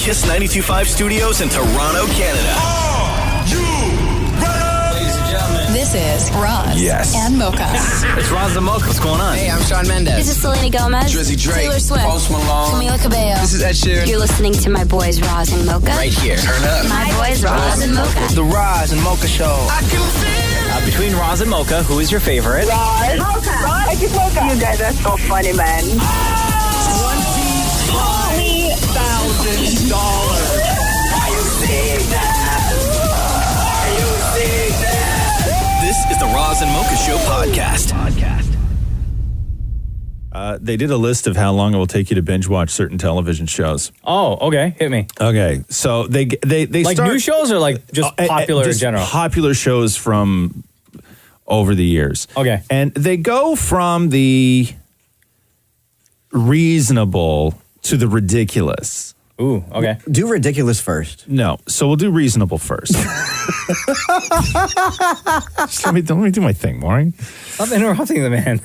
Kiss 92.5 Studios in Toronto, Canada. Are you ready? Ladies and gentlemen. This is Roz and Mocha. It's Roz and Mocha. What's going on? Hey, I'm Shawn Mendes. This is Selena Gomez. Drizzy Drake. Taylor Swift. Post Malone. Camila Cabello. This is Ed Sheeran. You're listening to my boys Roz and Mocha. Right here. Turn up. My boys Roz and Mocha. The Roz and Mocha Show. I can feel Between Roz and Mocha, who is your favorite? Roz. Mocha. I just Mocha. You guys are so funny, man. $20,000. Are you seeing that? Are you seeing that? This is the Roz and Mocha Show podcast. They did a list of how long it will take you to binge watch certain television shows. Oh, okay. Hit me. Okay, so they Like start, new shows or like just popular just in general? popular shows from over the years. Okay. And they go from the reasonable to the ridiculous. Ooh, okay. Do ridiculous first. No, so we'll do reasonable first. Just let me do my thing, Maury. Stop interrupting the man.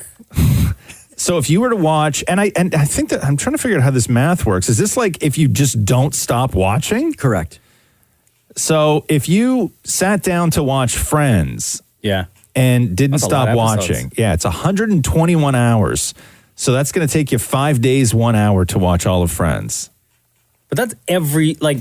So if you were to watch, and I think that I'm trying to figure out how this math works. Is this like if you just don't stop watching? Correct. So if you sat down to watch Friends Yeah. and didn't That's a lot stop of watching, episodes. yeah, it's 121 hours. So that's going to take you 5 days, 1 hour to watch all of Friends. But that's every, like,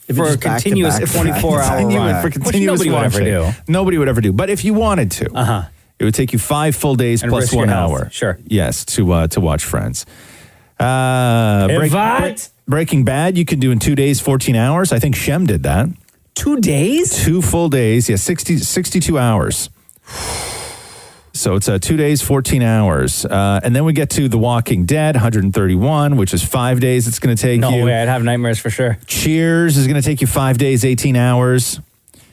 If for it's a just back to continuous back. 24-hour run. For Which continuous nobody would ever watching. do. Nobody would ever do. But if you wanted to, it would take you 5 full days And plus risk your 1 health. hour. Sure. Yes, to watch Friends. What? Breaking Bad, you can do in 2 days, 14 hours. I think Shem did that. 2 days? 2 full days. Yeah, 62 hours. So it's 2 days, 14 hours. And then we get to The Walking Dead, 131, which is 5 days it's going to take you. No way. I'd have nightmares for sure. Cheers is going to take you 5 days, 18 hours.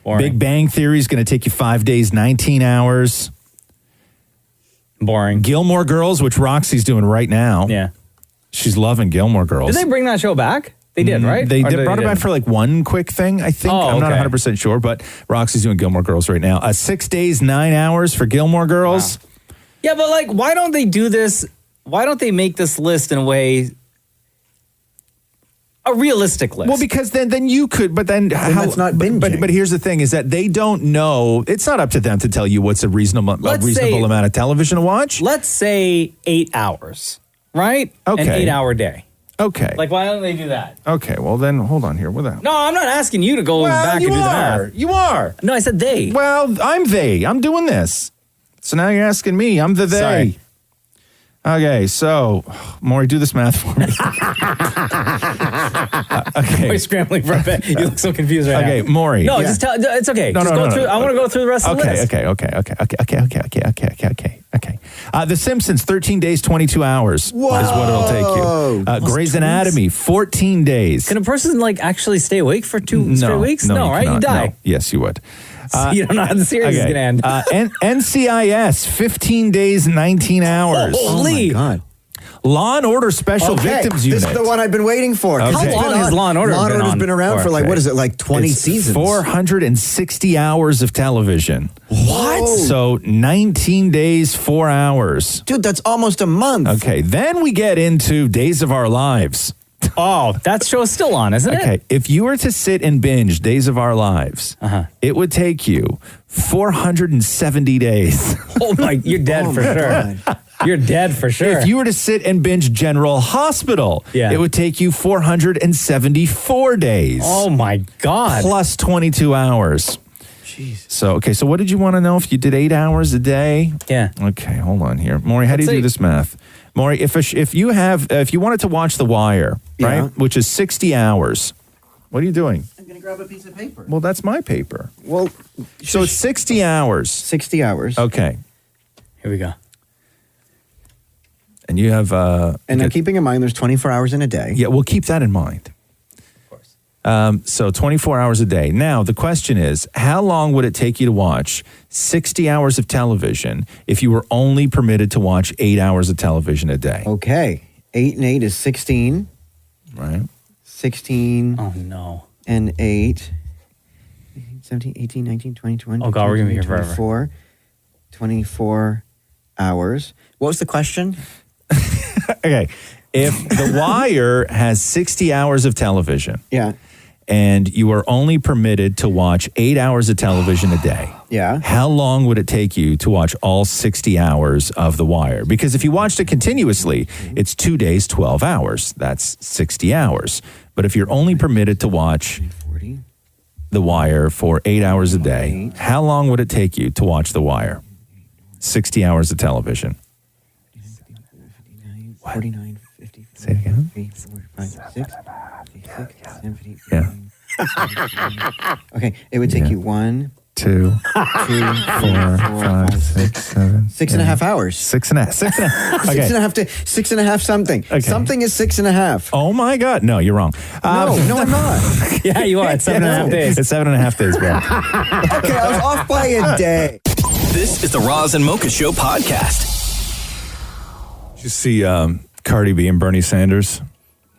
Boring. Big Bang Theory is going to take you 5 days, 19 hours. Boring. Gilmore Girls, which Roxy's doing right now. Yeah. She's loving Gilmore Girls. Did they bring that show back? They did, right? They Or brought it back for like one quick thing, I think. Oh, I'm not okay. 100% sure, but Roxy's doing Gilmore Girls right now. 6 days, 9 hours for Gilmore Girls. Wow. Yeah, but like, why don't they do this? Why don't they make this list in a way, a realistic list? Well, because then you could, but then how, that's not binging. But here's the thing: is that they don't know. It's not up to them to tell you what's a reasonable amount of television to watch. Let's say 8 hours, right? Okay. An 8 hour day. Okay. Like, why don't they do that? Okay. Well, then hold on here. What the hell? No, I'm not asking you to go back and do the math. You are. No, I said they. Well, I'm they. I'm doing this. So now you're asking me. I'm the they. Sorry. Okay, so Maury, do this math for me. Okay. We're scrambling for a bit. You look so confused right now. Okay, Maury. No, Yeah. just tell. It's okay. No, Just no, go no, through. no. I want to go through the rest of the list. Okay. The Simpsons, 13 days, 22 hours is what it'll take you. Grey's Anatomy, 14 days. Can a person like actually stay awake for 2 straight weeks? No, No, right? cannot. You die. No. Yes, you would. So you don't know how the series is going to end. NCIS, 15 days, 19 hours. Holy. Oh, my God. Law and Order Special Victims Unit. This is the one I've been waiting for. Okay. How long has Law and Order Law and been Order's on been around for like, Okay. what is it, like 20 It's seasons? 460 hours of television. What? So 19 days, 4 hours. Dude, that's almost a month. Okay, then we get into Days of Our Lives. Oh, that show is still on, isn't it? Okay, if you were to sit and binge Days of Our Lives, it would take you 470 days. Oh my, you're dead Oh for my sure. God. You're dead for sure. If you were to sit and binge General Hospital, it would take you 474 days. Oh my God. Plus 22 hours. Jeez. So what did you want to know if you did 8 hours a day? Yeah. Okay, hold on here. Maury, how do you do this math? Maury, if you wanted to watch The Wire, right, which is 60 hours, what are you doing? I'm going to grab a piece of paper. Well, that's my paper. Well, So it's 60 hours. 60 hours. Okay. Here we go. And you have... And now keeping in mind there's 24 hours in a day. Yeah, we'll keep that in mind. Of course. So 24 hours a day. Now, the question is, how long would it take you to watch 60 hours of television if you were only permitted to watch 8 hours of television a day? Okay. 8 and 8 is 16. Right. 16 Oh no. and 8. 17, 18, 19, 20, 21. Oh, God, we're gonna be here forever. 24 hours. What was the question? Okay. If The Wire has 60 hours of television. Yeah. And you are only permitted to watch 8 hours of television a day. Yeah. How long would it take you to watch all 60 hours of The Wire? Because if you watched it continuously, it's 2 days, 12 hours. That's 60 hours. But if you're only permitted to watch The Wire for 8 hours a day, how long would it take you to watch The Wire? 60 hours of television. 49, 50. Say it again. 3, 4, 5, 6. Yeah. Okay, it would take you 1, 2, 4, 5, 6, 7. 6.5 hours. 6.5. Okay. 6.5 something. Okay. Something is 6.5. Oh my God. No, you're wrong. No, I'm not. Yeah, you are. It's 7.5 days. It's 7.5 days, bro. Okay, I was off by a day. This is the Roz and Mocha Show podcast. Did you see Cardi B and Bernie Sanders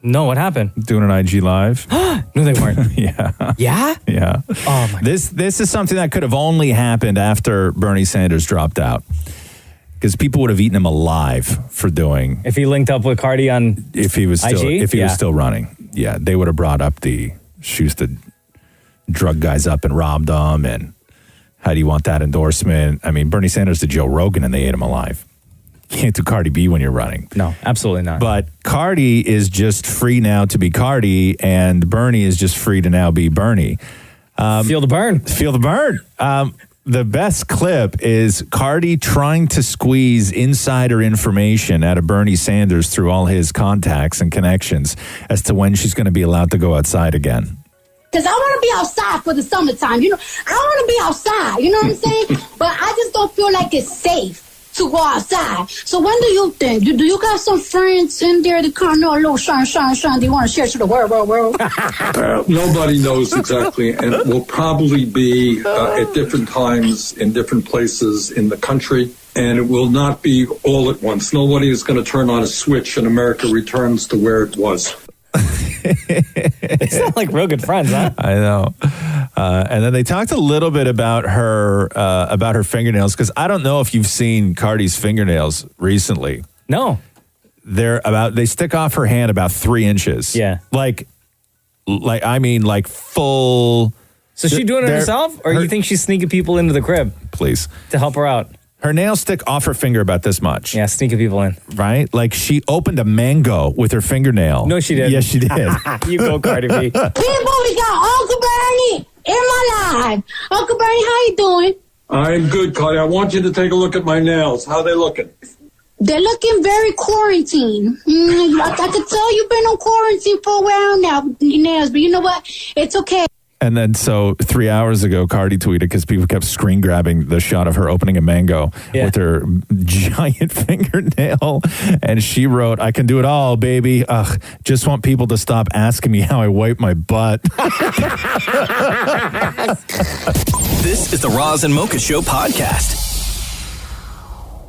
No, what happened? doing an IG Live? No, they weren't. Yeah. Yeah? Yeah. Oh, my God. This is something that could have only happened after Bernie Sanders dropped out. Because people would have eaten him alive for doing If he linked up with Cardi on if he was still IG? if he was Yeah. still running. Yeah, they would have brought up she used to drug guys up and robbed them, and how do you want that endorsement? I mean, Bernie Sanders did Joe Rogan and they ate him alive. You can't do Cardi B when you're running. No, absolutely not. But Cardi is just free now to be Cardi, and Bernie is just free to now be Bernie. Feel the burn. Feel the burn. The best clip is Cardi trying to squeeze insider information out of Bernie Sanders through all his contacts and connections as to when she's going to be allowed to go outside again. Because I want to be outside for the summertime. You know, I want to be outside. You know what I'm saying? But I just don't feel like it's safe to go outside. So when do you think? Do you got some friends in there that kind of know a little shine? Do you want to share to the world? Nobody knows exactly, and it will probably be at different times in different places in the country, and it will not be all at once. Nobody is going to turn on a switch and America returns to where it was. They sound like real good friends, huh? I know. And then they talked a little bit about her fingernails, because I don't know if you've seen Cardi's fingernails recently. No. They stick off her hand about 3 inches. Yeah. Like full. So she doing it herself, or you think she's sneaking people into the crib? Please. To help her out. Her nails stick off her finger about this much. Yeah, sneaking people in. Right? Like she opened a mango with her fingernail. No, she didn't. Yes, she did. You go, Cardi B. People, we got Uncle Bernie in my life. Uncle Bernie, how you doing? I'm good, Cardi. I want you to take a look at my nails. How are they looking? They're looking very quarantine. I could tell you've been on quarantine for a while now with your nails, but you know what? It's okay. And then so 3 hours ago, Cardi tweeted, because people kept screen grabbing the shot of her opening a mango with her giant fingernail. And she wrote, "I can do it all, baby. Ugh, just want people to stop asking me how I wipe my butt." This is the Roz and Mocha Show podcast.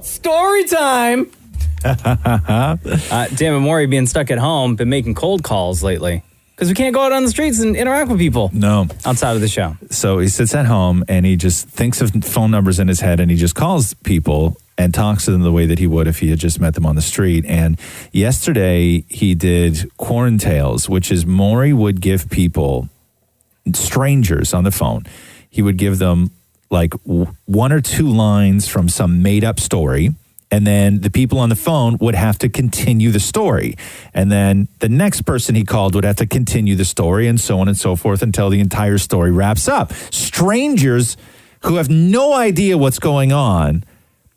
Story time. Damn it, Maury being stuck at home, been making cold calls lately. Because we can't go out on the streets and interact with people. No. Outside of the show. So he sits at home and he just thinks of phone numbers in his head and he just calls people and talks to them the way that he would if he had just met them on the street. And yesterday he did QuaranTALES, which is Maury would give people, strangers on the phone, he would give them like 1 or 2 lines from some made up story. And then the people on the phone would have to continue the story. And then the next person he called would have to continue the story, and so on and so forth until the entire story wraps up. Strangers who have no idea what's going on,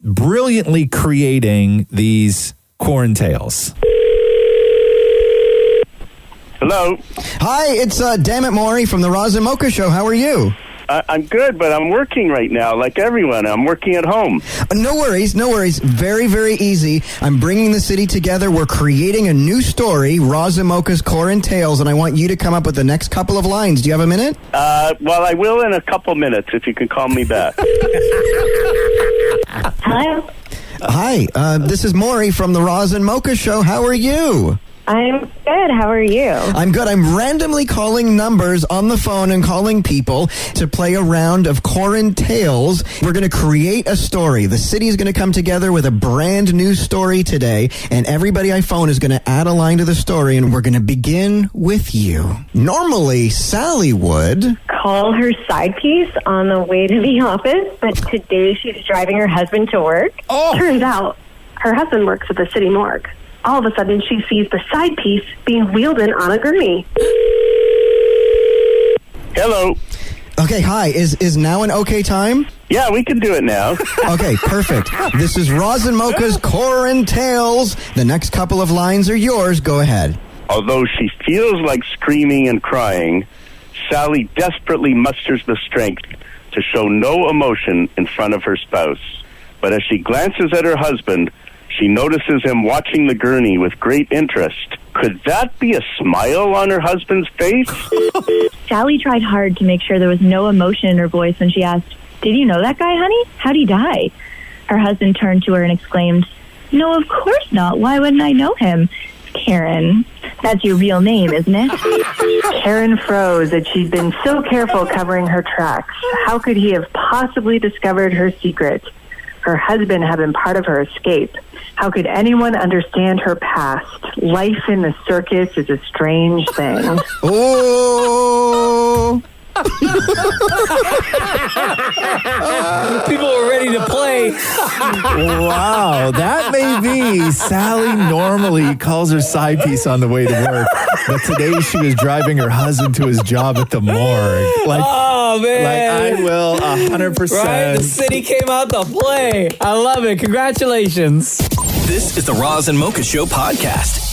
brilliantly creating these QuaranTALES. Hello. Hi, it's Damn It Maury from the Roz and Mocha Show. How are you? I'm good, but I'm working right now, like everyone. I'm working at home. No worries. Very, very easy. I'm bringing the city together. We're creating a new story, Roz and Mocha's QuaranTALES, and I want you to come up with the next couple of lines. Do you have a minute? Well, I will in a couple minutes if you can call me back. Hello? Hi, this is Maury from the Roz and Mocha Show. How are you? I'm good. How are you? I'm good. I'm randomly calling numbers on the phone and calling people to play a round of QuaranTALES. We're going to create a story. The city is going to come together with a brand new story today, and everybody I phone is going to add a line to the story, and we're going to begin with you. Normally, Sally would call her side piece on the way to the office, but today she's driving her husband to work. Turns out her husband works at the city morgue. All of a sudden, she sees the side piece being wheeled in on a gurney. Hello. Okay, hi. Is now an okay time? Yeah, we can do it now. Okay, perfect. This is Roz and Mocha's QuaranTALES. The next couple of lines are yours. Go ahead. Although she feels like screaming and crying, Sally desperately musters the strength to show no emotion in front of her spouse. But as she glances at her husband, she notices him watching the gurney with great interest. Could that be a smile on her husband's face? Sally tried hard to make sure there was no emotion in her voice when she asked, "Did you know that guy, honey? How'd he die?" Her husband turned to her and exclaimed, "No, of course not. Why wouldn't I know him? Karen. That's your real name, isn't it?" Karen froze as she'd been so careful covering her tracks. How could he have possibly discovered her secret? Her husband had been part of her escape. How could anyone understand her past? Life in the circus is a strange thing. Oh! People were ready to play. Wow, that may be. Sally normally calls her side piece on the way to work, but today she was driving her husband to his job at the morgue. Oh, man. Like, I will 100%. Right? The city came out to play. I love it. Congratulations. This is the Roz and Mocha Show podcast.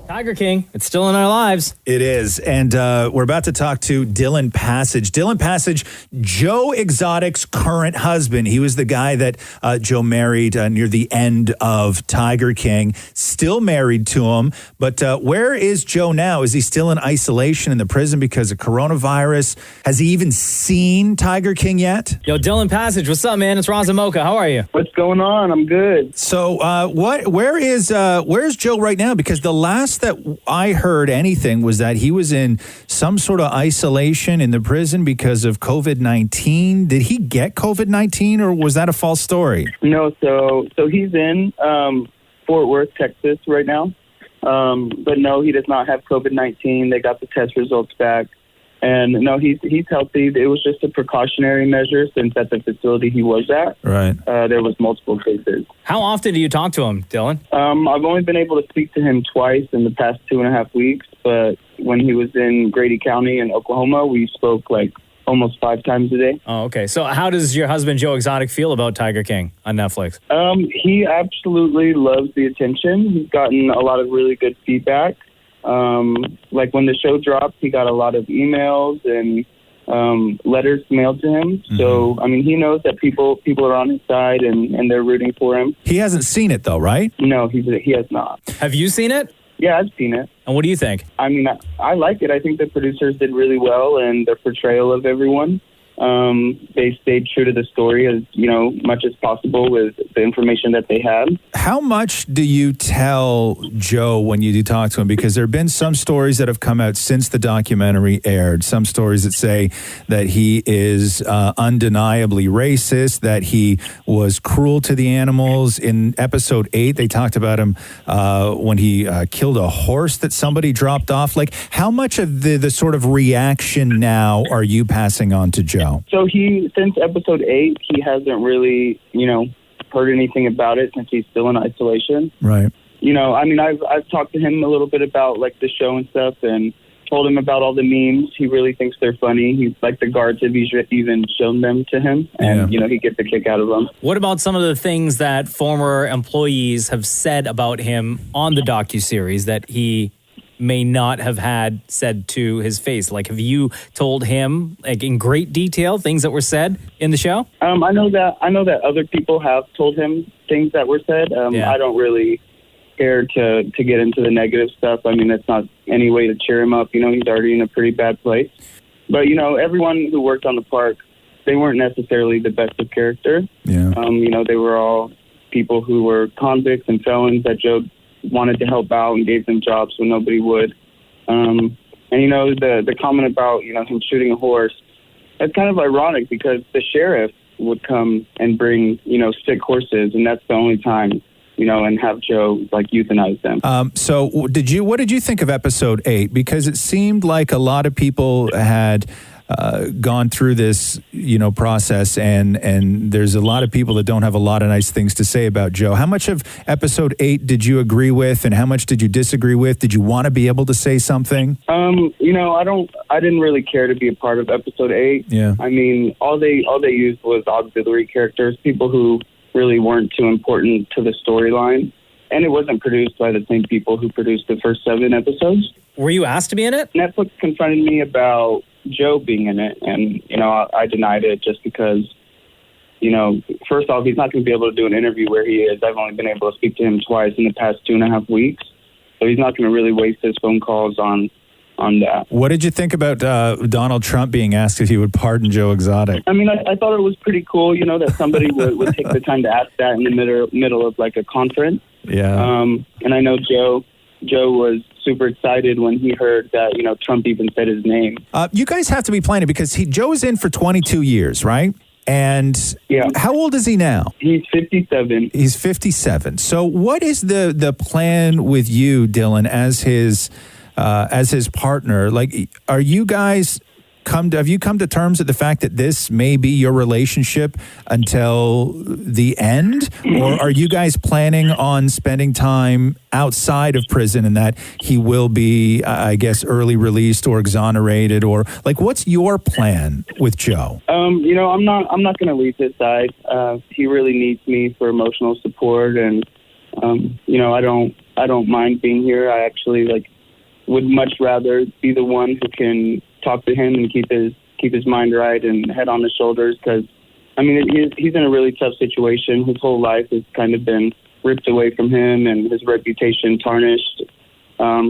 Tiger King, it's still in our lives. It is. And we're about to talk to Dillon Passage. Dillon Passage, Joe Exotic's current husband. He was the guy that Joe married near the end of Tiger King. Still married to him. But where is Joe now? Is he still in isolation in the prison because of coronavirus? Has he even seen Tiger King yet? Yo, Dillon Passage, what's up, man? It's Roz and Mocha. How are you? What's going on? I'm good. So where's Joe right now? Because the last that I heard anything was that he was in some sort of isolation in the prison because of COVID-19. Did he get COVID-19 or was that a false story? No, so he's in Fort Worth, Texas right now. But no, he does not have COVID-19. They got the test results back. And no, he's healthy. It was just a precautionary measure since at the facility he was at, right. There was multiple cases. How often do you talk to him, Dillon? I've only been able to speak to him twice in the past 2.5 weeks, but when he was in Grady County in Oklahoma, we spoke like almost 5 times a day. Oh, okay. So how does your husband, Joe Exotic, feel about Tiger King on Netflix? He absolutely loves the attention. He's gotten a lot of really good feedback. Like when the show dropped, he got a lot of emails and letters mailed to him. Mm-hmm. So, I mean, he knows that people are on his side and they're rooting for him. He hasn't seen it, though, right? No, he has not. Have you seen it? Yeah, I've seen it. And what do you think? I mean, I like it. I think the producers did really well in their portrayal of everyone. They stayed true to the story as, much as possible with the information that they had. How much do you tell Joe when you do talk to him? Because there have been some stories that have come out since the documentary aired. Some stories that say that he is undeniably racist, that he was cruel to the animals. In episode 8, they talked about him when he killed a horse that somebody dropped off. Like, how much of the sort of reaction now are you passing on to Joe? So since episode 8, he hasn't really, heard anything about it since he's still in isolation. Right. I've talked to him a little bit about like the show and stuff and told him about all the memes. He really thinks they're funny. He's like the guards have even shown them to him and, he gets a kick out of them. What about some of the things that former employees have said about him on the docuseries that he may not have had said to his face? Like, have you told him, like, in great detail, things that were said in the show? I know that other people have told him things that were said. I don't really care to get into the negative stuff. I mean, it's not any way to cheer him up. He's already in a pretty bad place. But, everyone who worked on the park, they weren't necessarily the best of character. Yeah. They were all people who were convicts and felons that Joe wanted to help out and gave them jobs when nobody would. And, you know, the comment about, you know, him shooting a horse, that's kind of ironic because the sheriff would come and bring, you know, sick horses, and that's the only time, you know, and have Joe like euthanize them. So what did you think of episode 8? Because it seemed like a lot of people had gone through this, you know, process, and there's a lot of people that don't have a lot of nice things to say about Joe. How much of episode 8 did you agree with, and how much did you disagree with? Did you want to be able to say something? You know, I didn't really care to be a part of episode 8. Yeah. I mean, all they used was auxiliary characters, people who really weren't too important to the storyline. And it wasn't produced by the same people who produced the first 7 episodes. Were you asked to be in it? Netflix confronted me about Joe being in it, and, you know, I denied it just because, you know, first off, he's not going to be able to do an interview where he is. I've only been able to speak to him twice in the past 2.5 weeks, so he's not going to really waste his phone calls on that. What did you think about Donald Trump being asked if he would pardon Joe Exotic? I mean, I thought it was pretty cool, you know, that somebody would take the time to ask that in the middle of like a conference. Yeah. And I know Joe was super excited when he heard that, you know, Trump even said his name. You guys have to be playing it because Joe is in for 22 years, right? And how old is he now? He's 57. He's 57. So what is the plan with you, Dillon, as his partner? Like, are you guys have you come to terms with the fact that this may be your relationship until the end? Or are you guys planning on spending time outside of prison and that he will be, I guess, early released or exonerated? Or like, what's your plan with Joe? You know, I'm not going to leave his side. He really needs me for emotional support. And, you know, I don't mind being here. I actually would much rather be the one who can talk to him and keep his mind right and head on his shoulders, because I mean he's in a really tough situation. His whole life has kind of been ripped away from him and his reputation tarnished. I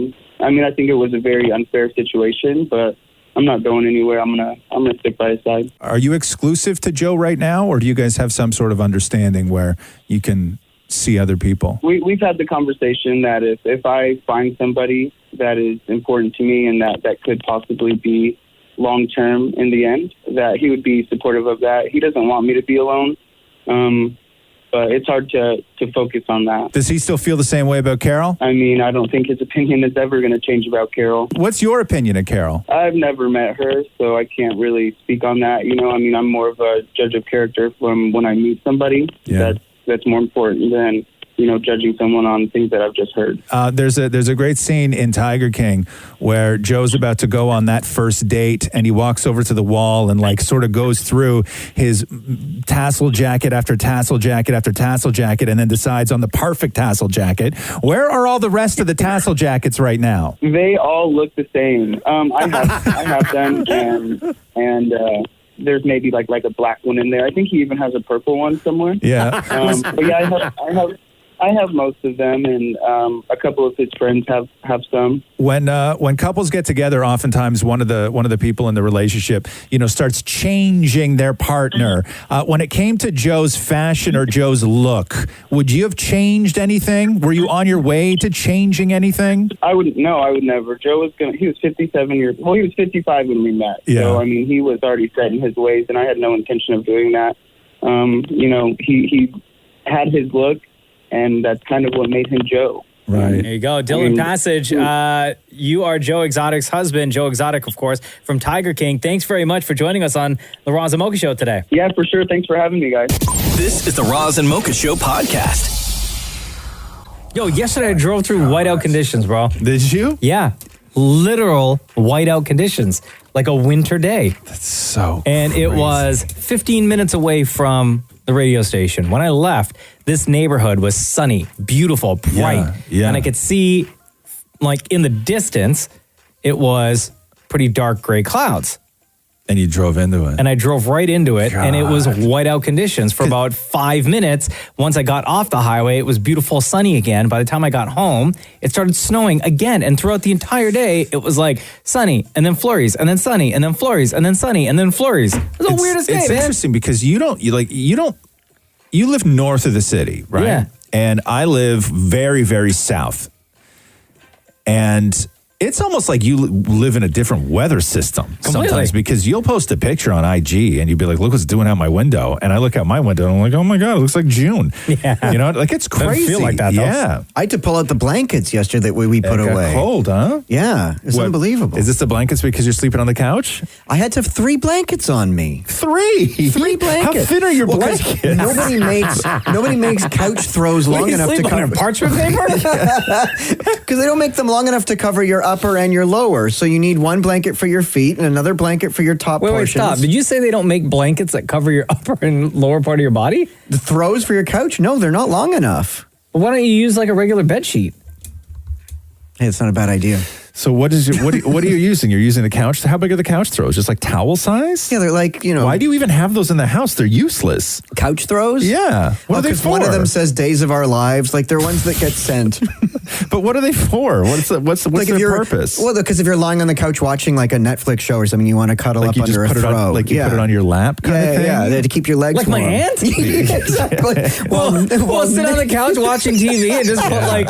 mean, I think it was a very unfair situation, but I'm not going anywhere. I'm gonna stick by his side. Are you exclusive to Joe right now, or do you guys have some sort of understanding where you can see other people? We've had the conversation that if I find somebody that is important to me and that could possibly be long-term in the end, that he would be supportive of that. He doesn't want me to be alone, but it's hard to focus on that. Does he still feel the same way about Carol? I mean, I don't think his opinion is ever going to change about Carol. What's your opinion of Carol? I've never met her, so I can't really speak on that. You know, I mean, I'm more of a judge of character from when I meet somebody. Yeah. That's more important than, you know, judging someone on things that I've just heard. There's a great scene in Tiger King where Joe's about to go on that first date, and he walks over to the wall and like sort of goes through his tassel jacket after tassel jacket after tassel jacket, and then decides on the perfect tassel jacket. Where are all the rest of the tassel jackets right now? They all look the same. I have them, and there's maybe like a black one in there. I think he even has a purple one somewhere. Yeah. But yeah, I have most of them, and a couple of his friends have some. When couples get together, oftentimes one of the people in the relationship, you know, starts changing their partner. When it came to Joe's fashion or Joe's look, would you have changed anything? Were you on your way to changing anything? I would never. Joe was he was 57 years. Well, he was 55 when we met. Yeah. So I mean, he was already set in his ways, and I had no intention of doing that. You know, he had his look, and that's kind of what made him Joe. Right. There you go. Dillon Passage, you are Joe Exotic's husband. Joe Exotic, of course, from Tiger King. Thanks very much for joining us on the Roz and Mocha Show today. Yeah, for sure. Thanks for having me, guys. This is the Roz and Mocha Show podcast. Yo, yesterday I drove through whiteout conditions, bro. Did you? Yeah. Literal whiteout conditions. Like a winter day. That's so And crazy. it was 15 minutes away from the radio station. When I left, this neighborhood was sunny, beautiful, bright. Yeah. And I could see, like, in the distance, it was pretty dark gray clouds. And you drove into it. And I drove right into it, and it was God. whiteout conditions for about 5 minutes. Once I got off the highway, it was beautiful, sunny again. By the time I got home, it started snowing again. And throughout the entire day, it was like sunny, and then flurries, and then sunny, and then flurries, and then sunny, and then flurries. It was the weirdest day, It's man. interesting because you live north of the city, right? Yeah. And I live very, very south. And it's almost like you live in a different weather system sometimes because you'll post a picture on IG and you'll be like, look what's doing out my window. And I look out my window and I'm like, oh my God, it looks like June. Yeah. You know, like it's crazy. Doesn't feel like that, though. Yeah. I had to pull out the blankets yesterday that we put It got away. cold, huh? Yeah, it's unbelievable. Is this the blankets because you're sleeping on the couch? I had to have 3 blankets on me. 3 blankets. How thin are your 'cause blankets? Nobody makes couch throws long enough to cover parchment paper. Because they don't make them long enough to cover your upper and your lower. So you need one blanket for your feet and another blanket for your top Wait, portions. stop. Did you say they don't make blankets that cover your upper and lower part of your body? The throws for your couch? No, they're not long enough. Well, why don't you use like a regular bed sheet? Hey, it's not a bad idea. So what are you using? You're using the couch? How big are the couch throws? Just like towel size? Yeah, they're like, Why do you even have those in the house? They're useless. Couch throws? Yeah. What are they 'cause for? one of them says Days of Our Lives. Like, they're ones that get sent. But what are they for? What's like their purpose? Well, because if you're lying on the couch watching like a Netflix show or something, you want to cuddle Like up you under just a put it throw. on, like you put it on your lap kind of thing? Yeah, to keep your legs Like warm. my aunt? Exactly. Well, sit on the couch watching TV and just put like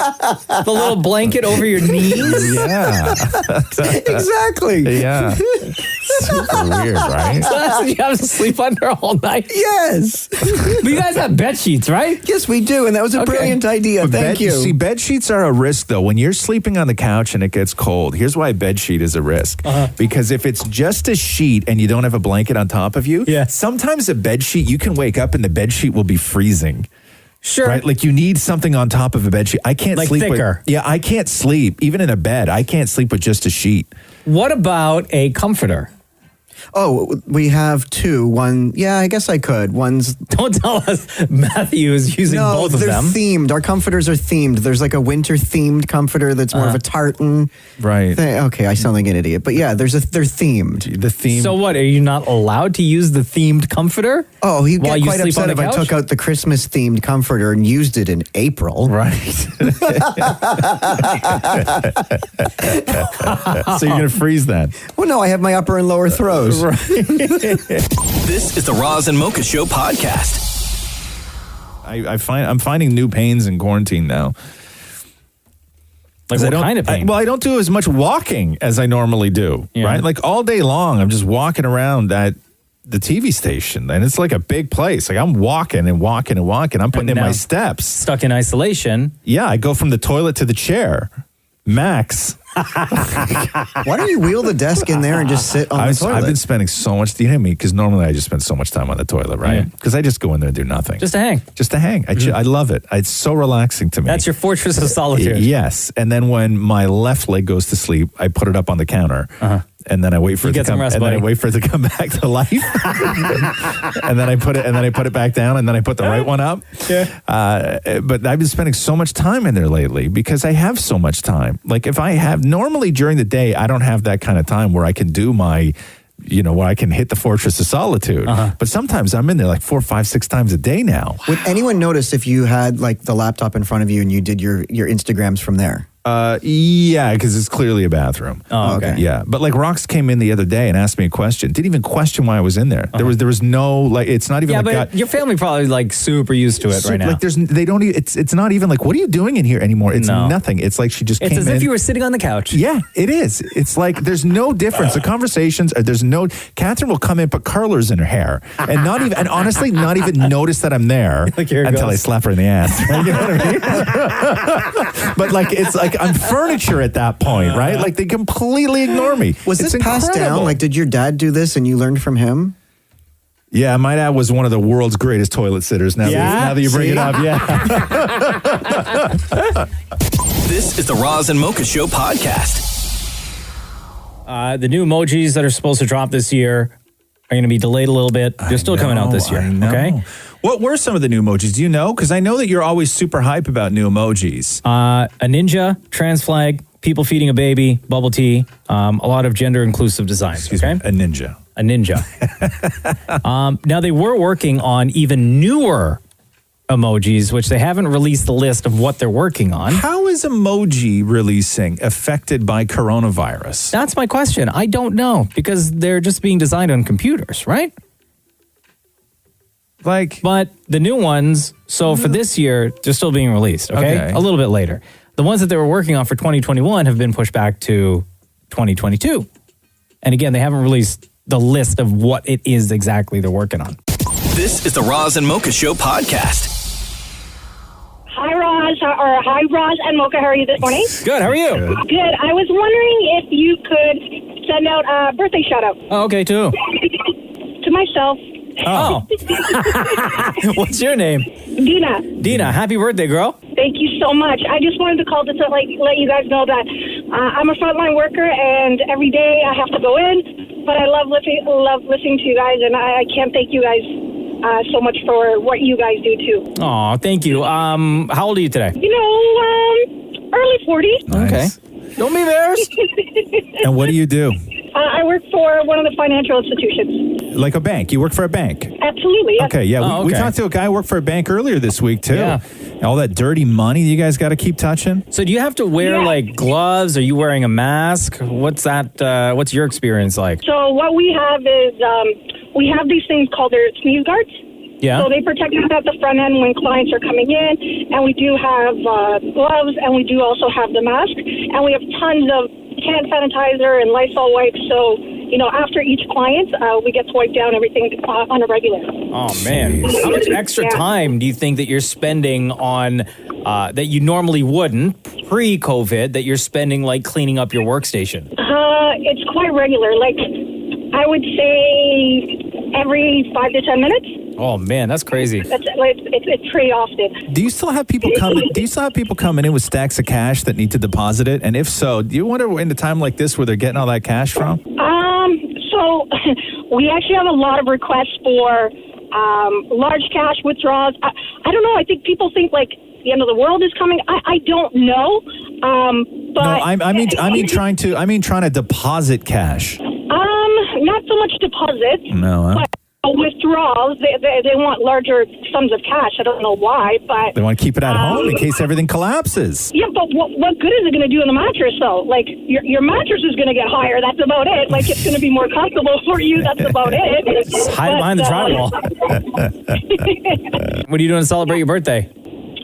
the little blanket over your knees. Yeah. Exactly. Yeah. Super weird, right? So that's what you have to sleep under all night. Yes. But you guys have bed sheets, right? Yes, we do. And that was a brilliant idea. But Thank you. See, bed sheets are a risk, though. When you're sleeping on the couch and it gets cold, here's why a bed sheet is a risk. Because if it's just a sheet and you don't have a blanket on top of you, sometimes a bed sheet, you can wake up and the bed sheet will be freezing. Sure. Right? Like you need something on top of a bed sheet. I can't Like sleep thicker. with... Yeah, I can't sleep. Even in a bed, I can't sleep with just a sheet. What about a comforter? Oh, we have 2. One, yeah, I guess I could. One's... Don't tell us Matthew is using both of they're them. themed. Our comforters are themed. There's like a winter-themed comforter that's more of a tartan. Right. Okay, I sound like an idiot. But yeah, they're themed. The theme... So what, are you not allowed to use the themed comforter? Oh, he'd while get you quite sleep upset on if the I couch? took out the Christmas-themed comforter and used it in April. Right. So you're going to freeze that. Well, no, I have my upper and lower throws. Right. This is the Roz and Mocha Show podcast. I'm finding new pains in quarantine now. Like what kind of pain? I don't do as much walking as I normally do. Yeah. Right, like all day long, I'm just walking around at the TV station, and it's like a big place. Like I'm walking and walking and walking. I'm putting in my steps. Stuck in isolation. Yeah, I go from the toilet to the chair. Max. Why don't you wheel the desk in there and just sit on the toilet? I've been spending so much, you know me, because normally I just spend so much time on the toilet, right? Because I just go in there and do nothing. Just to hang. Just to hang. I love it. It's so relaxing to me. That's your fortress of solitude. Yes. And then when my left leg goes to sleep, I put it up on the counter. And then I wait for it to come. Rest, and then I wait for it to come back to life. And then I put it back down. And then I put the right one up. Yeah. But I've been spending so much time in there lately because I have so much time. Like if I have normally during the day, I don't have that kind of time where I can do my, where I can hit the fortress of solitude. But sometimes I'm in there like 4, 5, 6 times a day now. Would anyone notice if you had like the laptop in front of you and you did your Instagrams from there? Yeah, because it's clearly a bathroom. Oh, okay. Yeah, but like Rox came in the other day and asked me a question. Didn't even question why I was in there. There was no like. It's not even. Yeah, like but your family probably like super used to it right now. Like they don't. It's not even like what are you doing in here anymore? It's nothing. It's like she just. It's came as in. if you were sitting on the couch. Yeah, it is. It's like there's no difference. The conversations. There's no. Catherine will come in, put curlers in her hair, and honestly, not even notice that I'm there until I slap her in the ass. Right? You know what I mean? But like it's like I'm furniture at that point, right? Like they completely ignore me. Was this passed down? Like, did your dad do this and you learned from him? Yeah, my dad was one of the world's greatest toilet sitters. Now that you bring it up, This is the Roz and Mocha Show podcast. The new emojis that are supposed to drop this year are going to be delayed a little bit. They're still coming out this year. Okay. What were some of the new emojis? Do you know? Because I know that you're always super hype about new emojis. A ninja, trans flag, people feeding a baby, bubble tea, a lot of gender inclusive designs. Excuse me, a ninja. A ninja. Now they were working on even newer emojis, which they haven't released the list of what they're working on. How is emoji releasing affected by coronavirus? That's my question. I don't know because they're just being designed on computers, right? But the new ones, so for this year, they're still being released, okay? A little bit later. The ones that they were working on for 2021 have been pushed back to 2022. And again, they haven't released the list of what it is exactly they're working on. This is the Roz and Mocha Show podcast. Hi, Roz and Mocha. How are you this morning? Good. How are you? Good. I was wondering if you could send out a birthday shout-out. Oh, okay, to who? To myself. Oh. What's your name? Dina. Dina, happy birthday, girl. Thank you so much. I just wanted to call to let you guys know that I'm a frontline worker, and every day I have to go in, but I love listening to you guys, and I can't thank you guys so much for what you guys do, too. Aw, thank you. How old are you today? Early 40s. Nice. Okay. Don't be embarrassed. And what do you do? I work for one of the financial institutions. Like a bank? You work for a bank? Absolutely. Yes. Okay, yeah. We talked to a guy who worked for a bank earlier this week, too. Yeah. All that dirty money you guys got to keep touching? So do you have to wear, gloves? Are you wearing a mask? What's that? What's your experience like? So what we have is we have these things called their sneeze guards. Yeah. So they protect us at the front end when clients are coming in, and we do have gloves, and we do also have the mask, and we have tons of hand sanitizer and Lysol wipes. So, after each client, we get to wipe down everything on a regular. Oh, man. How much extra time do you think that you're spending on, that you normally wouldn't, pre-COVID, that you're spending, cleaning up your workstation? It's quite regular. I would say every 5 to 10 minutes. Oh, man, that's crazy. It's pretty often. Do you still have people coming in with stacks of cash that need to deposit it? And if so, do you wonder in a time like this where they're getting all that cash from? So we actually have a lot of requests for large cash withdrawals. I don't know. I think people think the end of the world is coming. I don't know. But no, I mean trying to deposit cash. Not so much deposits. No. But withdrawals, they want larger sums of cash. I don't know why, but They want to keep it at home in case everything collapses. Yeah, but what good is it going to do in the mattress, though? Your mattress is going to get higher. That's about it. It's going to be more comfortable for you. That's about it. Hide behind the drywall. What are you doing to celebrate your birthday?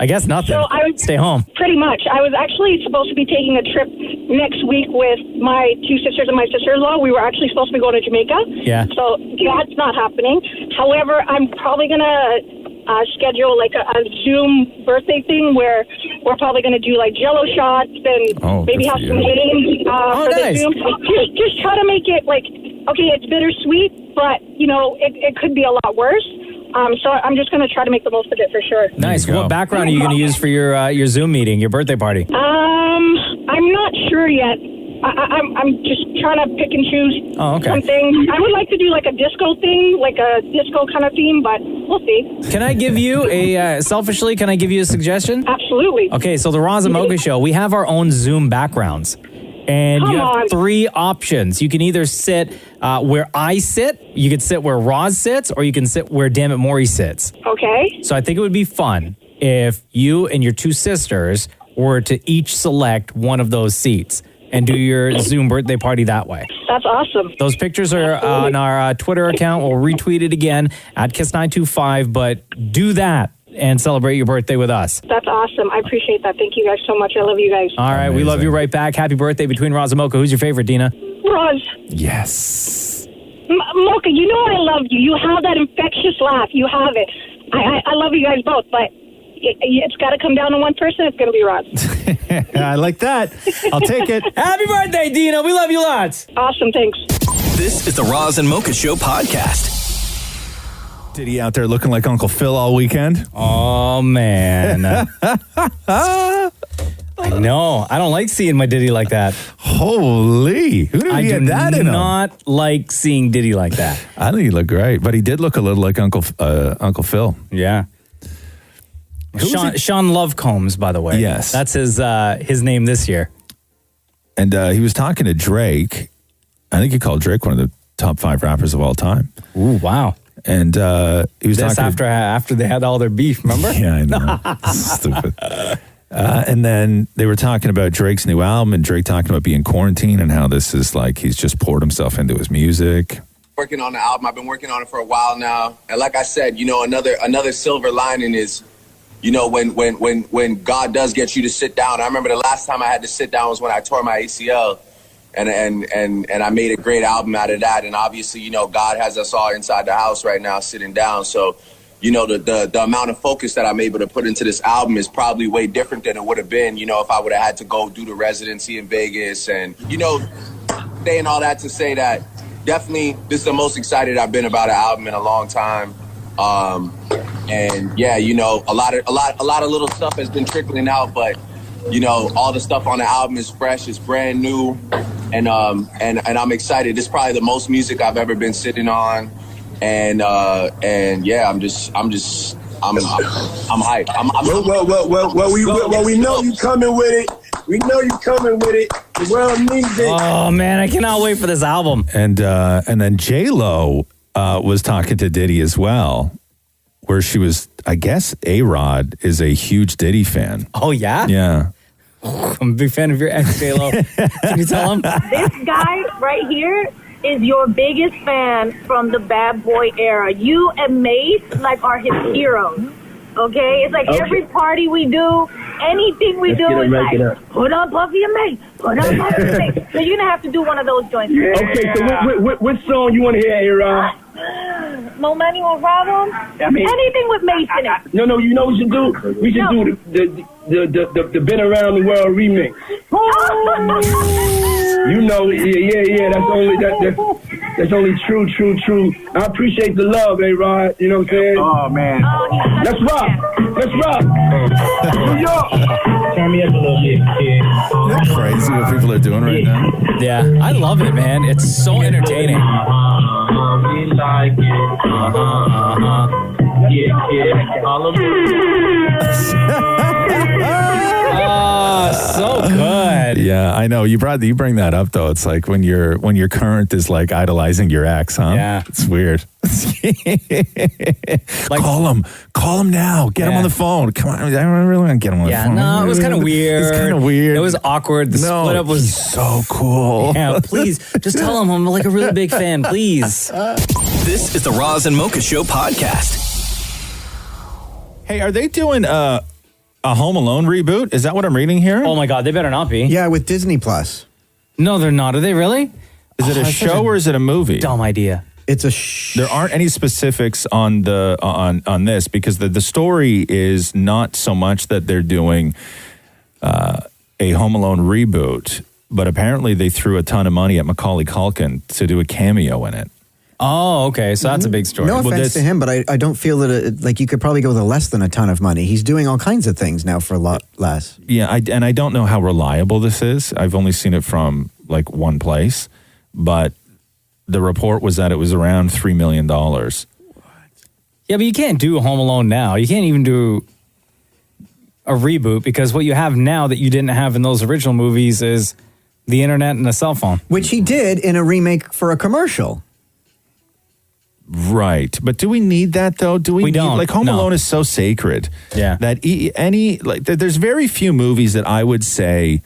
I guess nothing. So Stay home. Pretty much. I was actually supposed to be taking a trip next week with my two sisters and my sister-in-law. We were actually supposed to be going to Jamaica. Yeah. So that's not happening. However, I'm probably going to schedule a Zoom birthday thing where we're probably going to do Jello shots and maybe have some games for the Zoom. Just try to make it okay, it's bittersweet, but it could be a lot worse. So I'm just going to try to make the most of it for sure. Nice. What background are you going to use for your Zoom meeting, your birthday party? I'm not sure yet. I'm just trying to pick and choose something. I would like to do a disco thing, a disco kind of theme, but we'll see. Can I give you selfishly, can I give you a suggestion? Absolutely. Okay, so the Roz and Mocha Show, we have our own Zoom backgrounds. And you have 3 options. You can either sit where I sit, you can sit where Roz sits, or you can sit where Dammit Maury sits. Okay. So I think it would be fun if you and your 2 sisters were to each select one of those seats and do your Zoom birthday party that way. That's awesome. Those pictures are on our Twitter account. We'll retweet it again at Kiss925, but do that and celebrate your birthday with us. That's awesome. I appreciate that. Thank you guys so much. I love you guys. All right, we love you right back. Happy birthday between Roz and Mocha. Who's your favorite, Dina? Roz. Yes. Mocha, you know I love you. You have that infectious laugh. You have it. I love you guys both, but it's got to come down to one person. It's going to be Roz. I like that. I'll take it. Happy birthday, Dina. We love you lots. Awesome. Thanks. This is the Roz and Mocha Show podcast. Diddy out there looking like Uncle Phil all weekend. Oh, man. I know. I don't like seeing my Diddy like that. Holy. Who did he get that in him? I do not like seeing Diddy like that. I think he looked great, but he did look a little like Uncle Phil. Yeah. Sean Love Combs, by the way. Yes. That's his name this year. And he was talking to Drake. I think he called Drake one of the top 5 rappers of all time. Ooh, wow. And he was this talking after they had all their beef, remember? Yeah, I know. Stupid. And then they were talking about Drake's new album and Drake talking about being quarantined and how this is he's just poured himself into his music. working on the album. I've been working on it for a while now. And like I said, you know, another silver lining is, you know, when God does get you to sit down. I remember the last time I had to sit down was when I tore my ACL. And I made a great album out of that. And obviously, you know, God has us all inside the house right now sitting down. So, you know, the amount of focus that I'm able to put into this album is probably way different than it would have been, you know, if I would have had to go do the residency in Vegas. And, you know, saying all that to say that definitely this is the most excited I've been about an album in a long time. And yeah, you know, a lot of little stuff has been trickling out, but you know, all the stuff on the album is fresh, it's brand new, and I'm excited. This is probably the most music I've ever been sitting on, and yeah, I'm hyped. Well, we know you coming with it. We know you coming with it. The world needs it. Oh man, I cannot wait for this album. And then J-Lo was talking to Diddy as well, where she was, I guess A-Rod is a huge Diddy fan. Oh yeah? Yeah. I'm a big fan of your ex, J-Lo. Can you tell him? This guy right here is your biggest fan from the bad boy era. You and Mace are his heroes. Okay? It's like every party we do, anything we do is like, put on Puffy and Mace. Put on Puffy and Mace. So you're going to have to do one of those joints. Yeah. Okay, so what song you want to hear, A-Rod? No Money, No Problem? Anything with Mace in it. No, you know what we should do? We should do the Been Around the World remix. You know, yeah. That's only true. I appreciate the love, A-Rod. You know what I'm saying? Oh, man. Let's rock. New York. Turn me up a little bit, kid. Isn't that crazy what people are doing right now? Yeah, I love it, man. It's so entertaining. We like it. Yeah, kid. All of so good. Yeah, I know. You bring that up though. It's like when your current is like idolizing your ex, huh? Yeah. It's weird. Call him now. Get him on the phone. Come on. I really want to get him on the phone. No, it was kind of weird. It was awkward. The split up was so cool. Yeah, please just tell him I'm like a really big fan, please. This is the Roz and Mocha Show podcast. Hey, are they doing a Home Alone reboot? Is that what I'm reading here? Oh my God, they better not be. Yeah, with Disney Plus. No, they're not. Are they really? Is it a show or is it a movie? Dumb idea. It's a There aren't any specifics on the on this because the story is not so much that they're doing a Home Alone reboot, but apparently they threw a ton of money at Macaulay Culkin to do a cameo in it. Oh, okay. So that's a big story. No offense to him, but I don't feel that you could probably go with less than a ton of money. He's doing all kinds of things now for a lot less. Yeah, I don't know how reliable this is. I've only seen it from like one place, but the report was that it was around $3 million. Yeah, but you can't do Home Alone now. You can't even do a reboot because what you have now that you didn't have in those original movies is the internet and a cell phone. Which he did in a remake for a commercial. Right. But do we need that though? We don't. Like Home Alone is so sacred. Yeah. That there's very few movies that I would say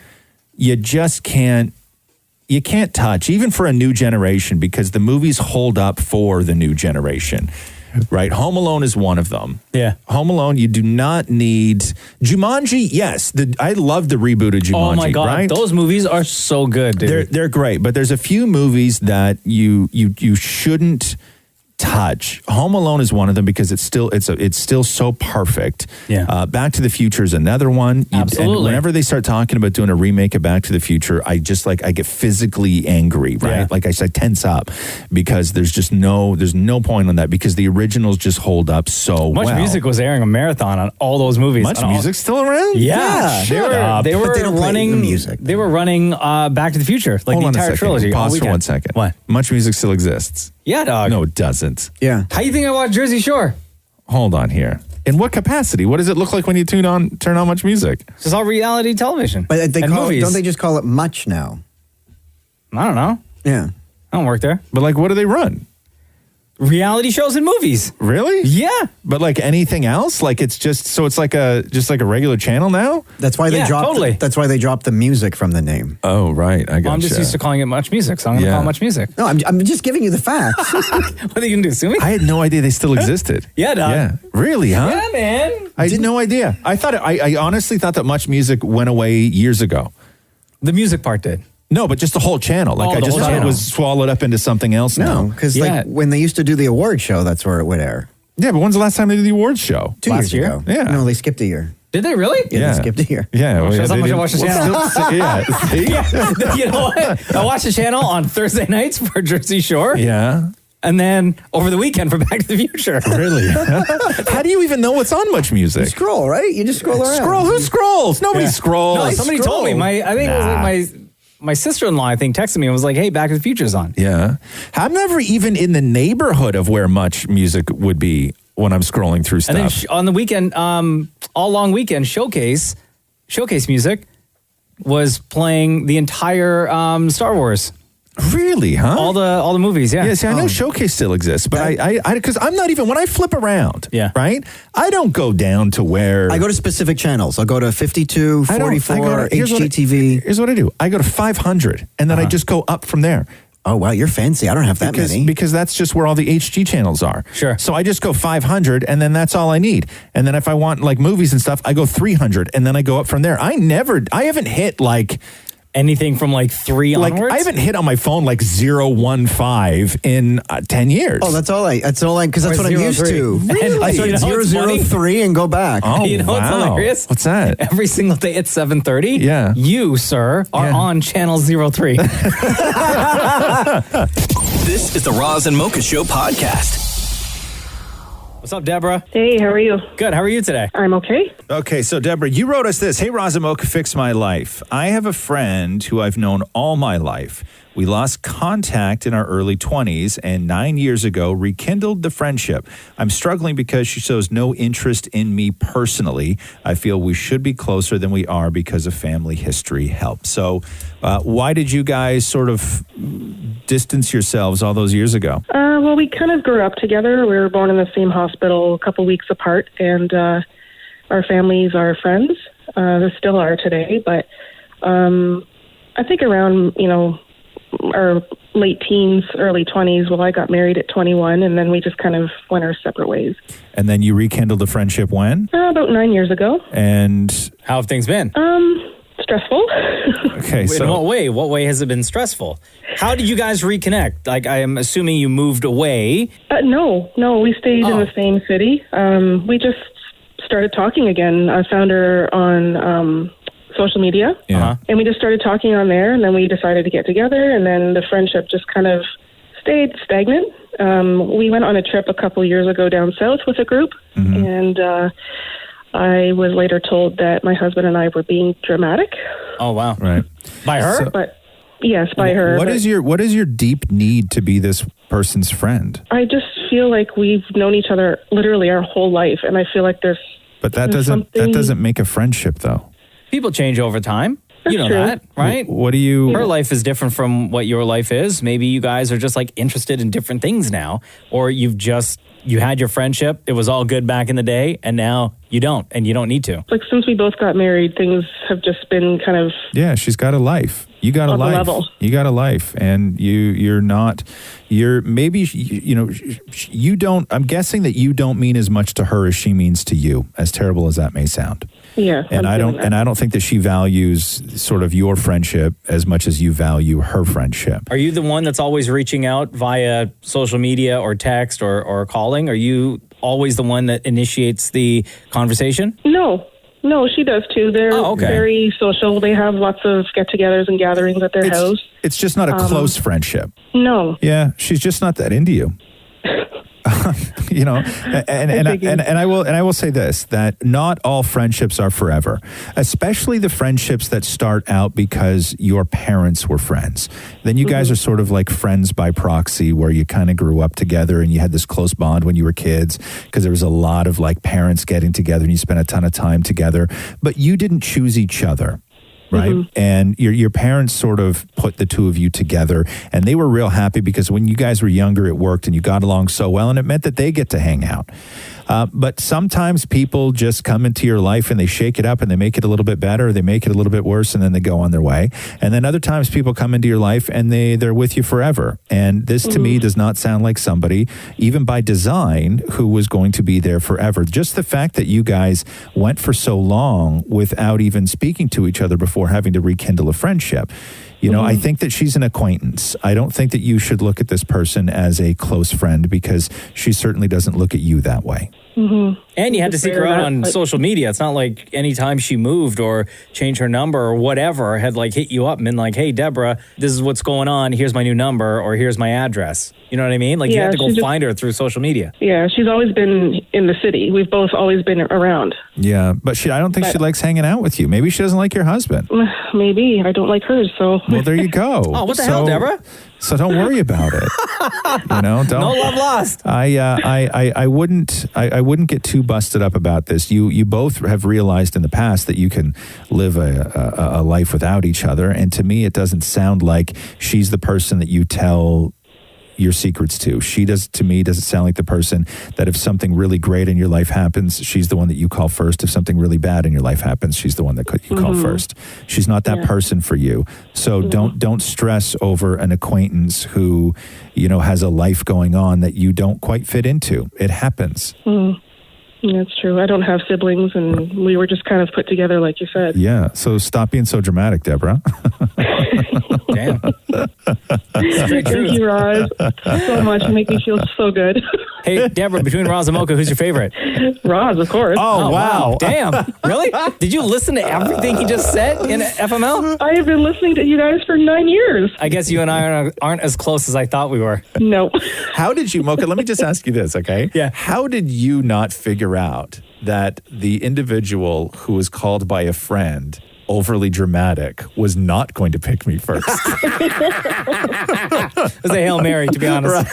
you just can't touch, even for a new generation, because the movies hold up for the new generation. Right? Home Alone is one of them. Yeah. Home Alone, you do not need Jumanji. Yes. I love the reboot of Jumanji. Oh my God. Right? Those movies are so good, dude. They're great, but there's a few movies that you shouldn't touch. Home Alone is one of them because it's still so perfect. Yeah. Back to the Future is another one. Absolutely. And whenever they start talking about doing a remake of Back to the Future, I get physically angry, right? Yeah. Like I said, tense up because there's no point on that because the originals just hold up so well. Much Music was airing a marathon on all those movies. Much Music's still around? Yeah. They were running the music. They were running Back to the Future, like the entire trilogy. Pause for 1 second. What? Much Music still exists. Yeah, dog. No, it doesn't. Yeah. How you think I watch Jersey Shore? Hold on here. In what capacity? What does it look like when you turn on Much Music? It's just all reality television. But movies. Don't they just call it Much now? I don't know. Yeah. I don't work there. But like, what do they run? Reality shows and movies. Really? Yeah. But like anything else? Like it's just like a regular channel now? That's why they Yeah, dropped. totally. That's why they dropped the music from the name. Oh, right. I got I'm just used to calling it Much Music, so I'm going to call it Much Music. No, I'm just giving you the facts. What are you going to do, sue me? I had no idea they still existed. Yeah, dog. Yeah. Really, huh? Yeah, man. I had no idea. I honestly thought that Much Music went away years ago. The music part did. No, but just the whole channel. Like I just thought it was swallowed up into something else now. No, because like when they used to do the award show, that's where it would air. Yeah, but when's the last time they did the awards show? 2 years ago. Yeah. No, they skipped a year. Did they really? Yeah, they skipped a year. Yeah. Well, Shows how much I watch the channel. Yeah. See? Yeah. You know what? I watch the channel on Thursday nights for Jersey Shore. Yeah. And then over the weekend for Back to the Future. Really? How do you even know what's on Much Music? You scroll, right? You just scroll around. Scroll? Who scrolls? Nobody scrolls. No, somebody told me. I think it was like my sister-in-law, I think, texted me and was like, hey, Back to the Future's on. Yeah. I'm never even in the neighborhood of where Much Music would be when I'm scrolling through stuff. And then on the weekend, all long weekend, Showcase Music was playing the entire Star Wars. Really, huh? All the movies, yeah. Yeah, see, I know Showcase still exists, but I because I'm not even, when I flip around, right, I don't go down to where... I go to specific channels. I'll go to 52, 44, HGTV. Here's what I do. I go to 500, and then I just go up from there. Oh, wow, you're fancy. I don't have that many. Because that's just where all the HG channels are. Sure. So I just go 500, and then that's all I need. And then if I want, like, movies and stuff, I go 300, and then I go up from there. I haven't hit, like... Anything from like 3 onwards? I haven't hit on my phone like 015 in 10 years. Oh, that's all because that's what I'm used to. Really? I start 003 and go back. Oh, you know what's hilarious? What's that? Every single day at 7:30, you, sir, are on channel 03. This is the Roz and Mocha Show podcast. What's up, Deborah? Hey, how are you? Good. How are you today? I'm okay. Okay, so Deborah, you wrote us this. Hey, Roz and Mocha, fix my life. I have a friend who I've known all my life. We lost contact in our early 20s and 9 years ago rekindled the friendship. I'm struggling because she shows no interest in me personally. I feel we should be closer than we are because of family history help. So why did you guys sort of distance yourselves all those years ago? Well, we kind of grew up together. We were born in the same hospital a couple weeks apart, and our families are friends. They still are today, but I think around, our late teens, early 20s. Well, I got married at 21, and then we just kind of went our separate ways. And then you rekindled the friendship when? About 9 years ago. And how have things been? Stressful. Okay, so in what way? What way has it been stressful? How did you guys reconnect? Like, I am assuming you moved away. No, we stayed in the same city. We just started talking again. I found her on social media. Yeah. And we just started talking on there, and then we decided to get together, and then the friendship just kind of stayed stagnant. We went on a trip a couple years ago down south with a group, and I was later told that my husband and I were being dramatic. Oh, wow. Right. By her? But yes, by her. What is your deep need to be this person's friend? I just feel like we've known each other literally our whole life, and I feel like there's... But that doesn't make a friendship, though. People change over time. You know true. that, right? What do you... Her life is different from what your life is. Maybe you guys are just like interested in different things now, or you had your friendship. It was all good back in the day, and now you don't, and you don't need to. Like, since we both got married, things have just been kind of... Yeah, she's got a life. You got a on the life. level. You got a life, and you don't... I'm guessing that you don't mean as much to her as she means to you, as terrible as that may sound. Yeah. And I don't think that she values sort of your friendship as much as you value her friendship. Are you the one that's always reaching out via social media or text or calling? Are you always the one that initiates the conversation? No, she does too. They're very social. They have lots of get-togethers and gatherings at their house. It's just not a close friendship. No. Yeah, she's just not that into you. And I will say this, that not all friendships are forever, especially the friendships that start out because your parents were friends. Then you guys are sort of like friends by proxy, where you kind of grew up together and you had this close bond when you were kids because there was a lot of like parents getting together and you spent a ton of time together, but you didn't choose each other. right? And your parents sort of put the two of you together, and they were real happy because when you guys were younger, it worked and you got along so well, and it meant that they get to hang out. But sometimes people just come into your life and they shake it up and they make it a little bit better, or they make it a little bit worse, and then they go on their way. And then other times people come into your life and they're with you forever. And this to me does not sound like somebody, even by design, who was going to be there forever. Just the fact that you guys went for so long without even speaking to each other before having to rekindle a friendship. You know, I think that she's an acquaintance. I don't think that you should look at this person as a close friend, because she certainly doesn't look at you that way. And you had to seek her out on social media. It's not like anytime she moved or changed her number or whatever, had like hit you up and been like, hey, Deborah, this is what's going on. Here's my new number, or here's my address. You know what I mean? Like, you had to go find her through social media. Yeah, she's always been in the city. We've both always been around. Yeah, but I don't think she likes hanging out with you. Maybe she doesn't like your husband. Maybe. I don't like hers, so. Well, there you go. Oh, what the hell, Deborah? So don't worry about it. You know, don't. No love lost. I wouldn't get too busted up about this. You both have realized in the past that you can live a life without each other, and to me, it doesn't sound like she's the person that you tell your secrets to. She does, to me, doesn't sound like the person that if something really great in your life happens, she's the one that you call first. If something really bad in your life happens, she's the one that you call first. She's not that person for you. So don't stress over an acquaintance who, you know, has a life going on that you don't quite fit into. It happens. That's true. I don't have siblings, and we were just kind of put together, like you said. Yeah. So stop being so dramatic, Deborah. Damn. Thank you, Roz, so much. You make me feel so good. Hey, Deborah, between Roz and Mocha, who's your favorite? Roz, of course. Oh, wow. Damn. Really? Did you listen to everything he just said in FML? I have been listening to you guys for 9 years. I guess you and I aren't as close as I thought we were. No. How did you, Mocha, let me just ask you this, okay? Yeah. How did you not figure out that the individual who was called by a friend overly dramatic was not going to pick me first? It was a Hail Mary, to be honest. Right?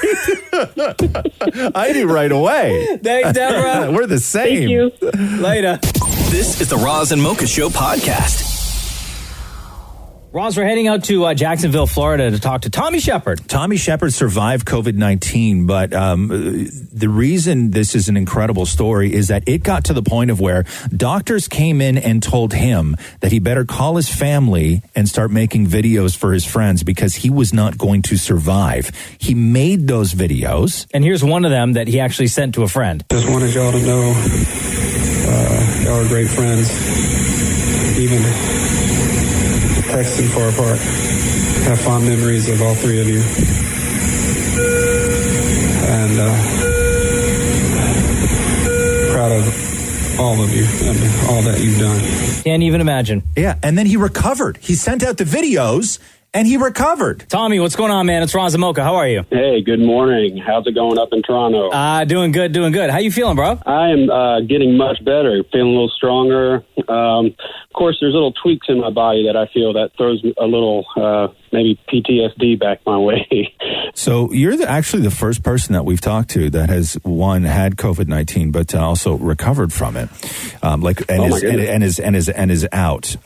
I knew right away. Thanks, Deborah. We're the same. Thank you. Later. This is the Roz and Mocha Show podcast. Roz, we're heading out to Jacksonville, Florida to talk to Tommy Shapard. Tommy Shapard survived COVID-19, but the reason this is an incredible story is that it got to the point of where doctors came in and told him that he better call his family and start making videos for his friends because he was not going to survive. He made those videos. And here's one of them that he actually sent to a friend. Just wanted y'all to know y'all are great friends. Even texting far apart. Have fond memories of all three of you. And proud of all of you and all that you've done. Can't even imagine. Yeah, and then he recovered. He sent out the videos and he recovered. Tommy, what's going on, man? It's Roz and Mocha. How are you? Hey, good morning. How's it going up in Toronto? Doing good, doing good. How you feeling, bro? I am getting much better, feeling a little stronger. Of course, there's little tweaks in my body that I feel that throws a little, maybe PTSD back my way. So you're actually the first person that we've talked to that has, one, had COVID-19, but also recovered from it, is out.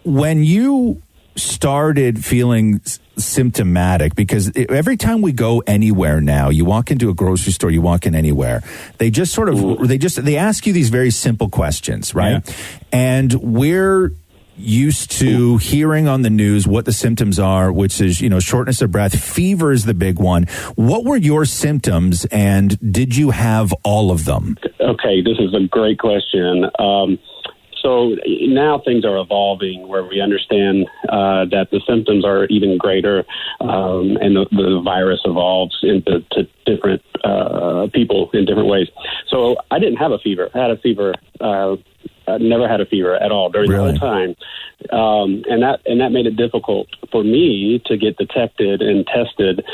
When you started feeling symptomatic, because every time we go anywhere now, you walk into a grocery store, you walk in anywhere, they just sort of, they ask you these very simple questions, right? Yeah. And we're used to hearing on the news what the symptoms are, which is, you know, shortness of breath. Fever is the big one. What were your symptoms, and did you have all of them? Okay, this is a great question. So now things are evolving where we understand that the symptoms are even greater, and the virus evolves into different people in different ways. So I didn't have a fever. I had a fever. I never had a fever at all during the whole time. And that made it difficult for me to get detected and tested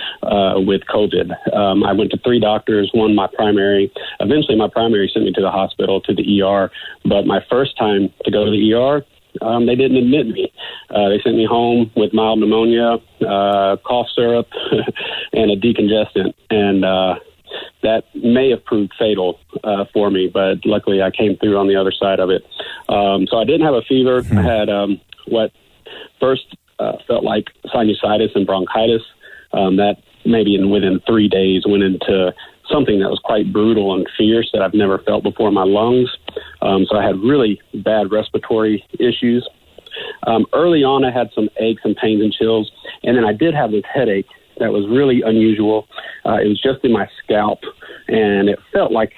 with COVID. I went to 3 doctors, one my primary. Eventually my primary sent me to the hospital, to the ER. But my first time to go to the ER, they didn't admit me. They sent me home with mild pneumonia, cough syrup, and a decongestant. And that may have proved fatal for me, but luckily I came through on the other side of it. So I didn't have a fever. I had what first felt like sinusitis and bronchitis. That maybe within 3 days went into something that was quite brutal and fierce that I've never felt before in my lungs. So I had really bad respiratory issues. Early on, I had some aches and pains and chills, and then I did have this headache that was really unusual. It was just in my scalp, and it felt like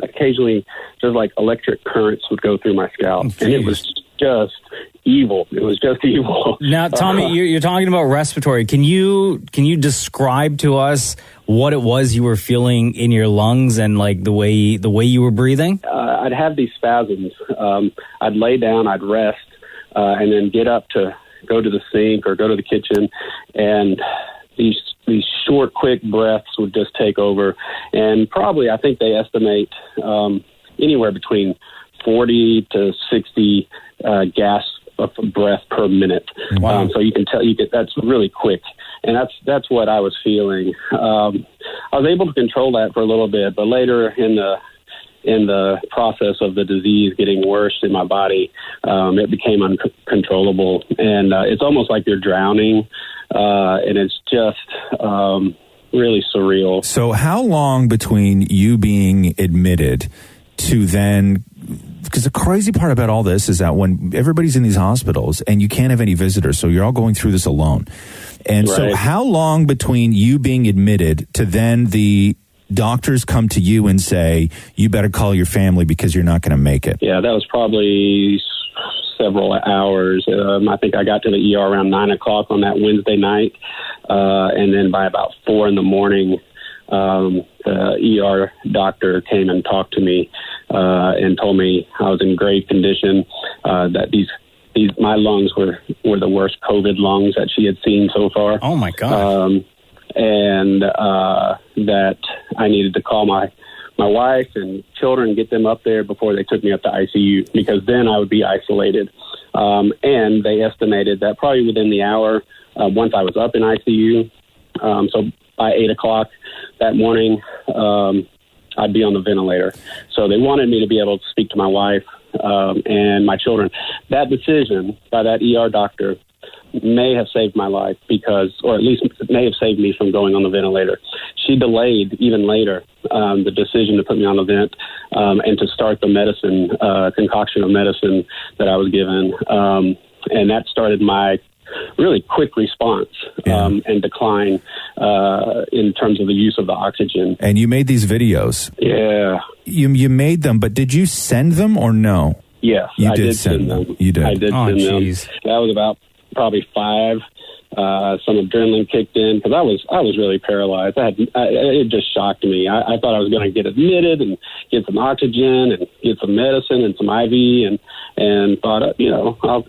occasionally just like electric currents would go through my scalp, and it was just evil. It was just evil. Now, Tommy, you're talking about respiratory. Can you describe to us what it was you were feeling in your lungs and like the way you were breathing? I'd have these spasms. I'd lay down, I'd rest, and then get up to go to the sink or go to the kitchen, and these short, quick breaths would just take over. And probably, I think they estimate anywhere between 40 to 60 gasps of breath per minute. Wow. So you can tell that's really quick, and that's what I was feeling. I was able to control that for a little bit, but later in the process of the disease getting worse in my body, it became uncontrollable, and it's almost like you're drowning, and it's just really surreal. So how long between you being admitted to then, because the crazy part about all this is that when everybody's in these hospitals and you can't have any visitors, so you're all going through this alone. And Right. so how long between you being admitted to then the doctors come to you and say, you better call your family because you're not going to make it? Yeah, that was probably several hours. I think I got to the ER around 9 o'clock on that Wednesday night. And then by about 4 in the morning, the ER doctor came and talked to me and told me I was in grave condition, that my lungs were the worst COVID lungs that she had seen so far. Oh, my God. And that I needed to call my wife and children and get them up there before they took me up to ICU, because then I would be isolated. And they estimated that probably within the hour, once I was up in ICU, so by 8 o'clock that morning, I'd be on the ventilator. So they wanted me to be able to speak to my wife and my children. That decision by that ER doctor may have saved my life, or at least may have saved me from going on the ventilator. She delayed even later the decision to put me on the vent and to start the medicine, concoction of medicine that I was given. And that started my really quick response and decline in terms of the use of the oxygen. And you made these videos. Yeah. You made them, but did you send them or no? Yes, I did send them. You did. I did send them. That was about probably 5. Some adrenaline kicked in because I was really paralyzed. It just shocked me. I thought I was going to get admitted and get some oxygen and get some medicine and some IV and thought,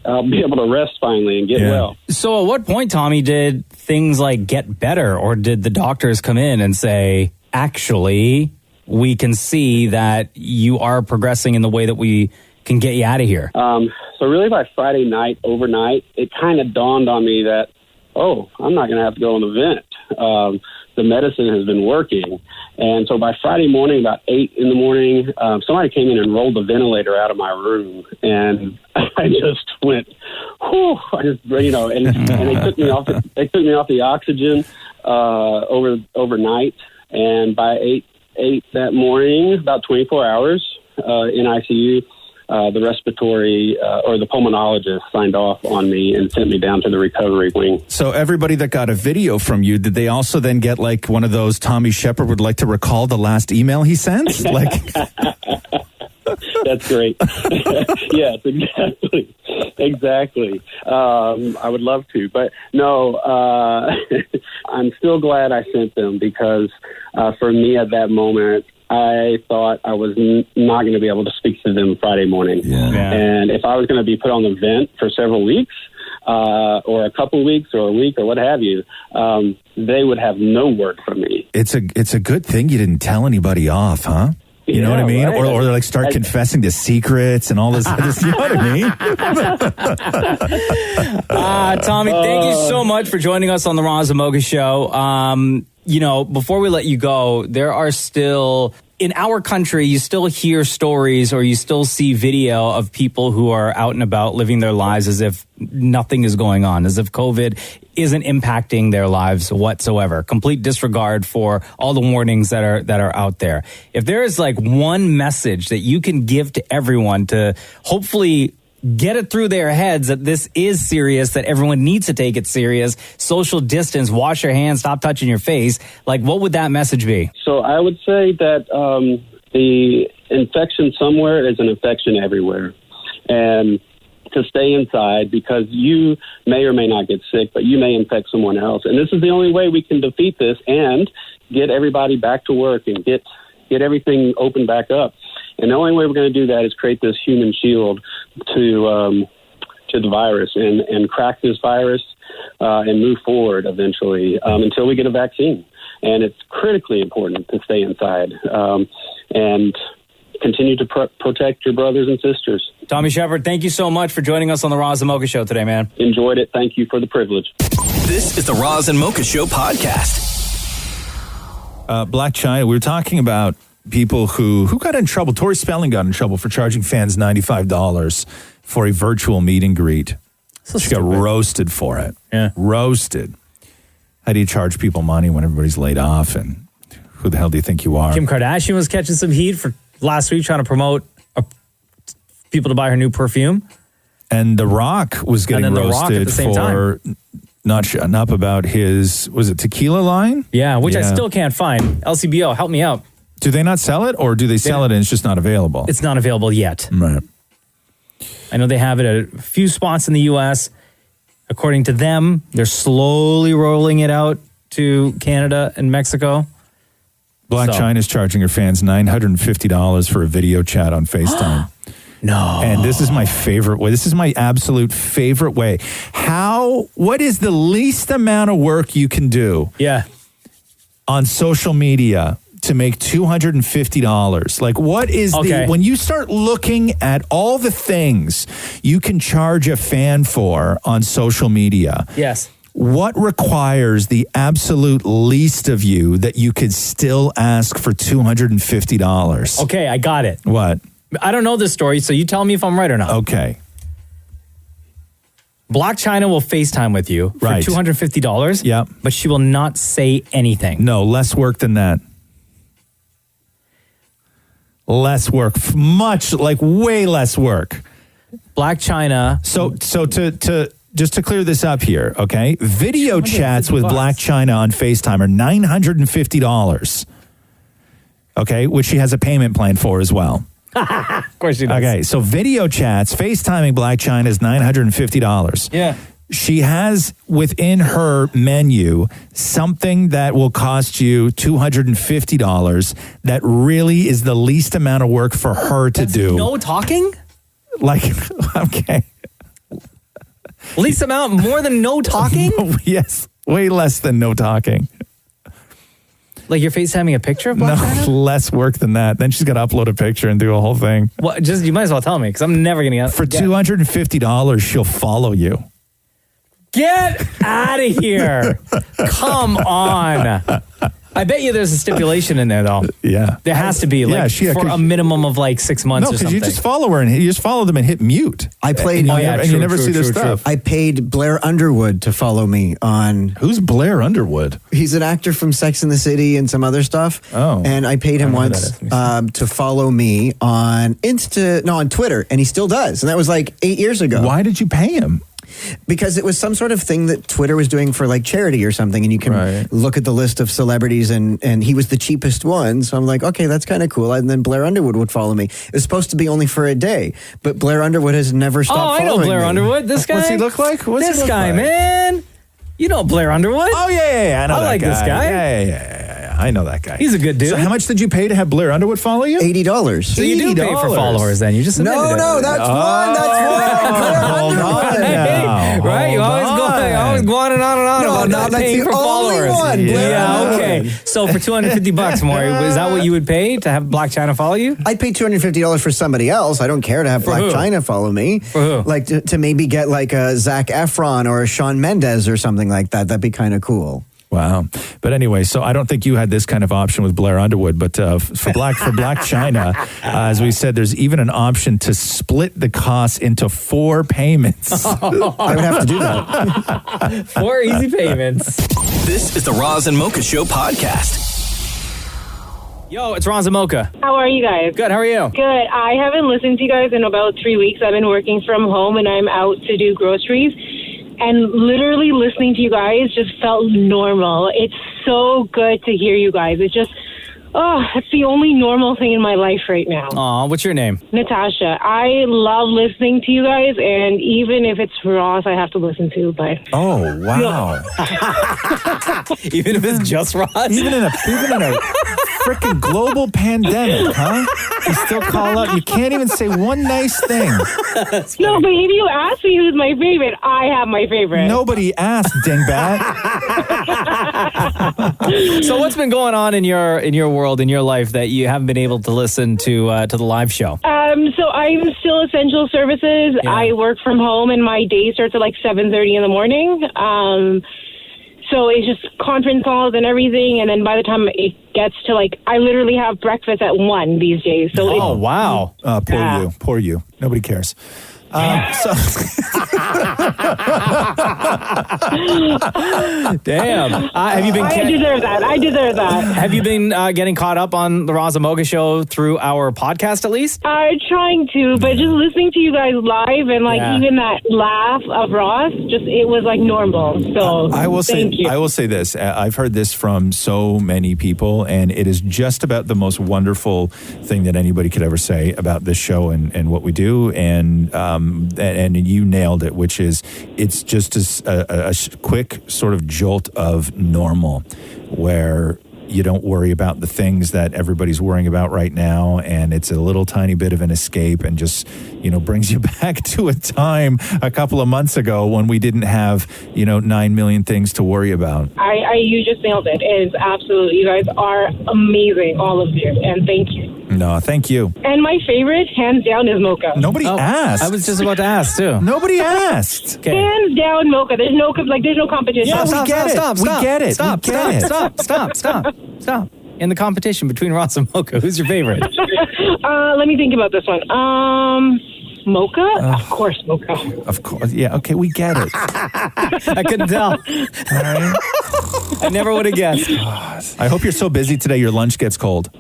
I'll be able to rest finally and get well. So at what point, Tommy, did things like get better, or did the doctors come in and say, actually, we can see that you are progressing in the way that we can get you out of here? So really by Friday night, overnight, it kind of dawned on me that, I'm not going to have to go on the vent. The medicine has been working. And so by Friday morning, about 8 in the morning, somebody came in and rolled the ventilator out of my room. And I just went, whew, and they took me off the oxygen overnight. And by 8 that morning, about 24 hours in ICU, the respiratory or the pulmonologist signed off on me and sent me down to the recovery wing. So everybody that got a video from you, did they also then get like one of those Tommy Shapard would like to recall the last email he sent? Like, that's great. Yes, exactly. I would love to, but no, I'm still glad I sent them because for me at that moment, I thought I was not going to be able to speak to them Friday morning. Yeah. And if I was going to be put on the vent for several weeks or a couple weeks or a week or what have you, they would have no word from me. It's a good thing you didn't tell anybody off, huh? You know what I mean? Right. Or like start confessing to secrets and all this. You know what I mean? Tommy, thank you so much for joining us on the Roz Mocha Show. Before we let you go, there are still in our country, you still hear stories or you still see video of people who are out and about living their lives as if nothing is going on, as if COVID isn't impacting their lives whatsoever. Complete disregard for all the warnings that are out there. If there is like one message that you can give to everyone to hopefully get it through their heads that this is serious, that everyone needs to take it serious, social distance, wash your hands, stop touching your face, like what would that message be? So I would say that the infection somewhere is an infection everywhere. And to stay inside because you may or may not get sick, but you may infect someone else. And this is the only way we can defeat this and get everybody back to work and get everything opened back up. And the only way we're going to do that is create this human shield to the virus and crack this virus and move forward eventually until we get a vaccine. And it's critically important to stay inside and continue to protect your brothers and sisters. Tommy Shapard, thank you so much for joining us on the Roz and Mocha Show today, man. Enjoyed it. Thank you for the privilege. This is the Roz and Mocha Show podcast. Black China, we were talking about people who got in trouble. Tori Spelling got in trouble for charging fans $95 for a virtual meet and greet. She got roasted for it. Yeah. Roasted. How do you charge people money when everybody's laid off? And who the hell do you think you are? Kim Kardashian was catching some heat for last week trying to promote people to buy her new perfume. And The Rock was getting roasted for not shutting up about his, was it tequila line? Yeah, which I still can't find. LCBO, help me out. Do they not sell it, or do they sell it and it's just not available? It's not available yet. Right. I know they have it at a few spots in the U.S. According to them, they're slowly rolling it out to Canada and Mexico. Black China's charging her fans $950 for a video chat on FaceTime. No. And this is my favorite way. This is my absolute favorite way. What is the least amount of work you can do? Yeah. On social media to make $250. Like, what is when you start looking at all the things you can charge a fan for on social media? Yes. What requires the absolute least of you that you could still ask for $250? Okay, I got it. What? I don't know this story, so you tell me if I'm right or not. Okay. Black China will FaceTime with you for $250. Yep. But she will not say anything. No, less work than that. Less work. Way less work. Black China. So to just to clear this up here, okay? Video chats with Black China on FaceTime are $950. Okay? Which she has a payment plan for as well. Of course she does. Okay, so video chats, FaceTiming Black China is $950. Yeah. She has within her menu something that will cost you $250 that really is the least amount of work for her to do. No talking? Like, okay. Least amount, more than no talking? Yes, way less than no talking. Like you're FaceTiming a picture of Black China? Less work than that. Then she's got to upload a picture and do a whole thing. Well, you might as well tell me because I'm never going to get For $250, she'll follow you. Get out of here. Come on. I bet you there's a stipulation in there, though. Yeah. There has to be, for a minimum of 6 months or something. No, because you just follow her and you just follow them and hit mute. I played, and you never see their stuff. I paid Blair Underwood to follow me on. Who's Blair Underwood? He's an actor from Sex and the City and some other stuff. Oh. And I paid him once to follow me on on Twitter, and he still does. And that was 8 years ago. Why did you pay him? Because it was some sort of thing that Twitter was doing for charity or something, and you can look at the list of celebrities, and he was the cheapest one. So I'm like, okay, that's kind of cool. And then Blair Underwood would follow me. It was supposed to be only for a day, but Blair Underwood has never stopped following me. I know Blair Underwood. This guy. What's he look like? This guy, man. You know Blair Underwood? Oh, yeah. I know that guy. This guy. Yeah. I know that guy. He's a good dude. So how much did you pay to have Blair Underwood follow you? $80. So you do pay for followers then. You just admitted it. No, that's one. Blair Underwood. Right? You always go on and on and on about not paying for followers. Yeah, okay. So for $250, Maury, is that what you would pay to have Black China follow you? I'd pay $250 for somebody else. I don't care to have Black China follow me. For who? To maybe get a Zac Efron or a Shawn Mendes or something like that. That'd be kind of cool. Wow. But anyway, so I don't think you had this kind of option with Blair Underwood, but for Black China, as we said, there's even an option to split the costs into 4 payments. I would have to do that. 4 easy payments. This is the Roz and Mocha Show podcast. Yo, it's Roz and Mocha. How are you guys? Good, how are you? Good. I haven't listened to you guys in about 3 weeks. I've been working from home and I'm out to do groceries. And literally listening to you guys just felt normal. It's so good to hear you guys. It's just, it's the only normal thing in my life right now. Aw, what's your name? Natasha. I love listening to you guys, and even if it's Ross, I have to listen to, but... Oh, wow. Even if it's just Ross? Even in a freaking global pandemic, huh? You still call up. You can't even say one nice thing. No, but if you ask me who's my favorite, I have my favorite. Nobody asked, dingbat. So what's been going on in your world, in your life, that you haven't been able to listen to the live show? So I'm still essential services. Yeah. I work from home, and my day starts at like 7:30 in the morning. So it's just conference calls and everything, and then by the time it gets to I literally have breakfast at 1 these days. So wow. Poor you. Nobody cares. Damn. Have you been? I deserve that. Have you been getting caught up on the Roz and Mocha Show through our podcast, at least? Trying to, but just listening to you guys live and even that laugh of Ross, it was normal. So I will thank you. say this. I've heard this from so many people, and it is just about the most wonderful thing that anybody could ever say about this show and what we do. And you nailed it, which is it's just a quick sort of jolt of normal where you don't worry about the things that everybody's worrying about right now, and it's a little tiny bit of an escape and just, brings you back to a time a couple of months ago when we didn't have, 9 million things to worry about. You just nailed it. It is absolutely, you guys are amazing, all of you, and thank you. No, thank you. And my favorite, hands down, is Mocha. Nobody asked. I was just about to ask, too. Nobody asked. Okay. Hands down, Mocha. There's no competition. Yeah, we get it. Stop. In the competition between Roz and Mocha, who's your favorite? Let me think about this one. Mocha? Of course, Mocha. Of course. Yeah, okay, we get it. I couldn't tell. All right. I never would have guessed. God. I hope you're so busy today your lunch gets cold.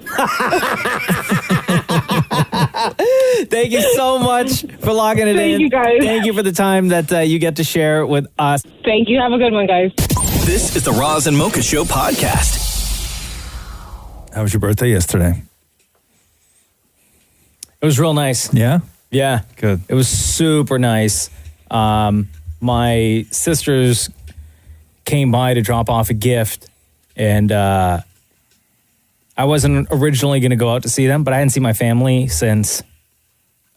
Thank you so much for logging it in. Thank you, guys. Thank you for the time that you get to share with us. Thank you. Have a good one, guys. This is the Roz and Mocha Show podcast. How was your birthday yesterday? It was real nice. Yeah? Yeah. Good. It was super nice. My sisters came by to drop off a gift, and I wasn't originally going to go out to see them, but I hadn't seen my family since,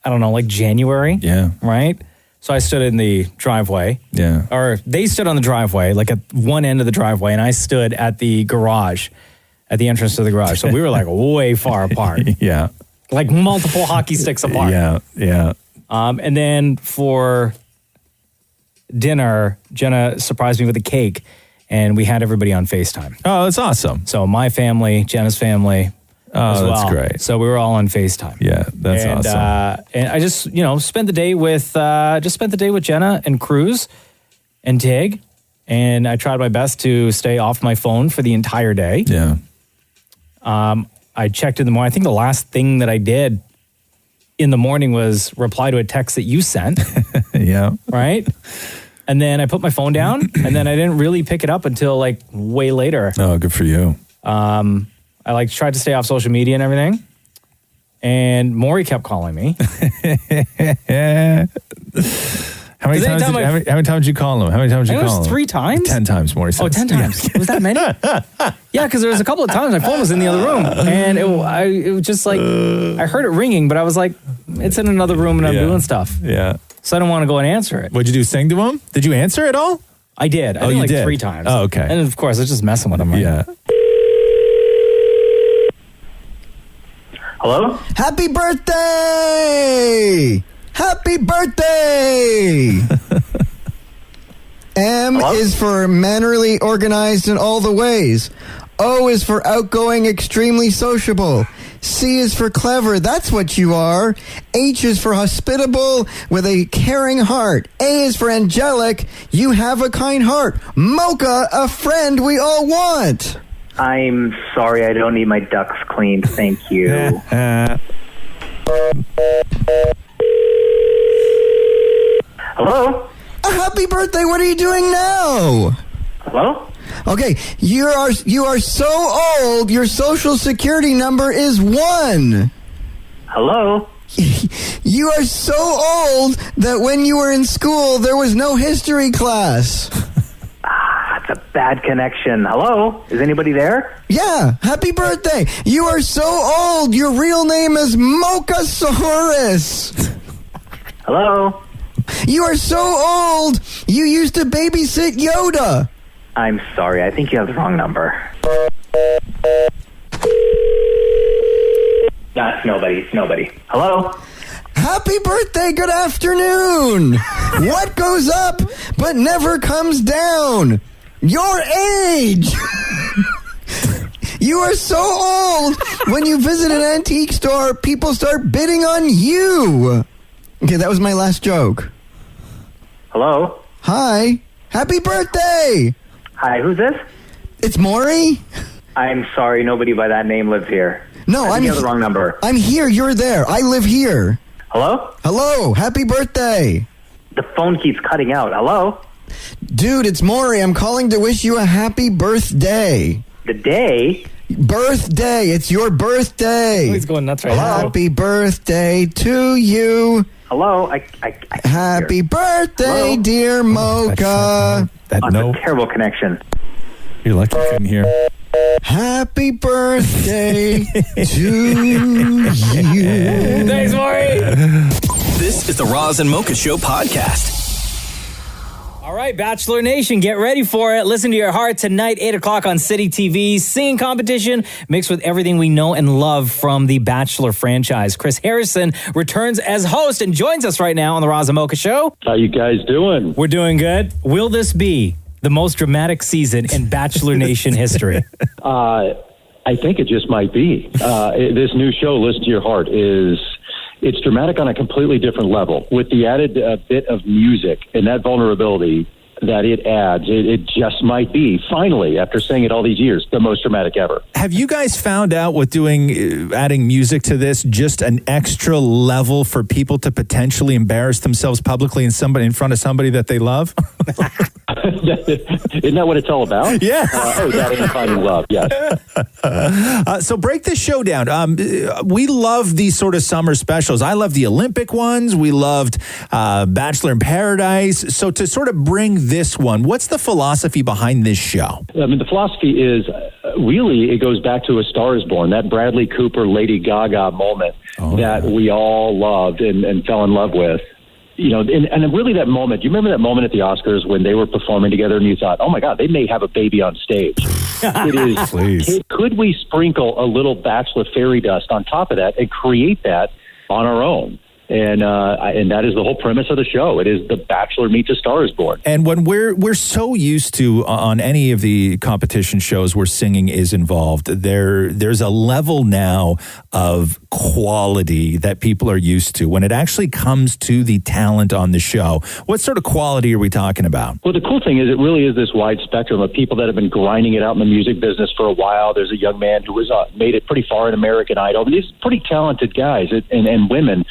I don't know, January. Yeah. Right? So I stood in the driveway. Yeah. Or they stood on the driveway, at one end of the driveway, and I stood at the garage, at the entrance to the garage. So we were way far apart. Yeah. Multiple hockey sticks apart. Yeah. And then for dinner, Jenna surprised me with a cake, and we had everybody on FaceTime. Oh, that's awesome. So my family, Jenna's family. Oh, that's great. So we were all on FaceTime. Yeah, that's awesome. And I just, spent the day with Jenna and Cruz and Tig, and I tried my best to stay off my phone for the entire day. Yeah. I checked in the morning. I think the last thing that I did in the morning was reply to a text that you sent. Yeah. Right? And then I put my phone down, and then I didn't really pick it up until way later. Oh, good for you. I tried to stay off social media and everything. And Maury kept calling me. How many times did you call him? How many times did you call him? It was 3 times. 10 times, Maury said. Oh, 10 times. Yeah. Was that many? Yeah, because there was a couple of times my phone was in the other room. And it was just I heard it ringing, but I was like, it's in another room and I'm doing stuff. Yeah. So I don't want to go and answer it. What'd you do, sing to him? Did you answer at all? I did. I you did? 3 times. Oh, okay. And of course, I was just messing with him. Right? Yeah. Hello? Happy birthday! Happy birthday! M is for mannerly, organized in all the ways. O is for outgoing, extremely sociable. C is for clever, that's what you are. H is for hospitable with a caring heart. A is for angelic, you have a kind heart. Mocha, a friend we all want. I'm sorry, I don't need my ducks cleaned, thank you. Hello? Happy birthday, what are you doing now? Hello? Okay, you are so old, your social security number is 1. Hello? You are so old that when you were in school, there was no history class. That's a bad connection. Hello? Is anybody there? Yeah, happy birthday. You are so old, your real name is Mochasaurus. Hello? You are so old, you used to babysit Yoda. I'm sorry, I think you have the wrong number. It's nobody. Hello? Happy birthday, good afternoon. What goes up but never comes down? Your age. You are so old, when you visit an antique store, people start bidding on you. Okay, that was my last joke. Hello? Hi. Happy birthday. Hi, who's this? It's Maury. I'm sorry, nobody by that name lives here. No, I think you have the wrong number. I'm here, you're there. I live here. Hello? Hello, happy birthday. The phone keeps cutting out. Hello? Dude, it's Maury. I'm calling to wish you a happy birthday. The day? Birthday. It's your birthday. He's going nuts right now. Happy birthday to you. Hello? I happy birthday, dear Mocha. That's a terrible connection. You're lucky you couldn't hear. Happy birthday to you. Thanks, Maury. This is the Roz and Mocha Show podcast. All right, Bachelor Nation, get ready for it. Listen to your heart tonight, 8 o'clock on City TV. Singing competition mixed with everything we know and love from the Bachelor franchise. Chris Harrison returns as host and joins us right now on the Roz and Mocha Show. How you guys doing? We're doing good. Will this be the most dramatic season in Bachelor Nation history? I think it just might be. This new show, Listen to Your Heart, it's dramatic on a completely different level. With the added bit of music and that vulnerability that it adds, it just might be, finally, after saying it all these years, the most dramatic ever. Have you guys found out with adding music to this, just an extra level for people to potentially embarrass themselves publicly in front of somebody that they love? Isn't that what it's all about? Yeah. That ain't finding love, yes. So break this show down. We love these sort of summer specials. I love the Olympic ones. We loved Bachelor in Paradise. So to sort of bring this one, what's the philosophy behind this show? I mean, the philosophy is really, it goes back to A Star is Born, that Bradley Cooper, Lady Gaga moment that we all loved and fell in love with. You know, and really that moment, do you remember that moment at the Oscars when they were performing together and you thought, oh my God, they may have a baby on stage? It is, Please. Could we sprinkle a little Bachelor fairy dust on top of that and create that on our own? And that is the whole premise of the show. It is the Bachelor meets A Star is Born. And when we're so used to on any of the competition shows where singing is involved, there's a level now of quality that people are used to. When it actually comes to the talent on the show, what sort of quality are we talking about? Well, the cool thing is it really is this wide spectrum of people that have been grinding it out in the music business for a while. There's a young man who was made it pretty far in American Idol. I mean, these pretty talented guys and women.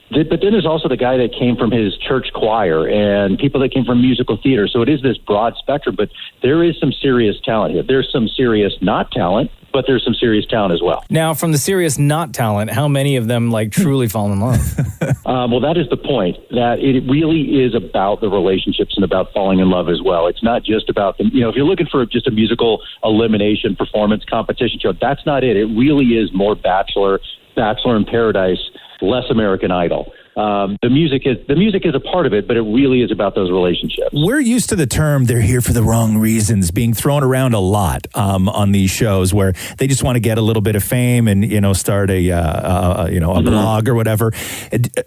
But then there's also the guy that came from his church choir and people that came from musical theater. So it is this broad spectrum, but there is some serious talent here. There's some serious not talent, but there's some serious talent as well. Now, from the serious not talent, how many of them truly fall in love? Well, that is the point, that it really is about the relationships and about falling in love as well. It's not just about if you're looking for just a musical elimination performance competition show, that's not it. It really is more Bachelor in Paradise, less American Idol. the music is a part of it, but it really is about those relationships. We're used to the term "they're here for the wrong reasons" being thrown around a lot on these shows, where they just want to get a little bit of fame and start a blog or whatever.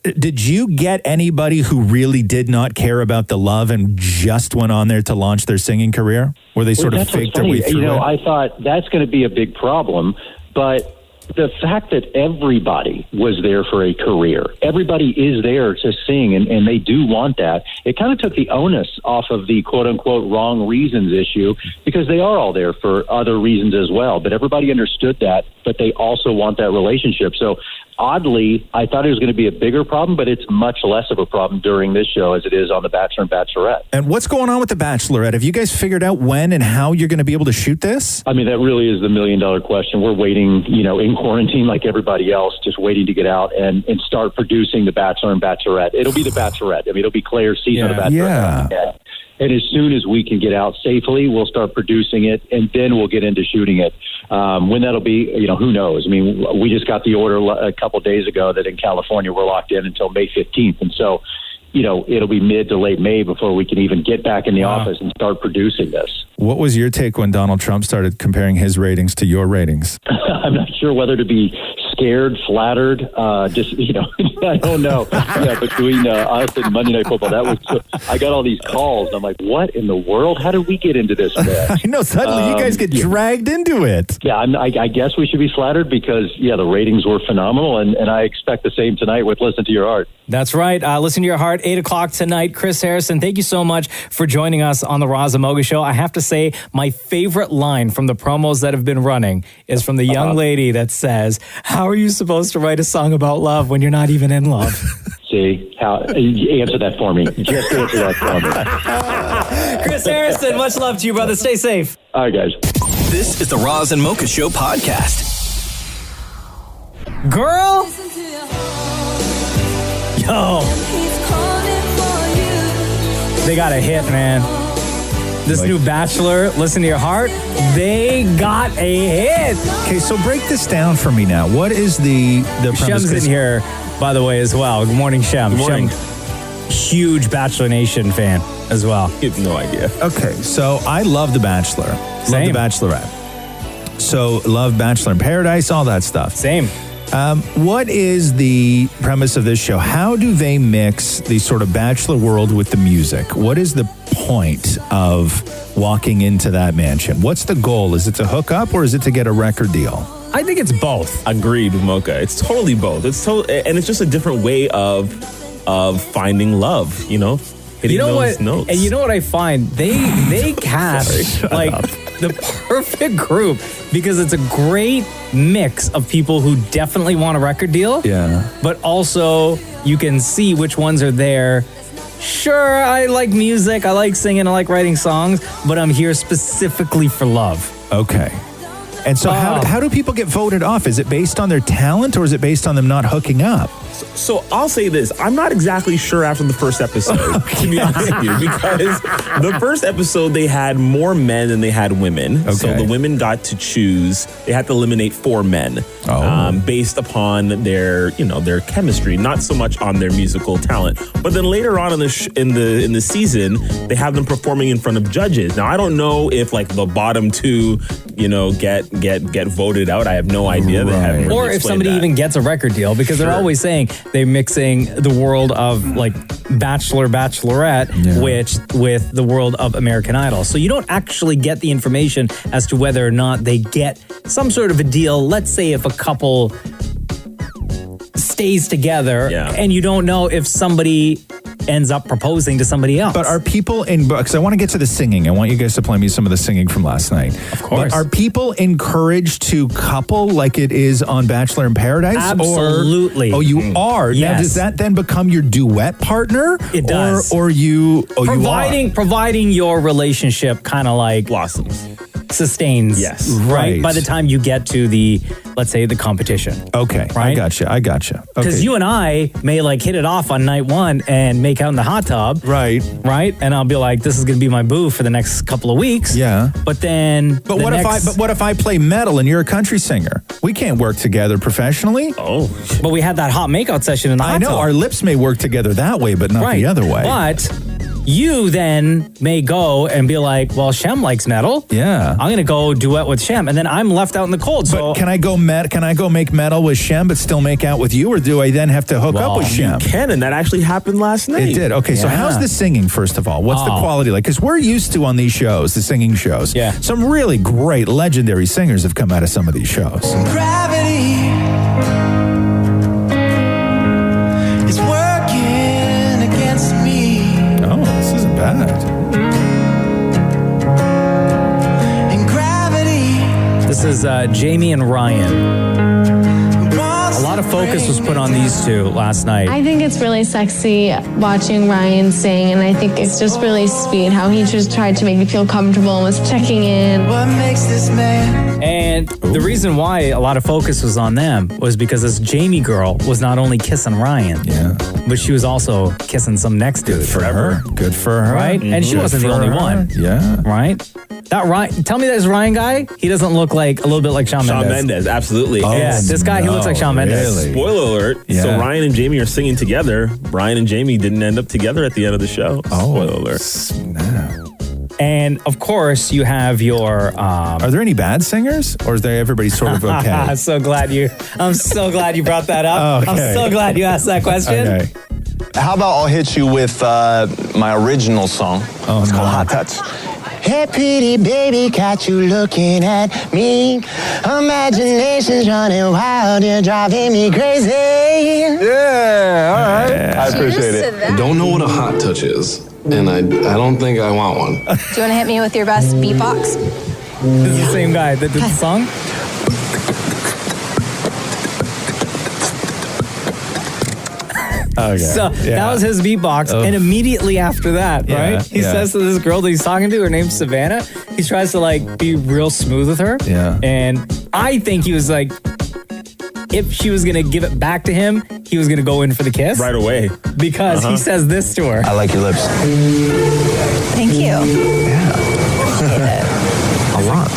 Did you get anybody who really did not care about the love and just went on there to launch their singing career? Where they sort of faked their way through it? I thought that's going to be a big problem, but the fact that everybody was there for a career, everybody is there to sing, and they do want that, it kind of took the onus off of the quote-unquote wrong reasons issue, because they are all there for other reasons as well. But everybody understood that, but they also want that relationship. So oddly, I thought it was going to be a bigger problem, but it's much less of a problem during this show as it is on The Bachelor and Bachelorette. And what's going on with The Bachelorette? Have you guys figured out when and how you're going to be able to shoot this? I mean, that really is the million-dollar question. We're waiting, in quarantine like everybody else, just waiting to get out and start producing The Bachelor and Bachelorette. It'll be The Bachelorette. I mean, it'll be Claire's season of The Bachelorette. Yeah. And as soon as we can get out safely, we'll start producing it, and then we'll get into shooting it. When that'll be, who knows? I mean, we just got the order a couple of days ago that in California we're locked in until May 15th. And so, it'll be mid to late May before we can even get back in the office and start producing this. What was your take when Donald Trump started comparing his ratings to your ratings? I'm not sure whether to be scared, flattered, I don't know. Yeah, between us and Monday Night Football, I got all these calls. And I'm like, what in the world? How did we get into this mess? I know, suddenly you guys get dragged into it. Yeah, I guess we should be flattered because, the ratings were phenomenal, and I expect the same tonight with Listen to Your Heart. That's right. Listen to Your Heart, 8 o'clock tonight. Chris Harrison, thank you so much for joining us on the Roz Mocha Show. I have to say, my favorite line from the promos that have been running is from the young lady that says, "How are you supposed to write a song about love when you're not even in love?" See, answer that for me. Just answer that for me. Chris Harrison, much love to you, brother. Stay safe. All right, guys. This is the Roz and Mocha Show podcast. Girl. Yo. They got a hit, man. This new Bachelor, Listen to Your Heart, they got a hit. Okay, so break this down for me now. What is the premise? Shem's in here, by the way, as well. Good morning, Shem. Good morning. Shem, huge Bachelor Nation fan as well. You have no idea. Okay, so I love The Bachelor. Same. Love The Bachelorette. So love Bachelor in Paradise, all that stuff. Same. What is the premise of this show? How do they mix the sort of Bachelor world with the music? What is the point of walking into that mansion? What's the goal? Is it to hook up or is it to get a record deal? I think it's both. Agreed with Mocha. It's totally both. And it's just a different way of finding love, hitting those notes. And you know what I find? They cast the perfect group because it's a great mix of people who definitely want a record deal. Yeah. But also you can see which ones are there. Sure, I like music, I like singing, I like writing songs, but I'm here specifically for love. Okay. And so how do people get voted off? Is it based on their talent or is it based on them not hooking up? So I'll say this. I'm not exactly sure after the first episode, to be honest with you, because the first episode, they had more men than they had women. Okay. So the women got to choose. They had to eliminate 4 men based upon their chemistry, not so much on their musical talent. But then later on in the season, they have them performing in front of judges. Now, I don't know if the bottom 2, get voted out. I have no idea. They haven't really or if somebody even gets a record deal, because they're always saying they're mixing the world of Bachelor Bachelorette with the world of American Idol. So you don't actually get the information as to whether or not they get some sort of a deal. Let's say if a couple stays together and you don't know if somebody ends up proposing to somebody else. But are people because I want to get to the singing. I want you guys to play me some of the singing from last night. Of course. But are people encouraged to couple like it is on Bachelor in Paradise? Absolutely. You are? Yes. Now, does that then become your duet partner? It does. Or you are? Providing your relationship kind of blossoms. sustains. Yes. Right? By the time you get to the, let's say, the competition. Okay. Right? I gotcha. Because Okay. you and I may like hit it off on night one and make out in the hot tub. Right. Right? And I'll be like, this is going to be my boo for the next couple of weeks. Yeah. But then. But what if I play metal and you're a country singer? We can't work together professionally. Oh. But we had that hot makeout session in the hot I know. tub. Our lips may work together that way, but not the other way. But you then may go and be like, well, Shem likes metal. Yeah. I'm going to go duet with Shem. And then I'm left out in the cold. So But can I go make metal with Shem but still make out with you, or do I then have to hook up with Shem? You can, and that actually happened last night. It did. Okay, so how's the singing, first of all? What's the quality like? Because we're used to on these shows, the singing shows. Yeah. Some really great, legendary singers have come out of some of these shows. Gravity is working against me. Oh, this isn't bad. And gravity. this is Jamie and Ryan. A lot of focus was put on these two last night. I think it's really sexy watching Ryan sing, and I think it's just really sweet how he just tried to make me feel comfortable and was checking in. What makes this man? And the reason why a lot of focus was on them was because this Jamie girl was not only kissing Ryan, but she was also kissing some next dude. For her. Good for her. Right? And she Good wasn't the for only her. one. Yeah. Right? That Ryan, tell me that this Ryan guy, he doesn't look like a little bit like Shawn Mendes. Shawn Mendes, absolutely. Yeah, this guy, he looks like Shawn Mendes. Spoiler alert. Yeah. So Ryan and Jamie are singing together. Ryan and Jamie didn't end up together at the end of the show. Spoiler alert. And of course, you have your. Are there any bad singers, or is there everybody sort of okay? I'm so glad you brought that up. Okay. I'm so glad you asked that question. Okay. How about I'll hit you with my original song? It's called Hot Touch. Hey, pretty baby, got you looking at me. Imagination's running wild, you're driving me crazy. Yeah, all right. I appreciate it. I don't know what a hot touch is, and I don't think I want one. Do you want to hit me with your best beatbox? This is the same guy that did the song? Okay. So that was his beatbox. And immediately after that, Yeah, right? He yeah. says to this girl that he's talking to, her name's Savannah. He tries to like be real smooth with her. Yeah. And I think he was like, if she was going to give it back to him, he was going to go in for the kiss. Right away. Because he says this to her. I like your lips. Thank you. A lot.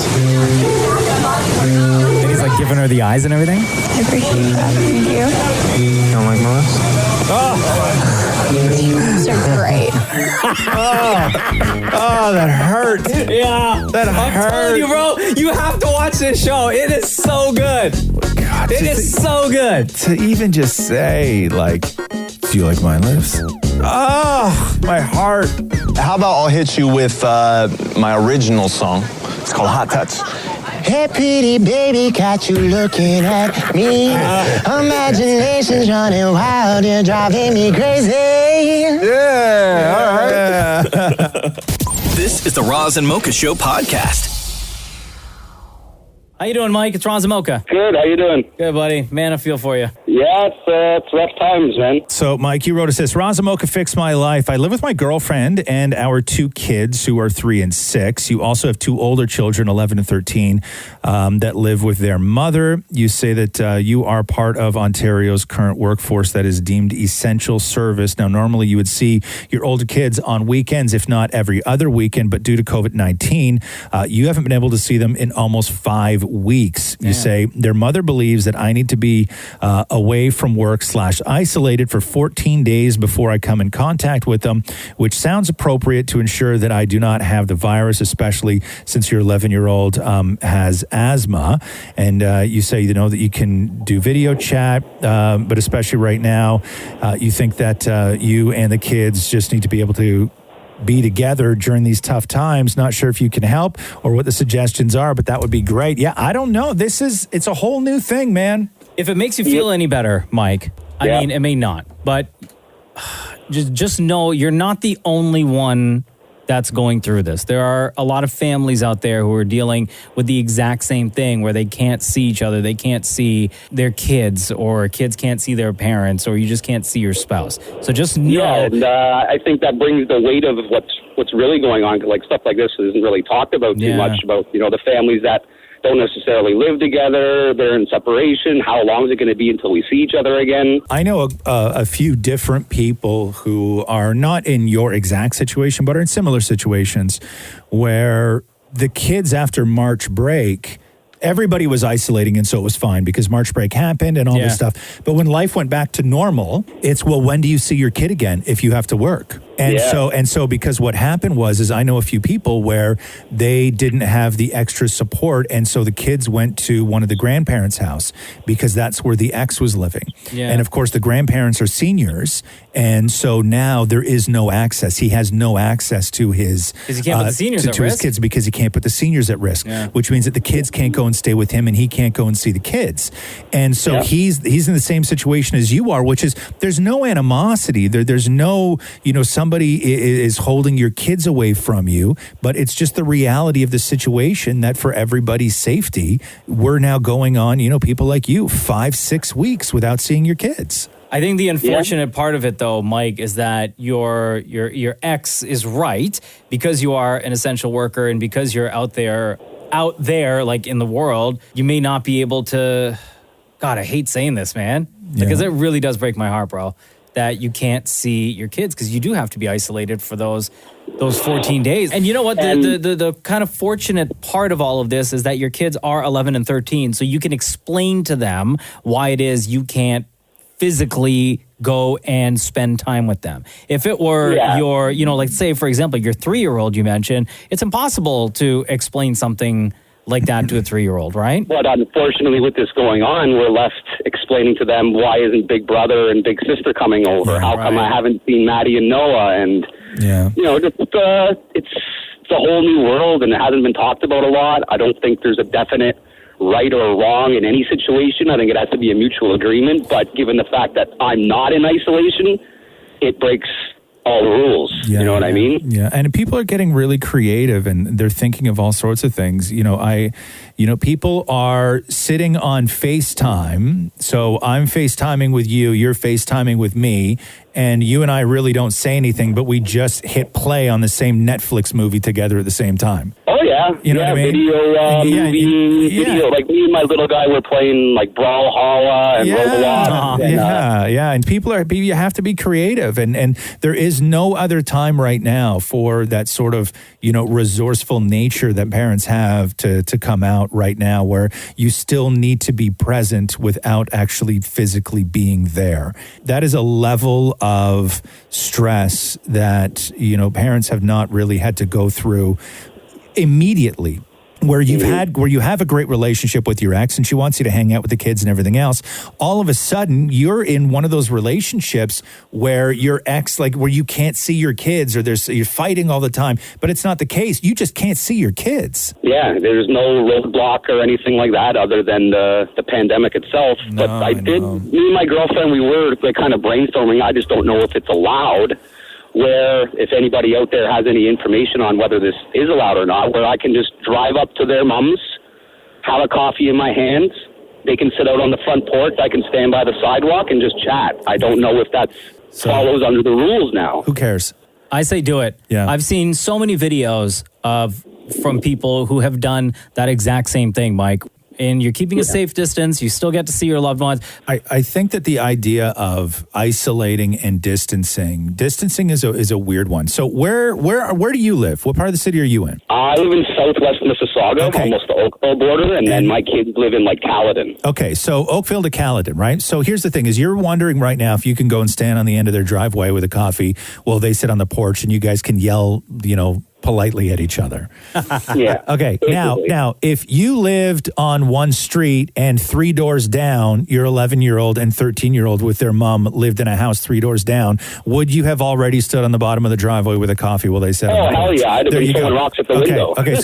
And he's like giving her the eyes and everything. I appreciate that. Thank you. You don't like my lips? You lips are great. Oh, that hurt. Yeah. That I'm hurt. telling you, bro, you have to watch this show. It is so good. God, It is so good. To even just say, like, do you like my lips? Oh, my heart. How about I'll hit you with my original song? It's called Hot Touch. Hey, pretty baby, got you looking at me. Imagination's running wild, you're driving me crazy. Yeah, all right. This is the Roz and Mocha Show podcast. How you doing, Mike? It's Roz Mocha. Good. How you doing? Good, buddy. Man, I feel for you. Yeah, it's rough times, man. So, Mike, you wrote us this. Razamoka fixed my life. I live with my girlfriend and our 2 kids who are 3 and 6. You also have 2 older children, 11 and 13, that live with their mother. You say that you are part of Ontario's current workforce that is deemed essential service. Now, normally you would see your older kids on weekends, if not every other weekend, but due to COVID-19, you haven't been able to see them in almost 5 weeks. You say their mother believes that I need to be away from work / isolated for 14 days before I come in contact with them, which sounds appropriate to ensure that I do not have the virus, especially since your 11-year-old has asthma. And you say, you know, that you can do video chat, but especially right now, you think that you and the kids just need to be able to be together during these tough times. Not sure if you can help or what the suggestions are, but that would be great. Yeah, I don't know. It's a whole new thing, man. If it makes you feel any better, Mike, I mean, it may not, but just know you're not the only one that's going through this. There are a lot of families out there who are dealing with the exact same thing where they can't see each other. They can't see their kids, or kids can't see their parents, or you just can't see your spouse. So just know. Yeah, and I think that brings the weight of what's really going on. Like stuff like this isn't really talked about too much about, the families that don't necessarily live together, they're in separation. How long is it going to be until we see each other again? I know a few different people who are not in your exact situation, but are in similar situations where the kids after March break, everybody was isolating, and so it was fine because March break happened and all this stuff. But when life went back to normal, it's, well, when do you see your kid again if you have to work? And so because what happened is I know a few people where they didn't have the extra support, and so the kids went to one of the grandparents' house because that's where the ex was living. Yeah. And of course the grandparents are seniors, and so now there is no access. He has no access to his he can't put the seniors at to his risk? kids because he can't put the seniors at risk, which means that the kids can't go and stay with him, and he can't go and see the kids. And so he's in the same situation as you are, which is there's no animosity. There's no, somebody is holding your kids away from you, but it's just the reality of the situation that for everybody's safety, we're now going on, people like you, 5-6 weeks without seeing your kids. I think the unfortunate part of it, though, Mike, is that your ex is right because you are an essential worker and because you're out there, like in the world, you may not be able to. God, I hate saying this, man, because it really does break my heart, bro, that you can't see your kids because you do have to be isolated for those 14 days. And you know what? The kind of fortunate part of all of this is that your kids are 11 and 13, so you can explain to them why it is you can't physically go and spend time with them. If it were your, like say, for example, your 3-year-old you mentioned, it's impossible to explain something like that to a 3-year-old, right? But unfortunately, with this going on, we're left explaining to them, why isn't Big Brother and Big Sister coming over? How come I haven't seen Maddie and Noah? And, it's a whole new world, and it hasn't been talked about a lot. I don't think there's a definite right or wrong in any situation. I think it has to be a mutual agreement. But given the fact that I'm not in isolation, it breaks all the rules. You know what I mean? Yeah. And people are getting really creative, and they're thinking of all sorts of things. People are sitting on FaceTime. So I'm FaceTiming with you, you're FaceTiming with me, and you and I really don't say anything, but we just hit play on the same Netflix movie together at the same time. Oh, yeah. You know what I mean? Video. Like me and my little guy were playing like Brawlhalla and Roblox. And you have to be creative, and there is no other time right now for that sort of, resourceful nature that parents have to come out right now, where you still need to be present without actually physically being there. That is a level of stress that, parents have not really had to go through immediately. Where you have a great relationship with your ex and she wants you to hang out with the kids and everything else, all of a sudden you're in one of those relationships where your ex, where you can't see your kids, or you're fighting all the time, but it's not the case. You just can't see your kids. Yeah, there's no roadblock or anything like that other than the pandemic itself. Me and my girlfriend, we were kind of brainstorming. I just don't know if it's allowed, where if anybody out there has any information on whether this is allowed or not, where I can just drive up to their mom's, have a coffee in my hand, they can sit out on the front porch, I can stand by the sidewalk and just chat. I don't know if that follows under the rules now. Who cares? I say do it. Yeah. I've seen so many videos from people who have done that exact same thing, Mike. And you're keeping a safe distance. You still get to see your loved ones. I think that the idea of isolating and distancing is a weird one. So where do you live? What part of the city are you in? I live in southwest Mississauga, almost the Oakville border, and then my kids live in Caledon. Okay, so Oakville to Caledon, right? So here's the thing: is you're wondering right now if you can go and stand on the end of their driveway with a coffee while they sit on the porch, and you guys can yell, politely at each other. Yeah. Okay. Now, if you lived on one street and 3 doors down, your 11-year-old and 13-year-old with their mom lived in a house 3 doors down, would you have already stood on the bottom of the driveway with a coffee while they sat on the porch? Hell yeah! I'd have been throwing rocks at the window. Okay.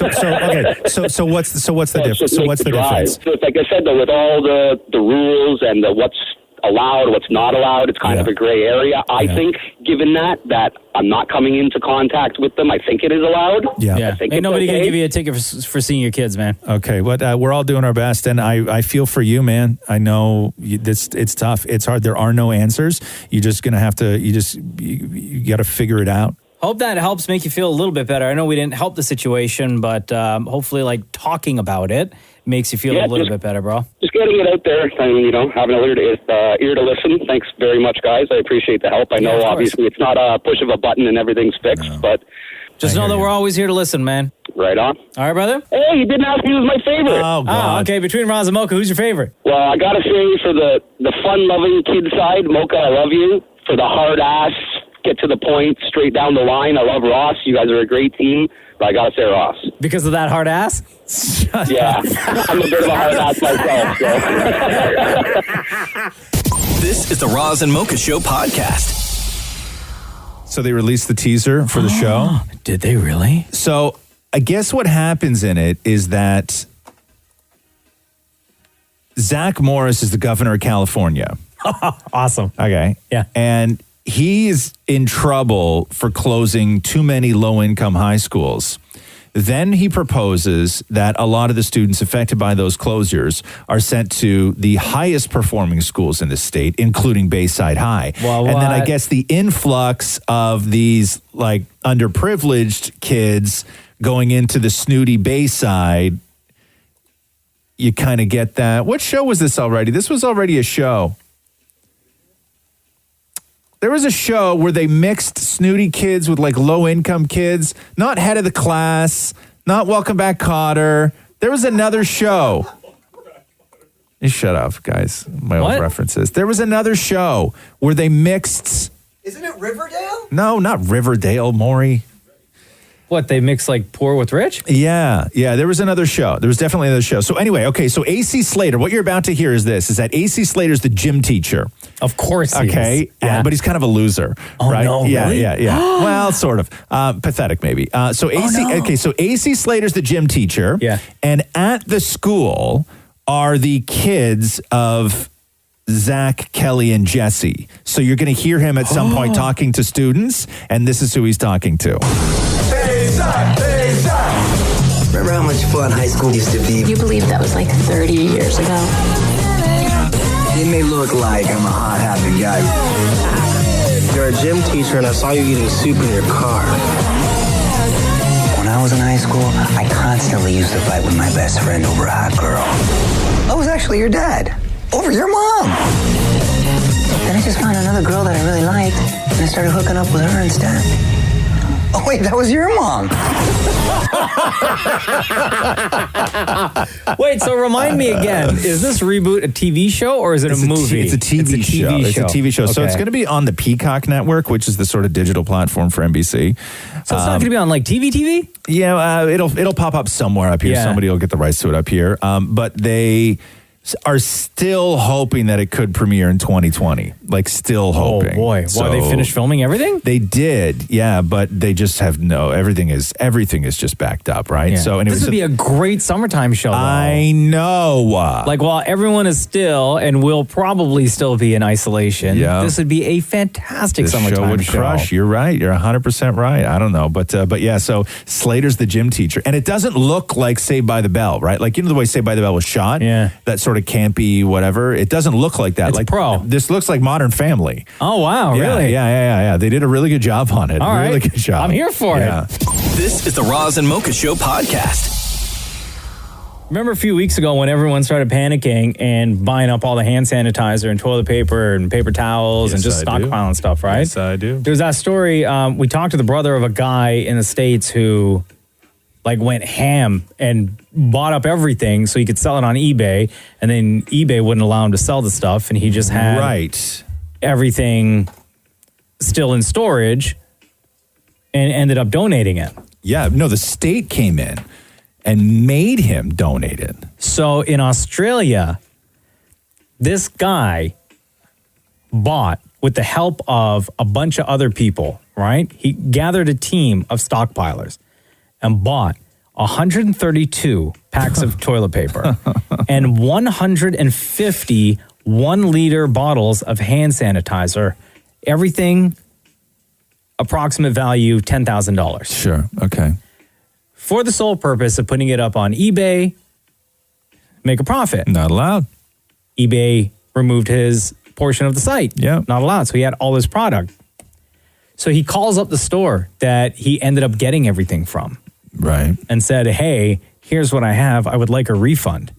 So what's the difference? So what's the difference? So like I said, though, with all the rules and what's allowed, what's not allowed. It's kind of a gray area. I think, given that I'm not coming into contact with them, I think it is allowed. I think Ain't nobody okay. gonna give you a ticket for seeing your kids, man. Okay, but we're all doing our best, and I feel for you, man. I know it's tough. It's hard. There are no answers. You're just gonna have to. You got to figure it out. Hope that helps make you feel a little bit better. I know we didn't help the situation, but hopefully, like, talking about it makes you feel a little bit better, bro. Just getting it out there and, having an ear to listen. Thanks very much, guys. I appreciate the help. I know, obviously, it's not a push of a button and everything's fixed, but... Just know that we're always here to listen, man. Right on. All right, brother? Hey, you didn't ask me who's my favorite. Oh, okay. Between Roz and Mocha, who's your favorite? Well, I got to say, for the fun-loving kid side, Mocha, I love you. For the hard-ass, get to the point, straight down the line, I love Ross. You guys are a great team. But I gotta say Ross. Because of that hard ass? Yeah. I'm a bit of a hard ass myself, so. This is the Roz and Mocha Show podcast. So they released the teaser for the show. Did they really? So I guess what happens in it is that Zach Morris is the governor of California. Awesome. Okay. Yeah. And he's in trouble for closing too many low-income high schools. Then he proposes that a lot of the students affected by those closures are sent to the highest performing schools in the state, including Bayside High. Well, and then I guess the influx of these like underprivileged kids going into the snooty Bayside, you kind of get that. What show was this already? This was already a show. There was a show where they mixed snooty kids with like low-income kids, not Head of the Class, not Welcome Back, Kotter. There was another show. You shut up, guys. My old references. There was another show where they mixed... Isn't it Riverdale? No, not Riverdale, Maury. What, they mix like poor with rich? Yeah, there was another show. There was definitely another show. So anyway, okay, so AC Slater, what you're about to hear is that AC Slater's the gym teacher. Of course he okay, is. Yeah. But he's kind of a loser. Oh, right? no, really? Yeah. Well, sort of. Pathetic, maybe. So AC Slater's the gym teacher. Yeah. And at the school are the kids of Zach, Kelly, and Jesse. So you're going to hear him at some point talking to students, and this is who he's talking to. Remember how much fun high school used to be? You believe that was like 30 years ago? It may look like I'm a hot, happy guy. You're a gym teacher and I saw you eating soup in your car. When I was in high school, I constantly used to fight with my best friend over a hot girl. I was actually your dad. Over your mom. Then I just found another girl that I really liked and I started hooking up with her instead. Oh, wait, that was your mom. Wait, so remind me again, is this reboot a TV show or is it a movie? It's a TV show. It's a TV show. So it's going to be on the Peacock Network, which is the sort of digital platform for NBC. So it's not going to be on like TV? Yeah, it'll pop up somewhere up here. Yeah. Somebody will get the rights to it up here. But they are still hoping that it could premiere in 2020. Like, still hoping. Oh, boy. So Why, they finished filming everything? They did, yeah, but they just have everything is just backed up, right? Yeah. So anyway, this would be a great summertime show, though. I know. Like, while everyone is still and will probably still be in isolation, this would be a fantastic summertime show. Crush. You're right. You're 100% right. I don't know. But yeah, so Slater's the gym teacher. And it doesn't look like Saved by the Bell, right? Like, you know the way Saved by the Bell was shot? Yeah. That sort of campy whatever. It doesn't look like that. It's like pro. This looks like Modern Family. Oh, wow. Yeah, Really? Yeah. They did a really good job on it. All right. Really good job. I'm here for it. This is the Roz and Mocha Show podcast. Remember a few weeks ago when everyone started panicking and buying up all the hand sanitizer and toilet paper and paper towels and just stockpiling stuff, right? Yes, I do. There's that story. We talked to the brother of a guy in the States who like went ham and bought up everything so he could sell it on eBay, and then eBay wouldn't allow him to sell the stuff, and he just had everything still in storage and ended up donating it. Yeah, no, the state came in and made him donate it. So in Australia, this guy bought, with the help of a bunch of other people, right? He gathered a team of stockpilers and bought 132 packs of toilet paper and 150 1 liter bottles of hand sanitizer. Everything, approximate value, $10,000. Sure. Okay. For the sole purpose of putting it up on eBay, make a profit. Not allowed. eBay removed his portion of the site. Yeah. Not allowed. So he had all this product. So he calls up the store that he ended up getting everything from. Right. And said, hey, here's what I have. I would like a refund.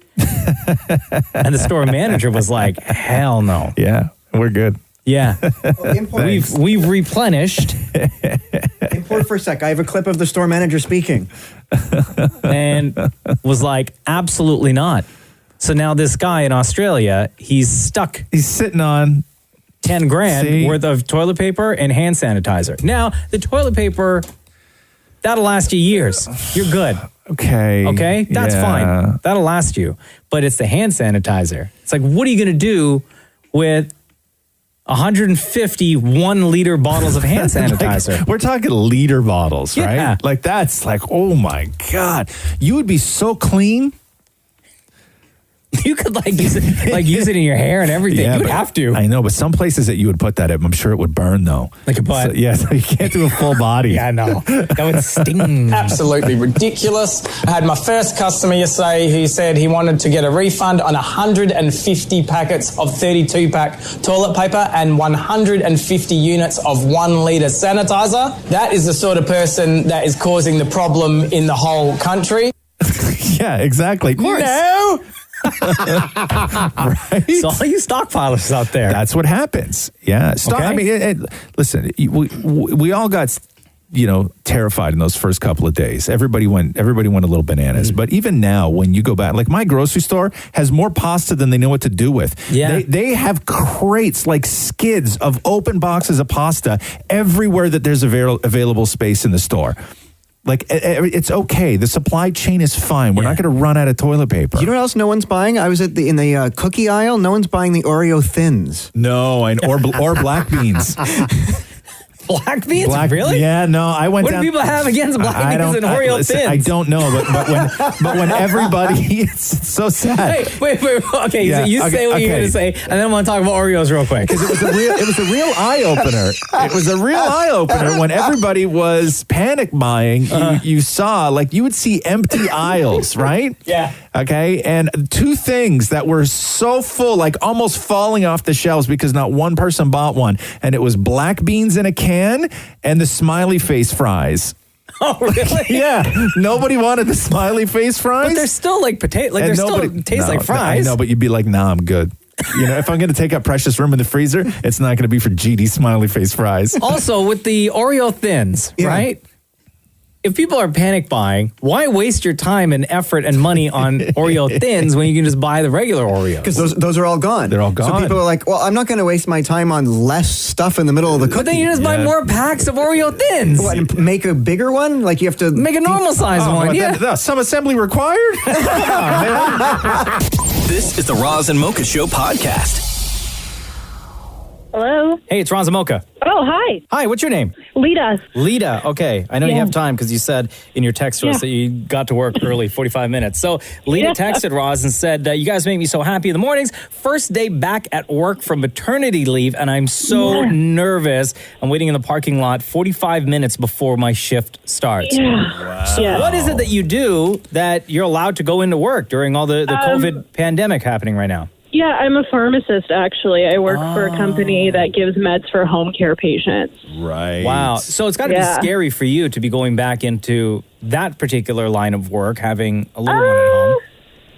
And the store manager was like, hell no. Yeah, we're good. Yeah. We've replenished. Import for a sec. I have a clip of the store manager speaking. And was like, absolutely not. So now this guy in Australia, he's stuck. He's sitting on 10 grand worth of toilet paper and hand sanitizer. Now, the toilet paper, that'll last you years. You're good. Okay. That's fine. That'll last you. But it's the hand sanitizer. It's like, what are you going to do with 150 1-liter bottles of hand sanitizer? Like, we're talking liter bottles, Yeah. right? Like, that's like, oh my God. You would be so clean. You could use it in your hair and everything. Yeah, you would have to. I know, but some places that you would put that in, I'm sure it would burn though. Like a butt. So you can't do a full body. Yeah, no. That would sting. Absolutely ridiculous. I had my first customer yesterday who said he wanted to get a refund on 150 packets of 32-pack toilet paper and 150 units of 1 litre sanitizer. That is the sort of person that is causing the problem in the whole country. Yeah, exactly. Of course. No! Right? So all you stockpilers out there. That's what happens. Yeah. Okay. I mean, listen, we all got, terrified in those first couple of days. Everybody went a little bananas. But even now, when you go back, like my grocery store has more pasta than they know what to do with. Yeah. They have crates, like skids of open boxes of pasta everywhere that there's available space in the store. Like, it's okay. The supply chain is fine. We're not going to run out of toilet paper. You know what else no one's buying? I was in the cookie aisle. No one's buying the Oreo Thins. No, or black beans. Black beans? Really? Yeah, no. I went What down. do people have against black beans and Oreo Thins? I don't know, but when everybody, it's so sad. Hey, wait. Okay, Yeah, so you say what you're going to say, and then I want to talk about Oreos real quick. Because it was a real eye opener. It was a real eye opener when everybody was panic buying. You saw, like, you would see empty aisles, right? Yeah. Okay, and 2 things that were so full, like almost falling off the shelves because not one person bought one, and it was black beans in a can and the smiley face fries. Oh, really? Yeah. Nobody wanted the smiley face fries. But they're still like potato. Like, And they still taste like fries. I know, but you'd be like, nah, I'm good. If I'm going to take up precious room in the freezer, it's not going to be for GD smiley face fries. Also, with the Oreo Thins, right? If people are panic buying, why waste your time and effort and money on Oreo Thins when you can just buy the regular Oreos? Because those are all gone. They're all gone. So people are like, well, I'm not going to waste my time on less stuff in the middle of the cookie. But then you just buy more packs of Oreo Thins. What, and make a bigger one? Like you have to... Make a normal size one, yeah. Some assembly required? This is the Roz and Mocha Show podcast. Hello? Hey, it's Roz and Mocha. Oh, hi. Hi, what's your name? Lita. Lita, okay. I know you Yeah. have time because you said in your text to us that you got to work early, 45 minutes. So Lita texted Roz and said, you guys make me so happy in the mornings. First day back at work from maternity leave, and I'm so nervous. I'm waiting in the parking lot 45 minutes before my shift starts. Yeah. So what is it that you do that you're allowed to go into work during all the COVID pandemic happening right now? Yeah, I'm a pharmacist, actually. I work for a company that gives meds for home care patients. Right. Wow. So it's got to be scary for you to be going back into that particular line of work, having a little one at home.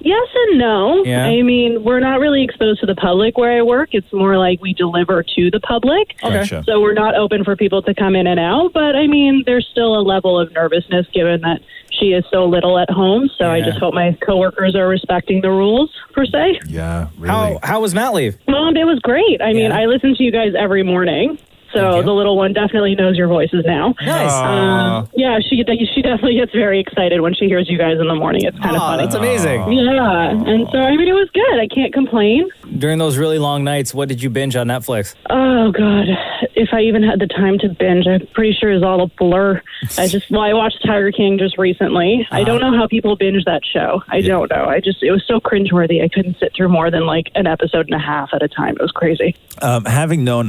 Yes and no. Yeah. I mean, we're not really exposed to the public where I work. It's more like we deliver to the public. Okay. Gotcha. So we're not open for people to come in and out. But, I mean, there's still a level of nervousness given that she is so little at home. So I just hope my coworkers are respecting the rules, per se. Yeah, really. How was mat leave? It was great. I mean, I listen to you guys every morning. So the little one definitely knows your voices now. Nice. Yeah, she definitely gets very excited when she hears you guys in the morning. It's kind of funny. That's amazing. Yeah, and so I mean, it was good. I can't complain. During those really long nights, what did you binge on Netflix? Oh God, if I even had the time to binge, I'm pretty sure it's all a blur. I watched Tiger King just recently. I don't know how people binge that show. I don't know. It was so cringeworthy. I couldn't sit through more than like an episode and a half at a time. It was crazy. Having known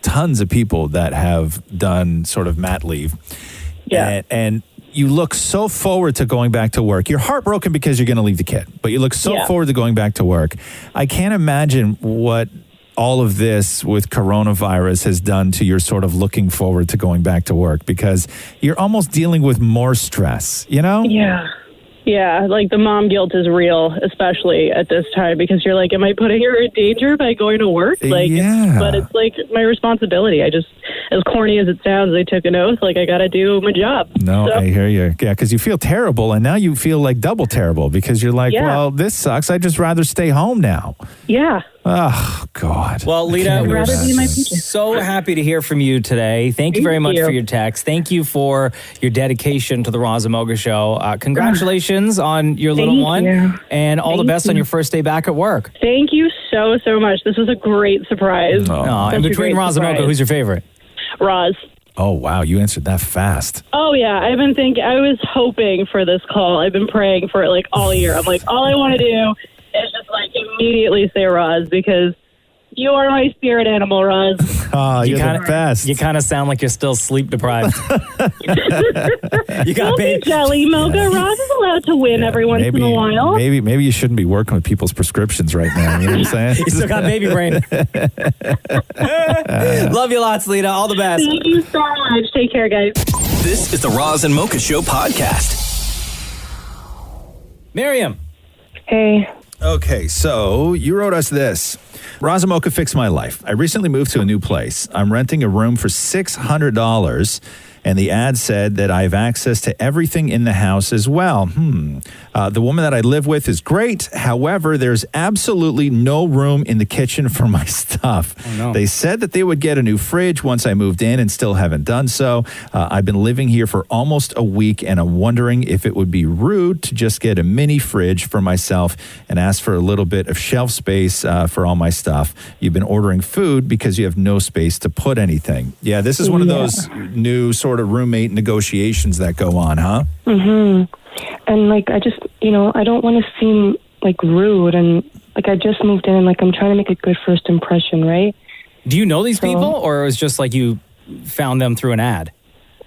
tons of people that have done sort of mat leave, and you look so forward to going back to work. You're heartbroken because you're going to leave the kid, but you look so forward to going back to work. I can't imagine what all of this with coronavirus has done to your sort of looking forward to going back to work, because you're almost dealing with more stress, you know? Yeah. Yeah, like the mom guilt is real, especially at this time, because you're like, am I putting her in danger by going to work? Like, but it's like my responsibility. I just, as corny as it sounds, I took an oath, like I got to do my job. No, I hear you. Yeah, because you feel terrible, and now you feel like double terrible because you're like, well, this sucks. I'd just rather stay home now. Yeah. Oh, God. Well, Lita, we're so happy to hear from you today. Thank you very much for your text. Thank you for your dedication to the Roz Mocha Show. Congratulations on your little one, and all the best on your first day back at work. Thank you so much. This was a great surprise. And between Roz and Mocha, who's your favorite? Roz. Oh, wow. You answered that fast. Oh, yeah. I was hoping for this call. I've been praying for it like all year. I'm like, all I want to do is just like immediately say Roz, because you are my spirit animal, Roz. Oh, you're the best. You kind of sound like you're still sleep deprived. Don't be jelly, Mocha. Roz is allowed to win every once in a while. Maybe you shouldn't be working with people's prescriptions right now. You know what I'm saying? You still got baby brain. Love you lots, Lita. All the best. Thank you so much. Take care, guys. This is the Roz and Mocha Show podcast. Miriam. Hey. Okay, so you wrote us this. Roz and Mocha fixed my life. I recently moved to a new place. I'm renting a room for $600, and the ad said that I have access to everything in the house as well. The woman that I live with is great. However, there's absolutely no room in the kitchen for my stuff. Oh, no. They said that they would get a new fridge once I moved in and still haven't done so. I've been living here for almost a week, and I'm wondering if it would be rude to just get a mini fridge for myself and ask for a little bit of shelf space for all my stuff. You've been ordering food because you have no space to put anything. Yeah, this is one of those new sort of roommate negotiations that go on, huh? Mm-hmm. And like, I just, I don't want to seem like rude, and like I just moved in, and like I'm trying to make a good first impression, right? Do you know these people, or it was just like you found them through an ad?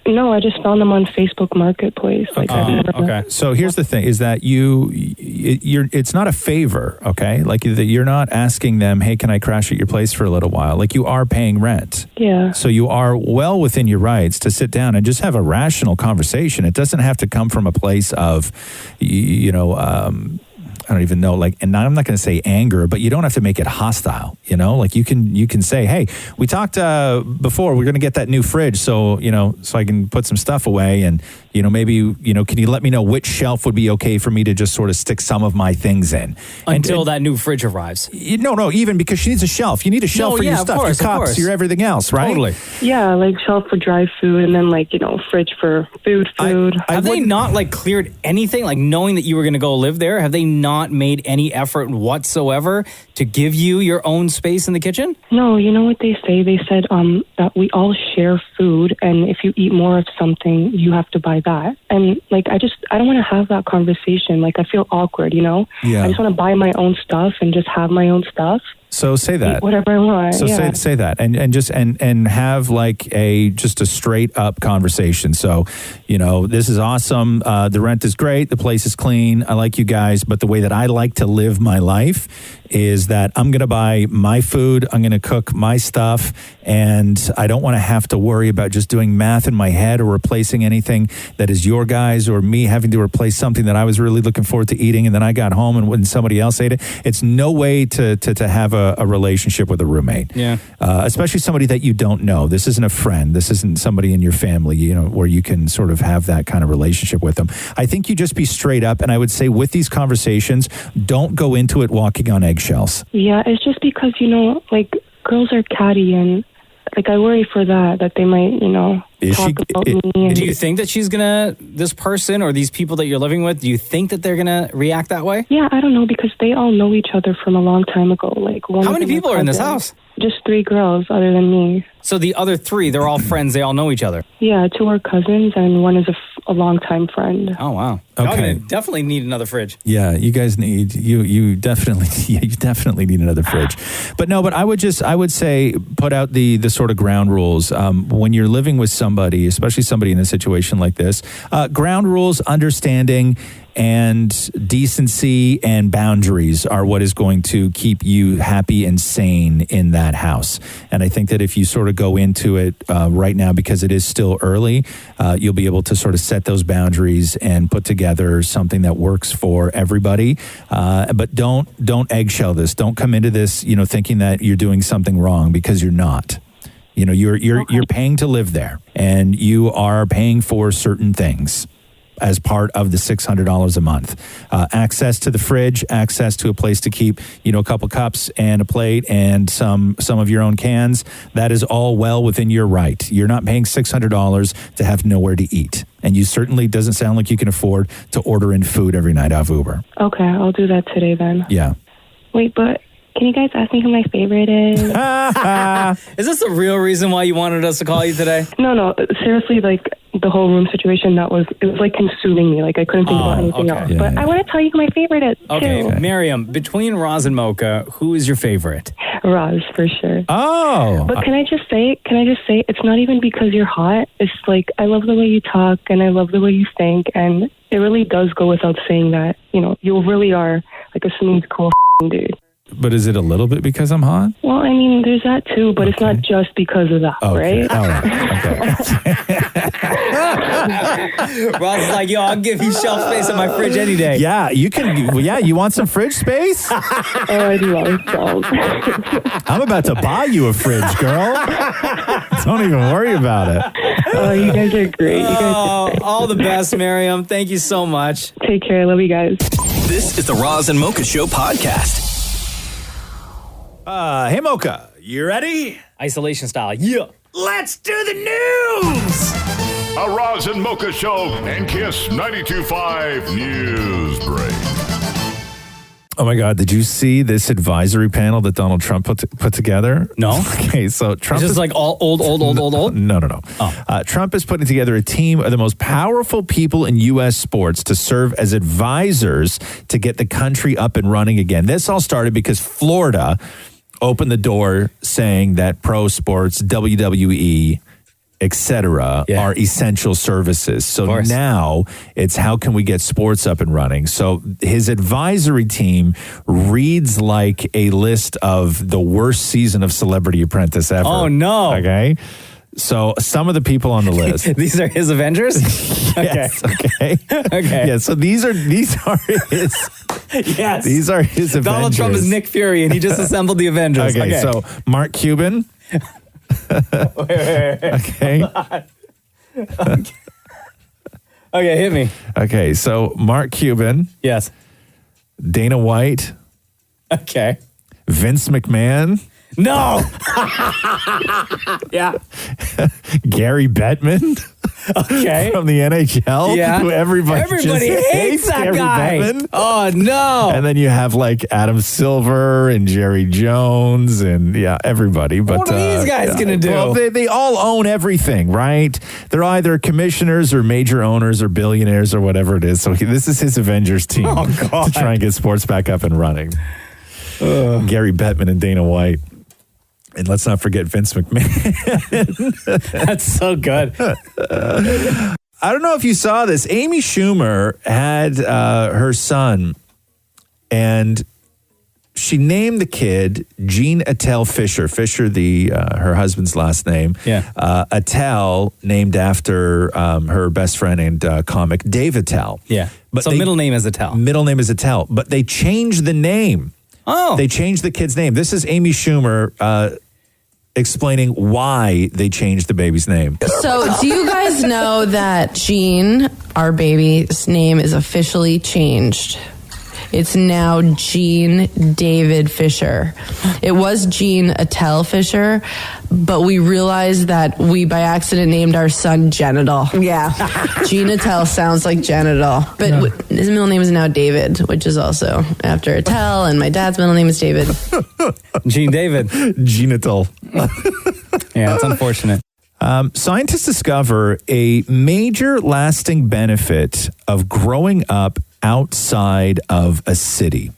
No, I just found them on Facebook Marketplace. Like, okay. So here's the thing: is that it's not a favor, okay? Like you're not asking them, "Hey, can I crash at your place for a little while?" Like you are paying rent. Yeah. So you are well within your rights to sit down and just have a rational conversation. It doesn't have to come from a place of, I don't even know, like, and I'm not going to say anger, but you don't have to make it hostile, like you can say, hey, we talked before, we're going to get that new fridge. So, so I can put some stuff away, and, maybe, can you let me know which shelf would be okay for me to just sort of stick some of my things in until that new fridge arrives? No, even because she needs a shelf. You need a shelf for your stuff, your cups, your everything else, right? Totally. Yeah, like shelf for dry food, and then like, fridge for food. Have they not like cleared anything, like knowing that you were going to go live there? Have they not made any effort whatsoever to give you your own space in the kitchen? No, you know what they say? They said that we all share food, and if you eat more of something, you have to buy that. And like, I don't want to have that conversation. Like, I feel awkward, Yeah. I just want to buy my own stuff and just have my own stuff. So say that. Eat whatever I want. So say that, and just have like just a straight up conversation. So, this is awesome. The rent is great. The place is clean. I like you guys, but the way that I like to live my life is that I'm going to buy my food. I'm going to cook my stuff, and I don't want to have to worry about just doing math in my head or replacing anything that is your guys, or me having to replace something that I was really looking forward to eating, and then I got home and when somebody else ate it. It's no way to have a relationship with a roommate. Yeah. Especially somebody that you don't know. This isn't a friend. This isn't somebody in your family, where you can sort of have that kind of relationship with them. I think you just be straight up, and I would say with these conversations, don't go into it walking on eggshells. Yeah, it's just because, like, girls are catty, and like, I worry for that they might, talk about me. And Do you think that this person or these people that you're living with, do you think that they're going to react that way? Yeah, I don't know, because they all know each other from a long time ago. Like, How many people are in this house? Just 3 girls other than me. So the other 3, they're all friends. They all know each other. Yeah, 2 are cousins and 1 is a longtime friend. Oh, wow. Okay. Definitely need another fridge. Yeah, you guys need you definitely need another fridge. But I would say put out the sort of ground rules when you're living with somebody, especially somebody in a situation like this. Ground rules, understanding, and decency and boundaries are what is going to keep you happy and sane in that house. And I think that if you sort of go into it right now, because it is still early, you'll be able to sort of set those boundaries and put together something that works for everybody. But don't eggshell this. Don't come into this, thinking that you're doing something wrong, because you're not. You're paying to live there, and you are paying for certain things as part of the $600 a month. Access to the fridge, access to a place to keep, a couple cups and a plate and some of your own cans. That is all well within your right. You're not paying $600 to have nowhere to eat. And you certainly doesn't sound like you can afford to order in food every night off Uber. Okay, I'll do that today then. Yeah. Wait, but can you guys ask me who my favorite is? Is this the real reason why you wanted us to call you today? No, seriously, like, the whole room situation, it was like consuming me. Like, I couldn't think about anything else. Yeah, but I want to tell you who my favorite is, Okay, too. Miriam, between Roz and Mocha, who is your favorite? Roz, for sure. Oh. But can I just say, it's not even because you're hot. It's like, I love the way you talk, and I love the way you think, and it really does go without saying that, you really are, like, a smooth, cool dude. But is it a little bit because I'm hot? Well, I mean, there's that too, but it's not just because of that, Okay. right? All right. Roz is like, I'll give you shelf space in my fridge any day. Yeah, you can. Yeah, you want some fridge space? I love salt. I'm about to buy you a fridge, girl. Don't even worry about it. Oh, you guys are great. All the best, Miriam. Thank you so much. Take care. I love you guys. This is the Roz and Mocha Show podcast. Hey, Mocha, you ready? Isolation style. Yeah. Let's do the news. A Roz and Mocha Show and Kiss 92.5 News Break. Oh my God! Did you see this advisory panel that Donald Trump put together? No. Okay, so Trump is like all old. No. Oh. Trump is putting together a team of the most powerful people in U.S. sports to serve as advisors to get the country up and running again. This all started because Florida opened the door saying that pro sports, WWE, etc., are essential services. So now it's how can we get sports up and running? So his advisory team reads like a list of the worst season of Celebrity Apprentice ever. Oh, no. Okay. So some of the people on the list. These are his Avengers? Yes. Okay. Okay. Yeah. So these are his. Yes. These are his Avengers. Donald Trump is Nick Fury, and he just assembled the Avengers. Okay. So Mark Cuban. Wait. Okay. Okay, hit me. Okay, so Mark Cuban. Yes. Dana White. Okay. Vince McMahon. No. Yeah. Gary Bettman. Okay. From the NHL. Yeah. Who everybody hates that Gary guy. Bettman. Oh, no. And then you have like Adam Silver and Jerry Jones and everybody. But what are these guys going to do? Well, they all own everything, right? They're either commissioners or major owners or billionaires or whatever it is. So this is his Avengers team to try and get sports back up and running. Gary Bettman and Dana White. And let's not forget Vince McMahon. That's so good. I don't know if you saw this. Amy Schumer had her son, and she named the kid Gene Attell Fisher. Fisher, her husband's last name. Yeah. Attell, named after her best friend and comic Dave Attell. Yeah. But so middle name is Attell. Middle name is Attell. But they changed the name. Oh. They changed the kid's name. This is Amy Schumer explaining why they changed the baby's name. So, do you guys know that Gene, our baby's name, is officially changed? It's now Gene David Fisher. It was Gene Attell Fisher, but we realized that we by accident named our son Genital. Yeah. Gene Attell sounds like genital. But his middle name is now David, which is also after Attell, and my dad's middle name is David. Gene David. Genital. Yeah, it's unfortunate. Scientists discover a major lasting benefit of growing up outside of a city.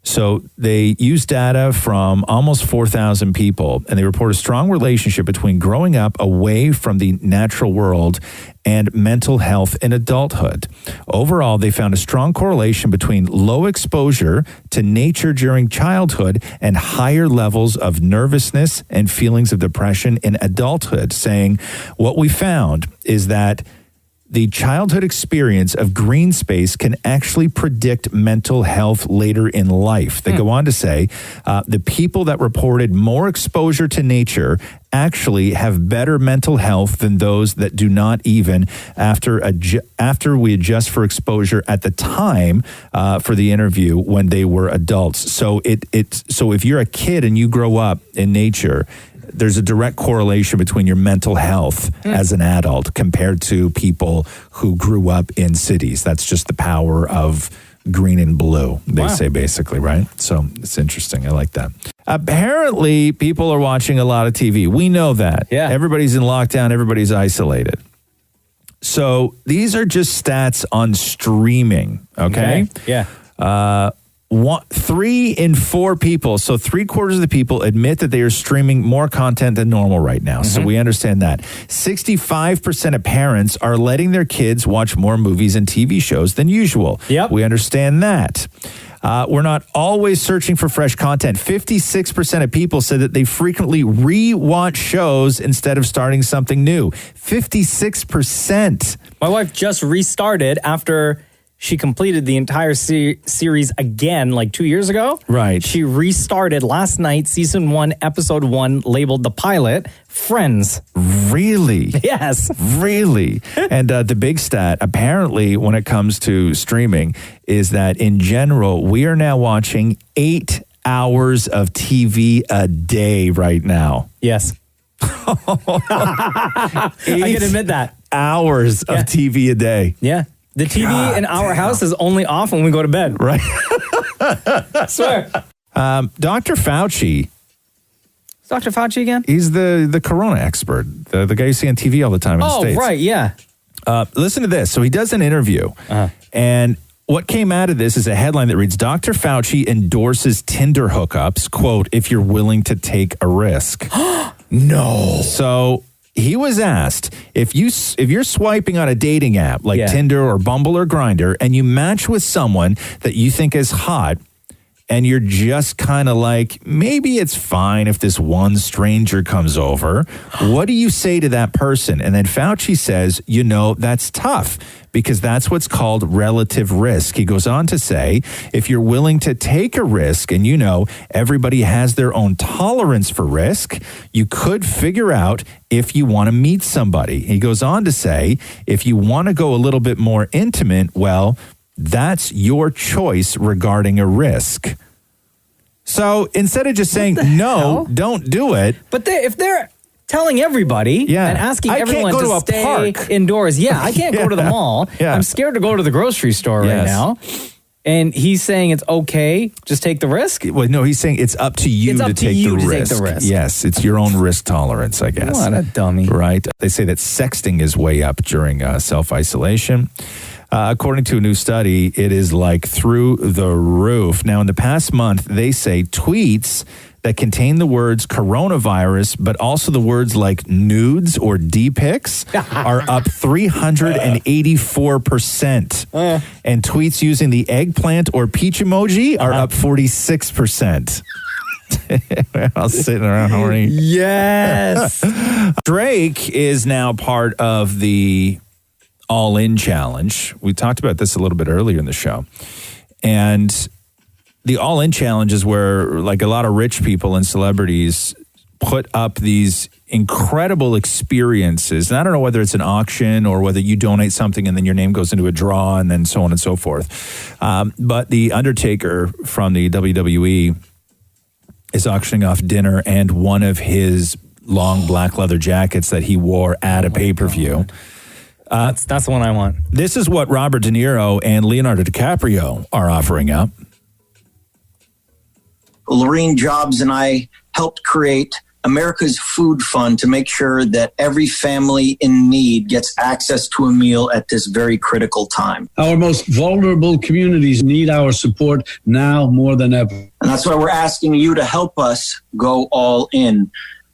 So they use data from almost 4,000 people, and they report a strong relationship between growing up away from the natural world and mental health in adulthood. Overall, they found a strong correlation between low exposure to nature during childhood and higher levels of nervousness and feelings of depression in adulthood, saying what we found is that the childhood experience of green space can actually predict mental health later in life. They go on to say the people that reported more exposure to nature actually have better mental health than those that do not, even after we adjust for exposure at the time for the interview when they were adults. So so if you're a kid and you grow up in nature, there's a direct correlation between your mental health as an adult compared to people who grew up in cities. That's just the power of green and blue, they say, basically, right? So it's interesting. I like that. Apparently, people are watching a lot of TV. We know that. Yeah. Everybody's in lockdown. Everybody's isolated. So these are just stats on streaming, okay? Yeah. 3 in 4 people, so 3/4 of the people admit that they are streaming more content than normal right now. So we understand that. 65% of parents are letting their kids watch more movies and TV shows than usual. Yep. We understand that. We're not always searching for fresh content. 56% of people said that they frequently re-watch shows instead of starting something new. 56%. My wife just restarted after she completed the entire series again like 2 years ago. Right. She restarted last night, season 1, episode 1, labeled the pilot, Friends. Really? Yes. Really? And the big stat, apparently, when it comes to streaming, is that in general, we are now watching 8 hours of TV a day right now. Yes. I can admit that. Hours of TV a day. Yeah. The TV in our house is only off when we go to bed. Right. I swear. Dr. Fauci. Is Dr. Fauci again? He's the corona expert, the guy you see on TV all the time in the States. Oh, right, yeah. Listen to this. So he does an interview, and what came out of this is a headline that reads, Dr. Fauci endorses Tinder hookups, quote, if you're willing to take a risk. No. So he was asked, if you're swiping on a dating app like Tinder or Bumble or Grindr, and you match with someone that you think is hot, and you're just kind of like, maybe it's fine if this one stranger comes over, what do you say to that person? And then Fauci says, that's tough, because that's what's called relative risk. He goes on to say, if you're willing to take a risk, and everybody has their own tolerance for risk, you could figure out if you want to meet somebody. He goes on to say, if you want to go a little bit more intimate, well, that's your choice regarding a risk. So instead of just saying, no, don't do it. But if they're telling everybody and asking everyone to stay indoors. Yeah, I can't go to the mall. Yeah. I'm scared to go to the grocery store right now. And he's saying it's okay, just take the risk? Well, no, he's saying it's up to you to take the risk. Yes, it's your own risk tolerance, I guess. What a dummy. Right. They say that sexting is way up during self-isolation. According to a new study, it is like through the roof. Now, in the past month, they say tweets that contain the words coronavirus, but also the words like nudes or D-pics are up 384%. And tweets using the eggplant or peach emoji are up 46%. We're all sitting around horny. Yes. Drake is now part of the All-In Challenge. We talked about this a little bit earlier in the show. And the All-In Challenge is where like a lot of rich people and celebrities put up these incredible experiences. And I don't know whether it's an auction or whether you donate something and then your name goes into a draw and then so on and so forth. But the Undertaker from the WWE is auctioning off dinner and one of his long black leather jackets that he wore at a pay-per-view. That's the one I want. This is what Robert De Niro and Leonardo DiCaprio are offering up. Lorene Jobs and I helped create America's Food Fund to make sure that every family in need gets access to a meal at this very critical time. Our most vulnerable communities need our support now more than ever. And that's why we're asking you to help us go all in.